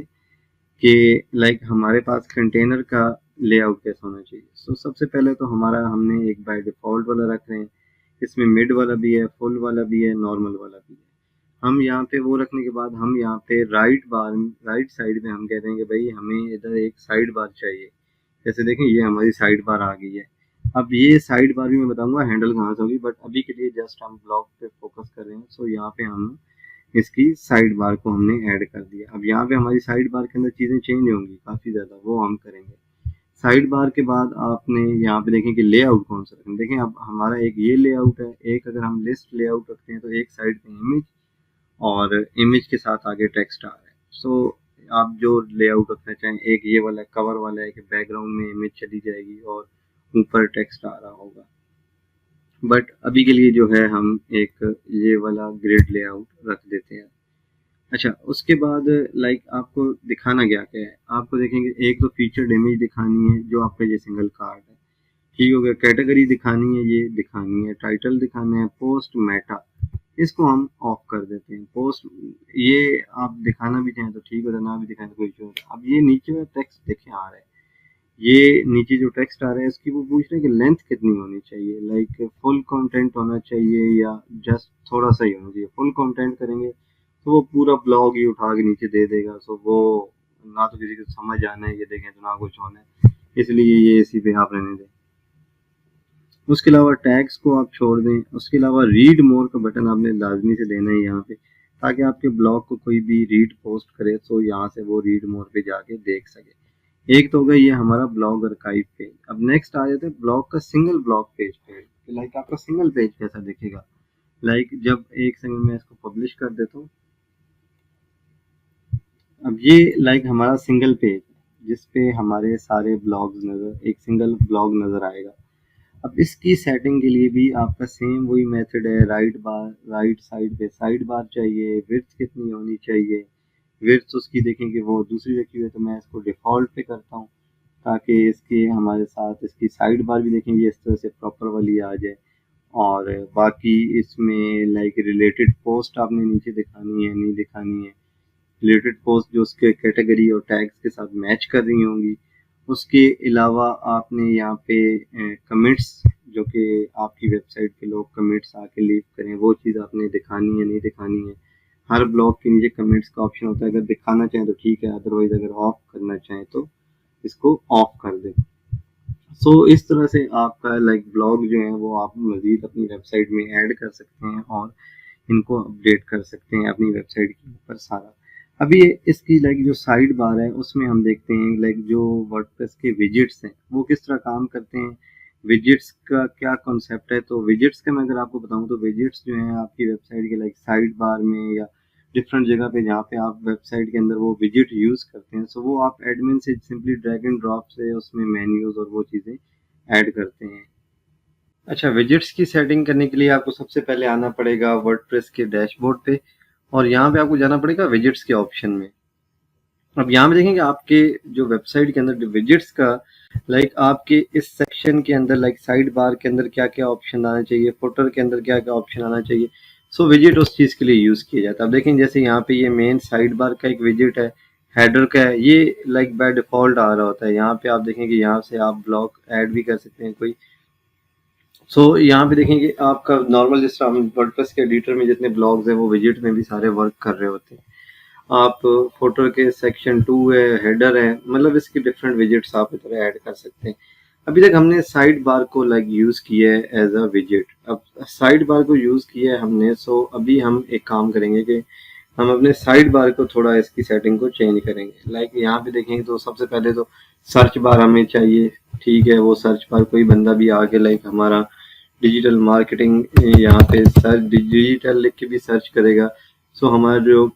कि हमारे पास कंटेनर का लेआउट कैसा होना चाहिए। सो सबसे पहले तो हमारा हमने एक बाय डिफ़ॉल्ट वाला रख रहे हैं, इसमें मिड वाला भी है, फुल वाला भी है, नॉर्मल वाला भी है। हम यहाँ पे वो रखने के बाद हम यहाँ पे राइट साइड में हम कह रहे हैं कि भाई हमें इधर एक साइड बार चाहिए। जैसे देखें ये हमारी साइड बार आ गई है। अब ये साइड बार भी मैं बताऊंगा हैंडल कहाँ से होगी, बट अभी के लिए जस्ट हम ब्लॉग पे फोकस कर रहे हैं। सो यहाँ पे हम इसकी साइड बार को हमने ऐड कर दिया। अब यहाँ पे हमारी साइड बार के अंदर चीज़ें चेंज होंगी काफ़ी ज़्यादा, वो हम करेंगे। साइड बार के बाद आपने यहाँ पे देखें कि लेआउट कौन सा रखें। देखें अब हमारा एक ये लेआउट है, एक अगर हम लिस्ट लेआउट रखते हैं तो एक साइड पे इमेज और इमेज के साथ आगे टेक्स्ट आ रहा है। सो आप जो लेआउट रखना चाहें, एक ये वाला कवर वाला है कि बैकग्राउंड में इमेज चली जाएगी और ऊपर टेक्स्ट आ रहा होगा, बट अभी के लिए जो है हम एक ये वाला ग्रिड लेआउट रख देते हैं। अच्छा उसके बाद आपको दिखाना क्या क्या है, आपको देखेंगे एक तो फीचर्ड इमेज दिखानी है जो आपका ये सिंगल कार्ड है, ठीक हो गया। कैटेगरी दिखानी है, ये दिखानी है, टाइटल दिखाना है, पोस्ट मेटा, इसको हम ऑफ कर देते हैं। पोस्ट ये आप दिखाना भी चाहें तो ठीक है, ना भी दिखाएं तो कोई इशू नहीं। अब ये नीचे में टेक्स्ट देखे आ रहा है, ये नीचे जो टेक्स्ट आ रहा है इसकी वो पूछ रहे हैं कि लेंथ कितनी होनी चाहिए, फुल कंटेंट होना चाहिए या जस्ट थोड़ा सा ही होना चाहिए। फुल कंटेंट करेंगे तो वो पूरा ब्लॉग ही उठा के नीचे दे देगा, सो वो ना तो किसी को समझ आना है ये देखें तो ना कुछ होना है, इसलिए ये इसी पे आप रहने दें। उसके अलावा टैग्स को आप छोड़ दें। उसके अलावा रीड मोर का बटन आपने लाजमी से देना है यहाँ पे, ताकि आपके ब्लॉग को कोई भी रीड पोस्ट करे तो यहाँ से वो रीड मोर पे जाके देख सके। एक तो होगा ये हमारा ब्लॉग आर्काइव पेज। अब नेक्स्ट आ जाते हैं ब्लॉग का सिंगल ब्लॉग पेज पे। आपका सिंगल पेज कैसा दिखेगा, जब एक सेकंड में इसको पब्लिश कर देता हूँ। अब ये हमारा सिंगल पेज जिसपे हमारे सारे ब्लॉग्स नज़र, एक सिंगल ब्लॉग नज़र आएगा। अब इसकी सेटिंग के लिए भी आपका सेम वही मेथड है, राइट साइड पे साइड बार चाहिए, विड्थ कितनी होनी चाहिए। विड्थ उसकी देखें कि वो दूसरी रखी हुई है, तो मैं इसको डिफ़ॉल्ट पे करता हूँ ताकि इसके हमारे साथ इसकी साइड बार भी देखेंगे इस तरह से प्रॉपर वाली आ जाए। और बाकी इसमें रिलेटेड पोस्ट आपने नीचे दिखानी है नहीं दिखानी है, रिलेटेड पोस्ट जो उसके कैटेगरी और टैग्स के साथ मैच कर रही होंगी। उसके अलावा आपने यहाँ पे कमेंट्स जो कि आपकी वेबसाइट पे लोग कमेंट्स आके लीव करें, वो चीज़ आपने दिखानी है नहीं दिखानी है। हर ब्लॉग के नीचे कमेंट्स का ऑप्शन होता है, अगर दिखाना चाहें तो ठीक है, अदरवाइज अगर ऑफ करना चाहें तो इसको ऑफ कर दें। सो इस तरह से आपका ब्लॉग जो है वो आप मज़ीद अपनी वेबसाइट में ऐड कर सकते हैं और इनको अपडेट कर सकते हैं अपनी वेबसाइट के ऊपर सारा। अभी इसकी जो साइड बार है उसमें हम देखते हैं जो वर्डप्रेस के विजेट्स हैं वो किस तरह काम करते हैं। विजिट्स का क्या कॉन्सेप्ट है, तो विजिट्स का मैं अगर आपको बताऊं तो विजिट्स जो है आपकी वेबसाइट के लाइक साइड बार में या डिफरेंट जगह पे जहाँ पे आप वेबसाइट के अंदर वो विजिट यूज़ करते हैं, सो वो आप एडमिन से सिंपली ड्रैग एंड ड्रॉप से उसमें मेन्यूज और वो चीज़ें ऐड करते हैं। अच्छा, विजिट्स की सेटिंग करने के लिए आपको सबसे पहले आना पड़ेगा वर्डप्रेस के डैशबोर्ड पे और यहाँ पे आपको जाना पड़ेगा विजिट्स के ऑप्शन में। अब यहाँ पे देखेंगे आपके जो वेबसाइट के अंदर जो विजिट्स का लाइक आपके इस सेक्शन के अंदर लाइक साइड बार के अंदर क्या क्या ऑप्शन आना चाहिए, फुटर के अंदर क्या क्या ऑप्शन आना चाहिए, सो विजिट उस चीज़ के लिए यूज़ किया जाता है। अब देखें जैसे यहाँ पे ये मेन साइड बार का एक विजिट है, हेडर का है, ये लाइक बाय डिफॉल्ट आ रहा होता है। यहाँ पे आप देखेंगे यहाँ से आप ब्लॉक ऐड भी कर सकते हैं कोई। यहाँ पे देखेंगे आपका नॉर्मल जिस तरह हम वर्डप्रेस के एडिटर में जितने ब्लॉग्स हैं वो विजिट में भी सारे वर्क कर रहे होते हैं। आप फोटो के सेक्शन 2 है, हेडर है, मतलब इसके डिफरेंट विजिट्स आप इधर ऐड कर सकते हैं। अभी तक हमने साइड बार को लाइक यूज़ किया है एज अ विजिट। अब साइड बार को यूज़ किया है हमने, सो अभी हम एक काम करेंगे कि हम अपने साइड बार को थोड़ा इसकी सेटिंग को चेंज करेंगे। लाइक यहाँ पे देखेंगे तो सबसे पहले तो सर्च बार हमें चाहिए। ठीक है, वो सर्च बार कोई बंदा भी आके लाइक हमारा डिजिटल मार्केटिंग यहाँ पे सर्च डिजिटल लिख के भी सर्च करेगा, सो हमारा जो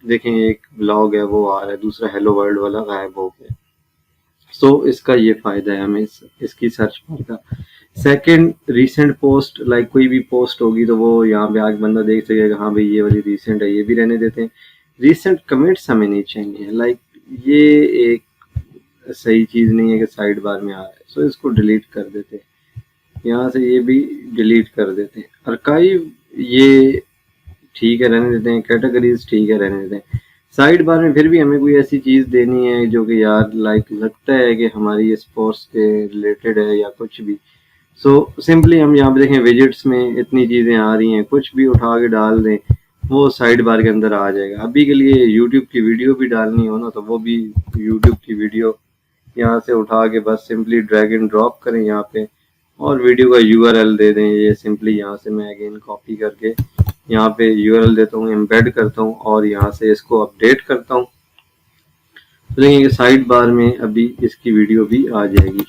देखें एक ब्लॉग है वो आ रहा है, दूसरा हेलो वर्ल्ड वाला गायब हो गया। इसका ये फायदा है हमें इसकी सर्च बार का। सेकंड, रीसेंट पोस्ट, लाइक कोई भी पोस्ट होगी तो वो यहाँ पे आके बंदा देख सकेगा, हाँ भाई ये वाली रीसेंट है, ये भी रहने देते हैं। रीसेंट कमेंट्स हमें नहीं चाहिए, लाइक ये एक सही चीज़ नहीं है कि साइड बार में आ रहा है, इसको डिलीट कर देते हैं। यहाँ से ये भी डिलीट कर देते हैं। आर्काइव ये ठीक है रहने देते हैं। कैटेगरीज ठीक है रहने देते हैं। साइड बार में फिर भी हमें कोई ऐसी चीज़ देनी है जो कि यार लाइक लगता है कि हमारी स्पोर्ट्स के रिलेटेड है या कुछ भी, सिंपली हम यहाँ पे देखें विजिट्स में इतनी चीज़ें आ रही हैं, कुछ भी उठा के डाल दें वो साइड बार के अंदर आ जाएगा। अभी के लिए यूट्यूब की वीडियो भी डालनी हो ना तो वो भी यूट्यूब की वीडियो यहाँ से उठा के बस सिंपली ड्रैग एंड ड्रॉप करें यहाँ पे और वीडियो का यूआरएल दे दें। ये सिंपली यहाँ से मैं अगेन कॉपी करके यहाँ पे यूआरएल देता हूँ, एम्बेड करता हूँ और यहाँ से इसको अपडेट करता हूँ। तो देखेंगे साइड बार में अभी इसकी वीडियो भी आ जाएगी।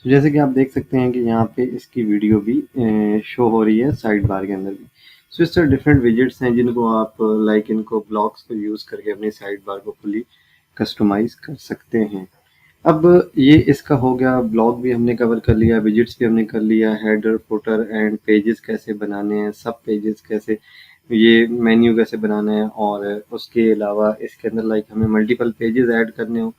तो जैसे कि आप देख सकते हैं कि यहाँ पे इसकी वीडियो भी शो हो रही है साइड बार के अंदर भी। इस तरह डिफरेंट विजिट्स हैं जिनको आप लाइक इनको ब्लॉक्स को यूज़ करके अपनी साइड बार को फुली कस्टमाइज कर सकते हैं। अब ये इसका हो गया, ब्लॉग भी हमने कवर कर लिया, विजिट्स भी हमने कर लिया, हेडर फुटर एंड पेजेस कैसे बनाने हैं, सब पेजेस कैसे, ये मेन्यू कैसे बनाना है, और उसके अलावा इसके अंदर लाइक हमें मल्टीपल पेजेस ऐड करने हो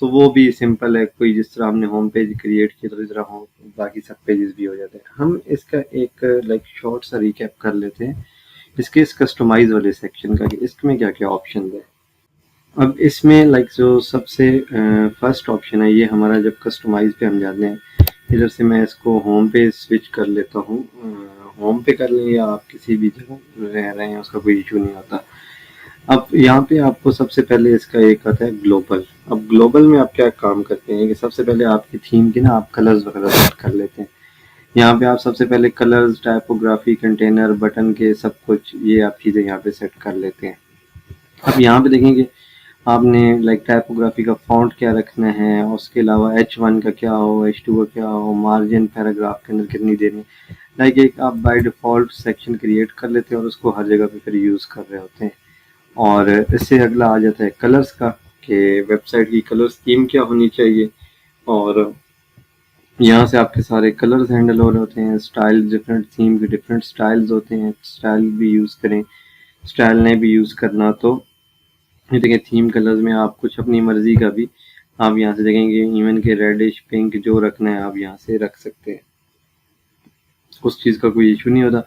वो भी सिंपल है। कोई जिस तरह हमने होम पेज क्रिएट किया तो इस तरह हो बाकी सब पेजेस भी हो जाते हैं। हम इसका एक लाइक शॉर्ट सा रिकैप कर लेते हैं इसके इस कस्टमाइज वाले सेक्शन का कि इसमें क्या क्या ऑप्शन है। अब इसमें लाइक जो सबसे फर्स्ट ऑप्शन है ये हमारा, जब कस्टमाइज पे हम जाते हैं इधर से मैं इसको होम पे स्विच कर लेता हूँ। होम पे कर लें या आप किसी भी जगह रह रहे हैं उसका कोई इशू नहीं होता। अब यहाँ पे आपको सबसे पहले इसका एक आता है ग्लोबल। अब ग्लोबल में आप क्या काम करते हैं कि सबसे पहले आपकी थीम की ना आप कलर्स वगैरह सेट कर लेते हैं। यहाँ पे आप सबसे पहले कलर्स, टाइपोग्राफी, कंटेनर, बटन के सब कुछ ये आप चीज़ें यहाँ पे सेट कर लेते हैं। अब यहाँ पे देखेंगे आपने लाइक टाइपोग्राफी का फॉन्ट क्या रखना है, उसके अलावा H1 का क्या हो, H2 का क्या हो, मार्जिन पैराग्राफ के अंदर कितनी देनी, लाइक एक आप बाय डिफ़ॉल्ट सेक्शन क्रिएट कर लेते हैं और उसको हर जगह पे फिर यूज़ कर रहे होते हैं। और इससे अगला आ जाता है कलर्स का कि वेबसाइट की कलर स्कीम क्या होनी चाहिए, और यहाँ से आपके सारे कलर्स हैंडल हो रहे होते हैं। स्टाइल, डिफरेंट थीम के डिफरेंट स्टाइल्स होते हैं, स्टाइल भी यूज़ करें, स्टाइल नहीं भी यूज़ करना तो ये देखिए थीम कलर्स में आप कुछ अपनी मर्जी का भी आप यहाँ से देखेंगे, इवन के रेडिश, पिंक जो रखना है आप यहाँ से रख सकते हैं, उस चीज़ का कोई इशू नहीं होता।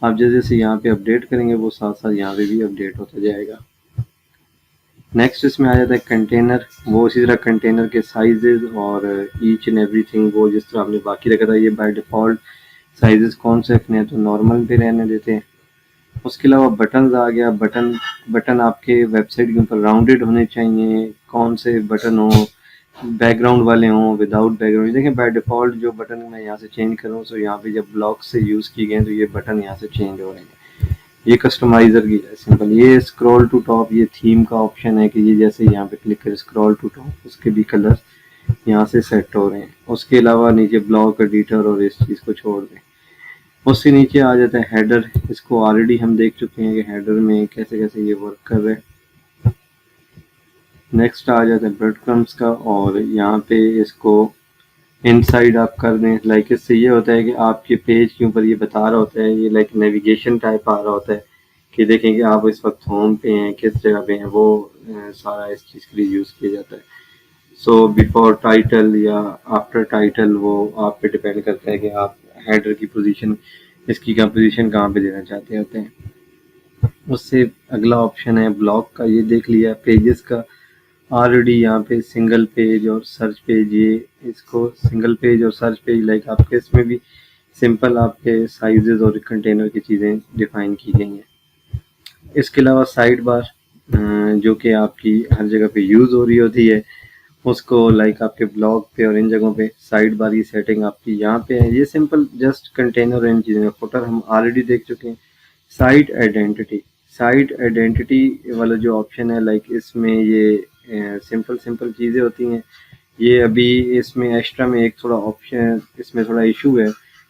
आप जैसे जैसे यहाँ पे अपडेट करेंगे वो साथ साथ यहाँ पे भी अपडेट होता जाएगा। नेक्स्ट इसमें आ जाता है कंटेनर। वो इसी तरह कंटेनर के साइजेस और ईच एंड एवरीथिंग वो जिस तरह हमने बाकी रखा था ये बाय डिफ़ॉल्ट साइजेस कौन से रखने हैं तो नॉर्मल पे रहने देते हैं। उसके अलावा बटन्स आ गया। बटन आपके वेबसाइट के ऊपर राउंडेड होने चाहिए, कौन से बटन हो, बैकग्राउंड वाले हों, विदाउट बैकग्राउंड। देखें बाय डिफ़ॉल्ट जो बटन मैं यहाँ से चेंज करूँ सो यहाँ पे जब ब्लॉक से यूज़ किए गए तो ये बटन यहाँ से चेंज हो रहे हैं। ये कस्टमाइज़र की है सिंपल। ये स्क्रॉल टू टॉप, ये थीम का ऑप्शन है कि ये जैसे यहाँ पे क्लिक करें स्क्रॉल टू टॉप उसके भी कलर यहाँ से सेट हो रहे हैं। उसके अलावा नीचे ब्लॉक एडिटर और इस चीज़ को छोड़ दें। उससे नीचे आ जाता है हेडर। इसको ऑलरेडी हम देख चुके हैं कि हेडर में कैसे कैसे ये वर्क कर रहा है। नेक्स्ट आ जाता है ब्रेड क्रम्स का, और यहाँ पे इसको इनसाइड आप कर दें। लाइक इससे ये होता है कि आपके पेज के ऊपर ये बता रहा होता है, ये लाइक नेविगेशन टाइप आ रहा होता है कि देखें कि आप इस वक्त होम पे हैं, किस जगह पे हैं। वो सारा इस चीज़ के लिए यूज़ किया जाता है। सो बिफोर टाइटल या आफ्टर टाइटल वो आप पे डिपेंड करता है कि आप हेडर की पोजीशन, इसकी क्या पोजीशन कहाँ पे देना चाहते होते हैं। उससे अगला ऑप्शन है ब्लॉक का, ये देख लिया। पेजेस का ऑलरेडी यहाँ पे सिंगल पेज और सर्च पेज, ये इसको सिंगल पेज और सर्च पेज लाइक आपके इसमें भी सिंपल आपके साइजेस और कंटेनर की चीज़ें डिफाइन की गई हैं। इसके अलावा साइड बार जो कि आपकी हर जगह पे यूज़ हो रही होती है, उसको लाइक आपके ब्लॉग पे और इन जगहों पे साइड बार की सेटिंग आपकी यहाँ पे है। ये सिंपल जस्ट कंटेनर इन चीज़ों का फुटर हम ऑलरेडी देख चुके हैं। साइट आइडेंटिटी वाला जो ऑप्शन है, लाइक इसमें ये सिंपल सिंपल चीज़ें होती हैं। ये अभी इसमें एक्स्ट्रा में एक थोड़ा ऑप्शन, इसमें थोड़ा इशू है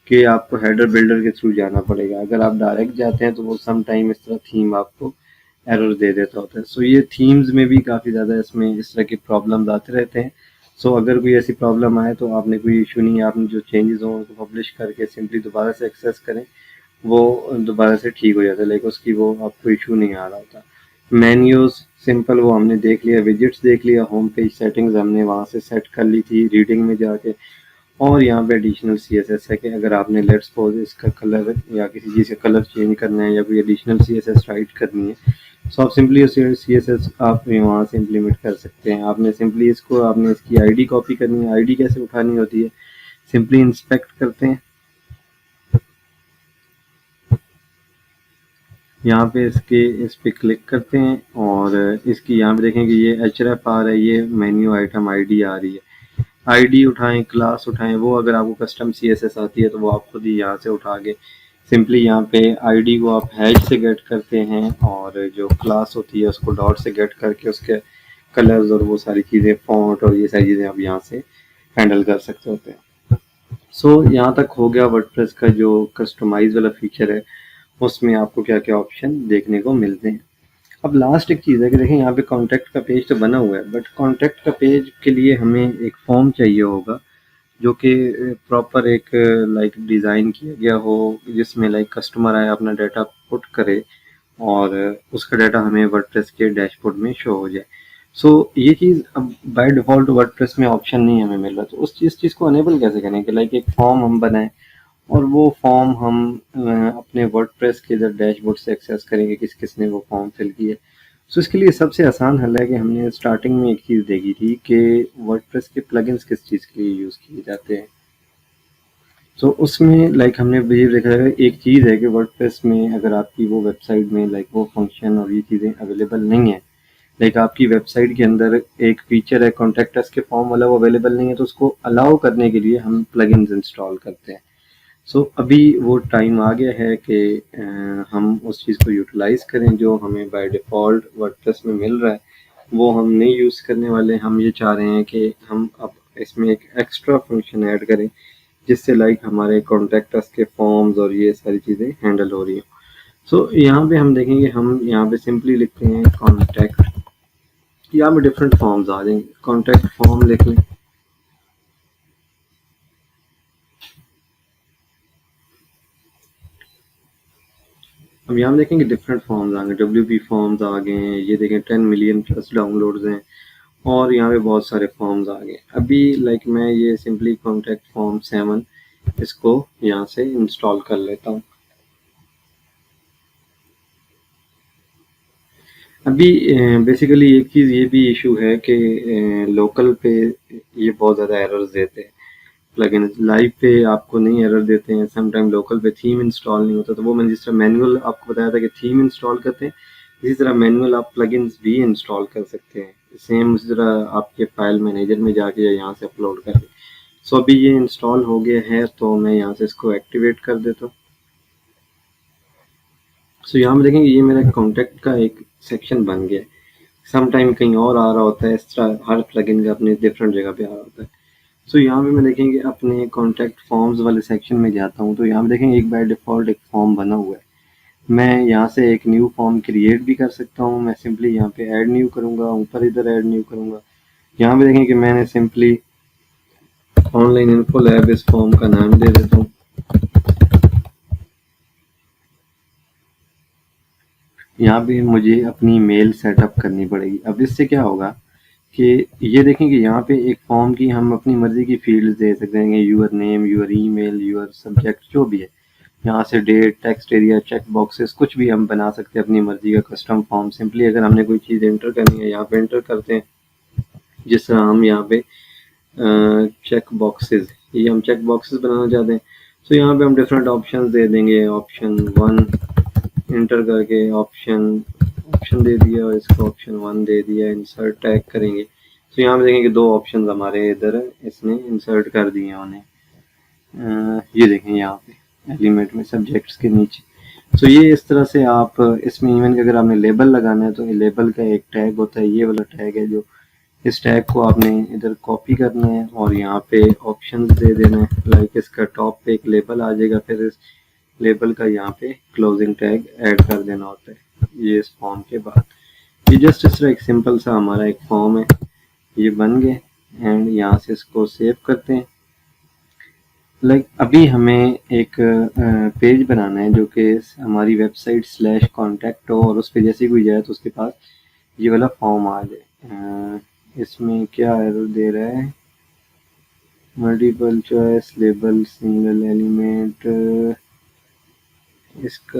कि आपको हेडर बिल्डर के थ्रू जाना पड़ेगा। अगर आप डायरेक्ट जाते हैं तो वो सम टाइम इस तरह थीम आपको एरर दे देता होता है। सो ये थीम्स में भी काफ़ी ज़्यादा इसमें इस तरह के प्रॉब्लम्स आते रहते हैं। सो अगर कोई ऐसी प्रॉब्लम आए तो आपने कोई इशू नहीं है, आपने जो चेंजेस हों उनको पब्लिश करके सिंपली दोबारा से एक्सेस करें, वो दोबारा से ठीक हो जाता है। लाइक उसकी वो आपको इशू नहीं आ रहा होता। मेन्यूज़ सिंपल वो हमने देख लिया, विजिट्स देख लिया, होम पेज सेटिंग्स हमने वहाँ से सेट कर ली थी रीडिंग में जाके। और यहाँ पे एडिशनल CSS है कि अगर आपने लेट्स सपोज इसका कलर या किसी चीज़ का कलर चेंज करना है या कोई एडिशनल CSS राइट करनी है, सो आप सिंपली CSS आप वहाँ से इम्प्लीमेंट कर सकते हैं। आपने सिंपली इसको, आपने इसकी ID कॉपी करनी है। ID कैसे उठानी होती है, सिंपली इंस्पेक्ट करते हैं, यहाँ पे इस पे क्लिक करते हैं और इसकी यहाँ पे देखें कि ये href आ रहा है, ये मेन्यू आइटम ID आ रही है। ID उठाएं, क्लास उठाएं, वो अगर आपको कस्टम CSS आती है तो वो आप खुद ही यहाँ से उठा के सिंपली यहाँ पे ID को आप हैश से गेट करते हैं, और जो क्लास होती है उसको डॉट से गेट करके उसके कलर्स और वो सारी चीज़ें, फॉन्ट और ये सारी चीज़ें आप यहाँ से हैंडल कर सकते होते हैं। सो यहाँ तक हो गया वर्डप्रेस का जो कस्टमाइज वाला फीचर है, उसमें आपको क्या क्या ऑप्शन देखने को मिलते हैं। अब लास्ट एक चीज़ है कि देखें यहाँ पे कॉन्टैक्ट का पेज तो बना हुआ है, बट कॉन्टैक्ट का पेज के लिए हमें एक फॉर्म चाहिए होगा जो कि प्रॉपर एक लाइक डिज़ाइन किया गया हो, जिसमें लाइक कस्टमर आए अपना डाटा पुट करे और उसका डाटा हमें वर्डप्रेस के डैशबोर्ड में शो हो जाए। सो ये चीज़ अब बाय डिफ़ॉल्ट वर्डप्रेस में ऑप्शन नहीं हमें मिल रहा, तो उस चीज़ को अनेबल कैसे करें कि लाइक एक फॉर्म हम बनाएं और वो फॉर्म हम अपने वर्डप्रेस के इधर डैशबोर्ड से एक्सेस करेंगे किस किस ने वो फॉर्म फिल किया है। सो इसके लिए सबसे आसान हल है कि हमने स्टार्टिंग में एक चीज़ देखी थी कि वर्डप्रेस के प्लगइन्स किस चीज़ के लिए यूज़ किए जाते हैं। सो उसमें लाइक हमने ये देखा है, एक चीज़ है कि वर्डप्रेस में अगर आपकी वो वेबसाइट में लाइक वो फंक्शन और ये चीज़ें अवेलेबल नहीं है, लाइक आपकी वेबसाइट के अंदर एक फीचर है कॉन्टैक्ट अस के फॉर्म वाला, वो अवेलेबल नहीं है, तो उसको अलाउ करने के लिए हम प्लगइन्स इंस्टॉल करते हैं। सो अभी वो टाइम आ गया है कि हम उस चीज़ को यूटिलाइज़ करें जो हमें बाय डिफ़ॉल्ट वर्डप्रेस में मिल रहा है, वो हम नहीं यूज़ करने वाले। हम ये चाह रहे हैं कि हम अब इसमें एक एक्स्ट्रा फंक्शन ऐड करें जिससे लाइक हमारे कॉन्टैक्ट अस के फॉर्म्स और ये सारी चीज़ें हैंडल हो रही हैं। सो यहाँ पे हम देखेंगे, हम यहाँ पे सिंपली लिखते हैं कॉन्टैक्ट, यहाँ पे डिफरेंट फॉर्म्स आ जाएंगे। कॉन्टैक्ट फॉर्म लिख लें, अब यहाँ देखेंगे डिफरेंट फॉर्म्स आ गए, WP फॉर्म्स आ गए हैं, ये देखें 10 मिलियन प्लस डाउनलोड्स हैं, और यहाँ पे बहुत सारे फॉर्म्स आ गए। अभी लाइक मैं ये सिंपली कॉन्टैक्ट फॉर्म 7 इसको यहाँ से इंस्टॉल कर लेता हूँ। अभी बेसिकली एक चीज़ ये भी इशू है कि लोकल पे ये बहुत ज़्यादा एरर्स देते हैं। प्लगइन लाइव पे आपको नहीं एरर देते हैं, सम टाइम लोकल पे थीम इंस्टॉल नहीं होता। तो वो मैंने जिस तरह मैनुअल आपको बताया था कि थीम इंस्टॉल करते हैं, इसी तरह मैनुअल आप प्लगइन्स भी इंस्टॉल कर सकते हैं, सेम उसी तरह आपके फाइल मैनेजर में जाके या यहाँ से अपलोड करके। सो अभी ये इंस्टॉल हो गया है, तो मैं यहाँ से इसको एक्टिवेट कर देता हूँ। सो यहाँ पे देखेंगे ये मेरा कॉन्टैक्ट का एक सेक्शन बन गया है। सम टाइम कहीं और आ रहा होता है, इस तरह हर प्लगइन का अपने डिफरेंट जगह पे आ रहा होता है। सो यहाँ पे मैं देखेंगे अपने कॉन्टैक्ट फॉर्म्स वाले सेक्शन में जाता हूँ, तो यहाँ पे देखेंगे एक बाय डिफ़ॉल्ट एक फॉर्म बना हुआ है। मैं यहाँ से एक न्यू फॉर्म क्रिएट भी कर सकता हूँ। मैं सिंपली यहाँ पे ऐड न्यू करूँगा, ऊपर इधर ऐड न्यू करूँगा। यहाँ पे देखें कि मैंने सिंपली ऑनलाइन इन्फो लैब इस फॉर्म का नाम दे देता हूँ। यहाँ पे मुझे अपनी मेल सेटअप करनी पड़ेगी। अब इससे क्या होगा कि ये देखें कि यहाँ पे एक फॉर्म की हम अपनी मर्जी की फील्ड्स दे सकते हैं, your name, your email, your subject, जो भी है। यहाँ से date, text area, check boxes, कुछ भी हम बना सकते हैं अपनी मर्जी का कस्टम फॉर्म। सिंपली अगर हमने कोई चीज़ एंटर करनी है यहाँ पे एंटर करते हैं। जिस तरह हम यहाँ पे चेक बॉक्सेस, ये हम चेक बॉक्सेस बनाना चाहते हैं, तो यहाँ पे हम डिफरेंट ऑप्शंस दे देंगे। ऑप्शन 1 इंटर करके ऑप्शन दे दिया और इसको ऑप्शन 1 दे दिया। इंसर्ट टैग करेंगे तो यहाँ पे देखेंगे 2 ऑप्शन हमारे इधर इसने इंसर्ट कर दिए उन्हें। ये देखें यहाँ पे एलिमेंट में सब्जेक्ट्स के नीचे। तो ये इस तरह से आप इसमें इवन अगर आपने लेबल लगाना है तो ये लेबल का एक टैग होता है, ये वाला टैग है, जो इस टैग को आपने इधर कॉपी करना है और यहाँ पे ऑप्शंस दे देना है। लाइक इसका टॉप पे एक लेबल आ जाएगा, फिर इस लेबल का यहाँ पे क्लोजिंग टैग ऐड कर देना होता है ये इस फॉर्म के बाद। ये जस्ट इस तरह एक सिंपल सा हमारा एक फॉर्म है, ये बन गए। एंड यहाँ से इसको सेव करते हैं। लाइक अभी हमें एक पेज बनाना है जो कि हमारी वेबसाइट /contact हो और उस पर जैसे कोई जाए तो उसके पास ये वाला फॉर्म आ जाए। इसमें क्या एरर दे रहा है, multiple choice, label, single element, इसका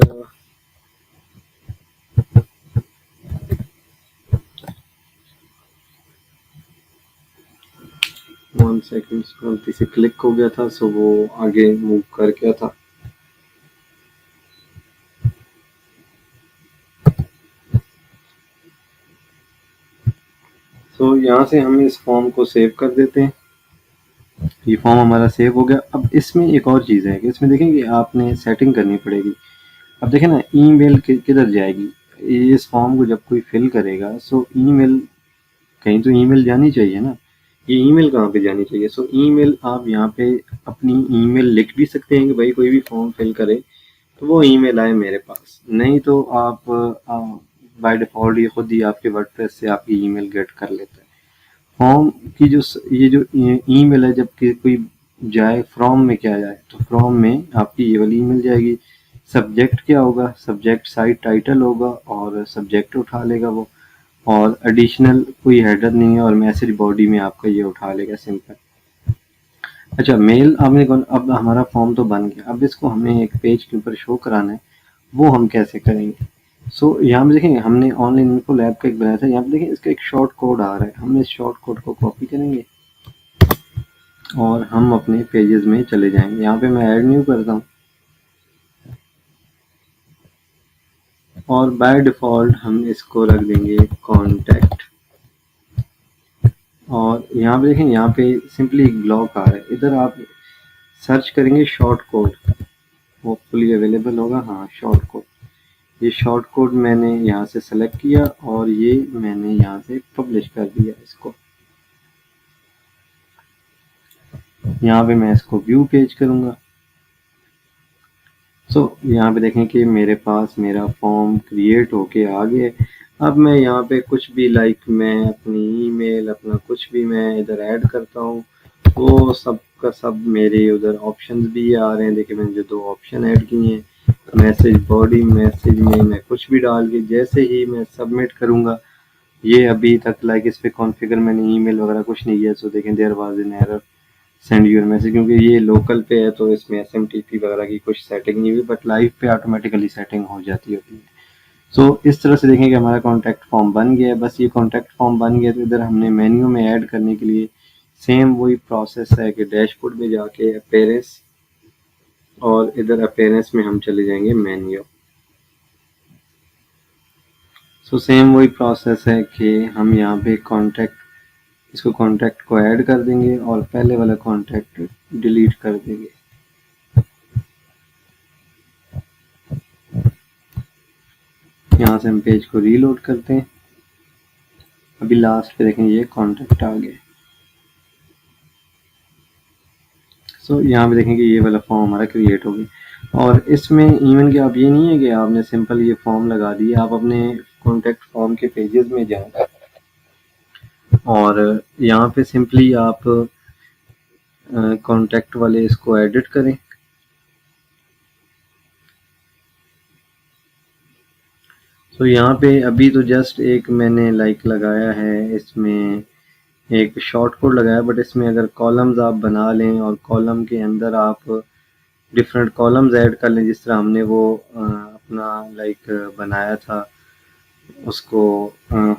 1 सेकेंड गलती से क्लिक हो गया था, सो वो आगे मूव कर गया था। तो यहाँ से हम इस फॉर्म को सेव कर देते हैं। ये फॉर्म हमारा सेव हो गया। अब इसमें एक और चीज़ है कि इसमें देखेंगे आपने सेटिंग करनी पड़ेगी। अब देखें ना, ईमेल किधर जाएगी। इस फॉर्म को जब कोई फिल करेगा सो ईमेल, कहीं तो ईमेल जानी चाहिए ना। ये ईमेल कहाँ पे जानी चाहिए? सो ईमेल आप यहाँ पे अपनी ईमेल लिख भी सकते हैं कि भाई कोई भी फॉर्म फिल करे तो वो ईमेल आए मेरे पास। नहीं तो आप बाय डिफ़ॉल्ट ये खुद ही आपके वर्डप्रेस से आपकी ईमेल गेट कर लेता है। फॉर्म की ये जो ईमेल है, जब कोई जाए फ्रॉम में क्या जाए, तो फ्रॉम में आपकी ये वाली ईमेल जाएगी। सब्जेक्ट क्या होगा, सब्जेक्ट साइट टाइटल होगा और सब्जेक्ट उठा लेगा वो, और एडिशनल कोई हेडर नहीं है, और मैसेज बॉडी में आपका ये उठा लेगा सिंपल। अच्छा, मेल आपने अब हमारा फॉर्म तो बन गया। अब इसको हमें एक पेज के ऊपर शो कराना है, वो हम कैसे करेंगे? सो यहाँ पे देखेंगे हमने ऑनलाइन इन्फो लैब का एक बनाया था। यहाँ पे देखें इसका एक शॉर्ट कोड आ रहा है, हम इस शॉर्ट कोड को कॉपी करेंगे और हम अपने पेजेस में चले जाएंगे। यहाँ पे मैं ऐड न्यू करता हूँ और बाय डिफ़ॉल्ट हम इसको रख देंगे कॉन्टैक्ट। और यहाँ पे देखें, यहाँ पे सिंपली एक ब्लॉक आ रहा है, इधर आप सर्च करेंगे शॉर्ट कोड, होपफुली अवेलेबल होगा। हाँ, शॉर्ट कोड। ये शॉर्ट कोड मैंने यहाँ से सेलेक्ट किया और ये मैंने यहाँ से पब्लिश कर दिया इसको। यहाँ पे मैं इसको व्यू पेज करूँगा। सो यहाँ पे देखें कि मेरे पास मेरा फॉर्म क्रिएट होके आ गया। अब मैं यहाँ पे कुछ भी लाइक मैं अपनी ईमेल, अपना कुछ भी मैं इधर ऐड करता हूँ, वो सब का सब मेरे उधर ऑप्शंस भी आ रहे हैं। देखिए मैंने जो 2 ऑप्शन ऐड किए हैं, मैसेज बॉडी, मैसेज में मैं कुछ भी डाल के जैसे ही मैं सबमिट करूँगा, ये अभी तक लाइक इस पे कॉन्फ़िगर मैंने ईमेल वगैरह कुछ नहीं किया। सो देखें there was an error send your message, क्योंकि ये लोकल पे है तो इसमें एसएमटीपी वगैरह की कुछ सेटिंग नहीं हुई, बट लाइव पे ऑटोमेटिकली सेटिंग हो जाती होती है। सो इस तरह से देखें कि हमारा कॉन्टैक्ट फॉर्म बन गया है। बस ये कॉन्टैक्ट फॉर्म बन गया तो इधर हमने मेन्यू में ऐड करने के लिए सेम वही प्रोसेस है कि डैशबोर्ड में जाके अपीयरेंस, और इधर अपीयरेंस में हम चले जाएंगे मेन्यू। सो सेम वही प्रोसेस है कि हम यहाँ पे इसको कॉन्टैक्ट को ऐड कर देंगे और पहले वाला कॉन्टैक्ट डिलीट कर देंगे। यहाँ से हम पेज को रीलोड करते हैं। अभी लास्ट पे देखें ये कॉन्टैक्ट आ गए। सो यहाँ पे देखें कि ये वाला फॉर्म हमारा क्रिएट हो गया। और इसमें इवन कि आप ये नहीं है कि आपने सिंपल ये फॉर्म लगा दिए, आप अपने कॉन्टैक्ट फॉर्म के पेजेस में जाएं और यहाँ पे सिंपली आप कॉन्टैक्ट वाले इसको एडिट करें। तो यहाँ पे अभी तो जस्ट एक मैंने लाइक लगाया है, इसमें एक शॉर्ट कोड लगाया, बट इसमें अगर कॉलम्स आप बना लें और कॉलम के अंदर आप डिफरेंट कॉलम्स ऐड कर लें, जिस तरह हमने वो अपना लाइक बनाया था उसको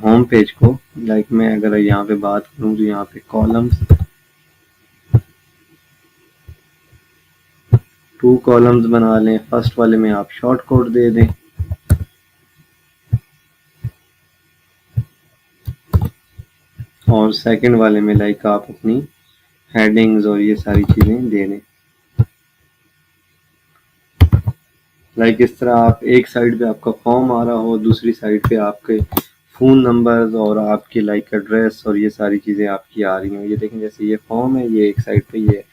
होम पेज को। लाइक मैं अगर यहाँ पे बात करूँ तो यहाँ पे कॉलम्स 2 कॉलम्स बना लें, फर्स्ट वाले में आप शॉर्ट कोड दे दें और सेकंड वाले में लाइक आप अपनी हेडिंग्स और ये सारी चीज़ें दे दें। लाइक इस तरह आप एक साइड पे आपका फॉर्म आ रहा हो, दूसरी साइड पे आपके फ़ोन नंबर्स और आपके लाइक एड्रेस और ये सारी चीज़ें आपकी आ रही हो। ये देखें जैसे ये फॉर्म है, ये एक साइड पे ये है।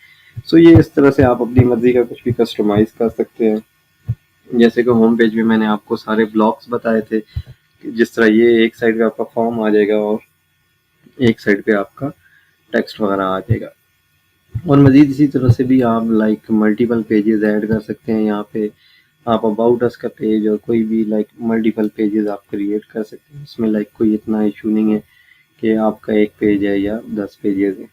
सो ये इस तरह से आप अपनी मर्ज़ी का कुछ भी कस्टमाइज़ कर सकते हैं। जैसे कि होम पेज में मैंने आपको सारे ब्लॉक्स बताए थे कि जिस तरह ये एक साइड पे आपका फॉर्म आ जाएगा और एक साइड पे आपका टेक्स्ट वगैरह आ जाएगा। और मज़ीद इसी तरह से भी आप लाइक मल्टीपल पेजेस ऐड कर सकते हैं। यहाँ पे आप अबाउट अस का पेज और कोई भी लाइक मल्टीपल पेजेस आप क्रिएट कर सकते हैं। इसमें लाइक कोई इतना इशू नहीं है कि आपका एक पेज है या 10 पेजेस है।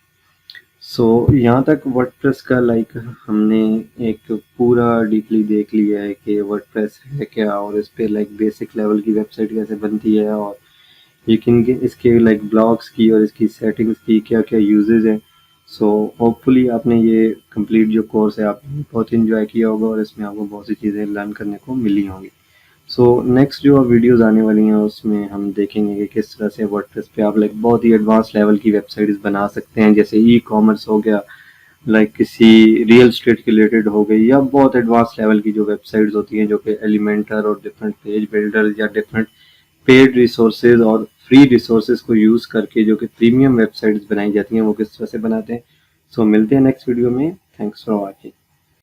सो यहाँ तक वर्डप्रेस का लाइक हमने एक पूरा डीपली देख लिया है कि वर्डप्रेस है क्या और इस पे लाइक बेसिक लेवल की वेबसाइट कैसे बनती है और ये किन के इसके लाइक ब्लॉग्स की और इसकी सेटिंग्स की क्या क्या यूजेज हैं। सो होपफुली आपने ये कंप्लीट जो कोर्स है आपने बहुत इंजॉय किया होगा और इसमें आपको बहुत सी चीज़ें लर्न करने को मिली होंगी। सो नेक्स्ट जो वीडियोस आने वाली हैं उसमें हम देखेंगे कि किस तरह से वर्डप्रेस पे आप लाइक बहुत ही एडवांस लेवल की वेबसाइट्स बना सकते हैं, जैसे ई कॉमर्स हो गया, लाइक किसी रियल स्टेट के रिलेटेड हो गई, या बहुत एडवांस लेवल की जो वेबसाइट्स होती हैं जो कि एलिमेंटर और डिफरेंट पेज बिल्डर या डिफरेंट पेड रिसोर्सेज और फ्री रिसोर्सेज को यूज़ करके जो कि प्रीमियम वेबसाइट्स बनाई जाती हैं वो किस तरह से बनाते हैं। सो मिलते हैं नेक्स्ट वीडियो में। Thanks for watching.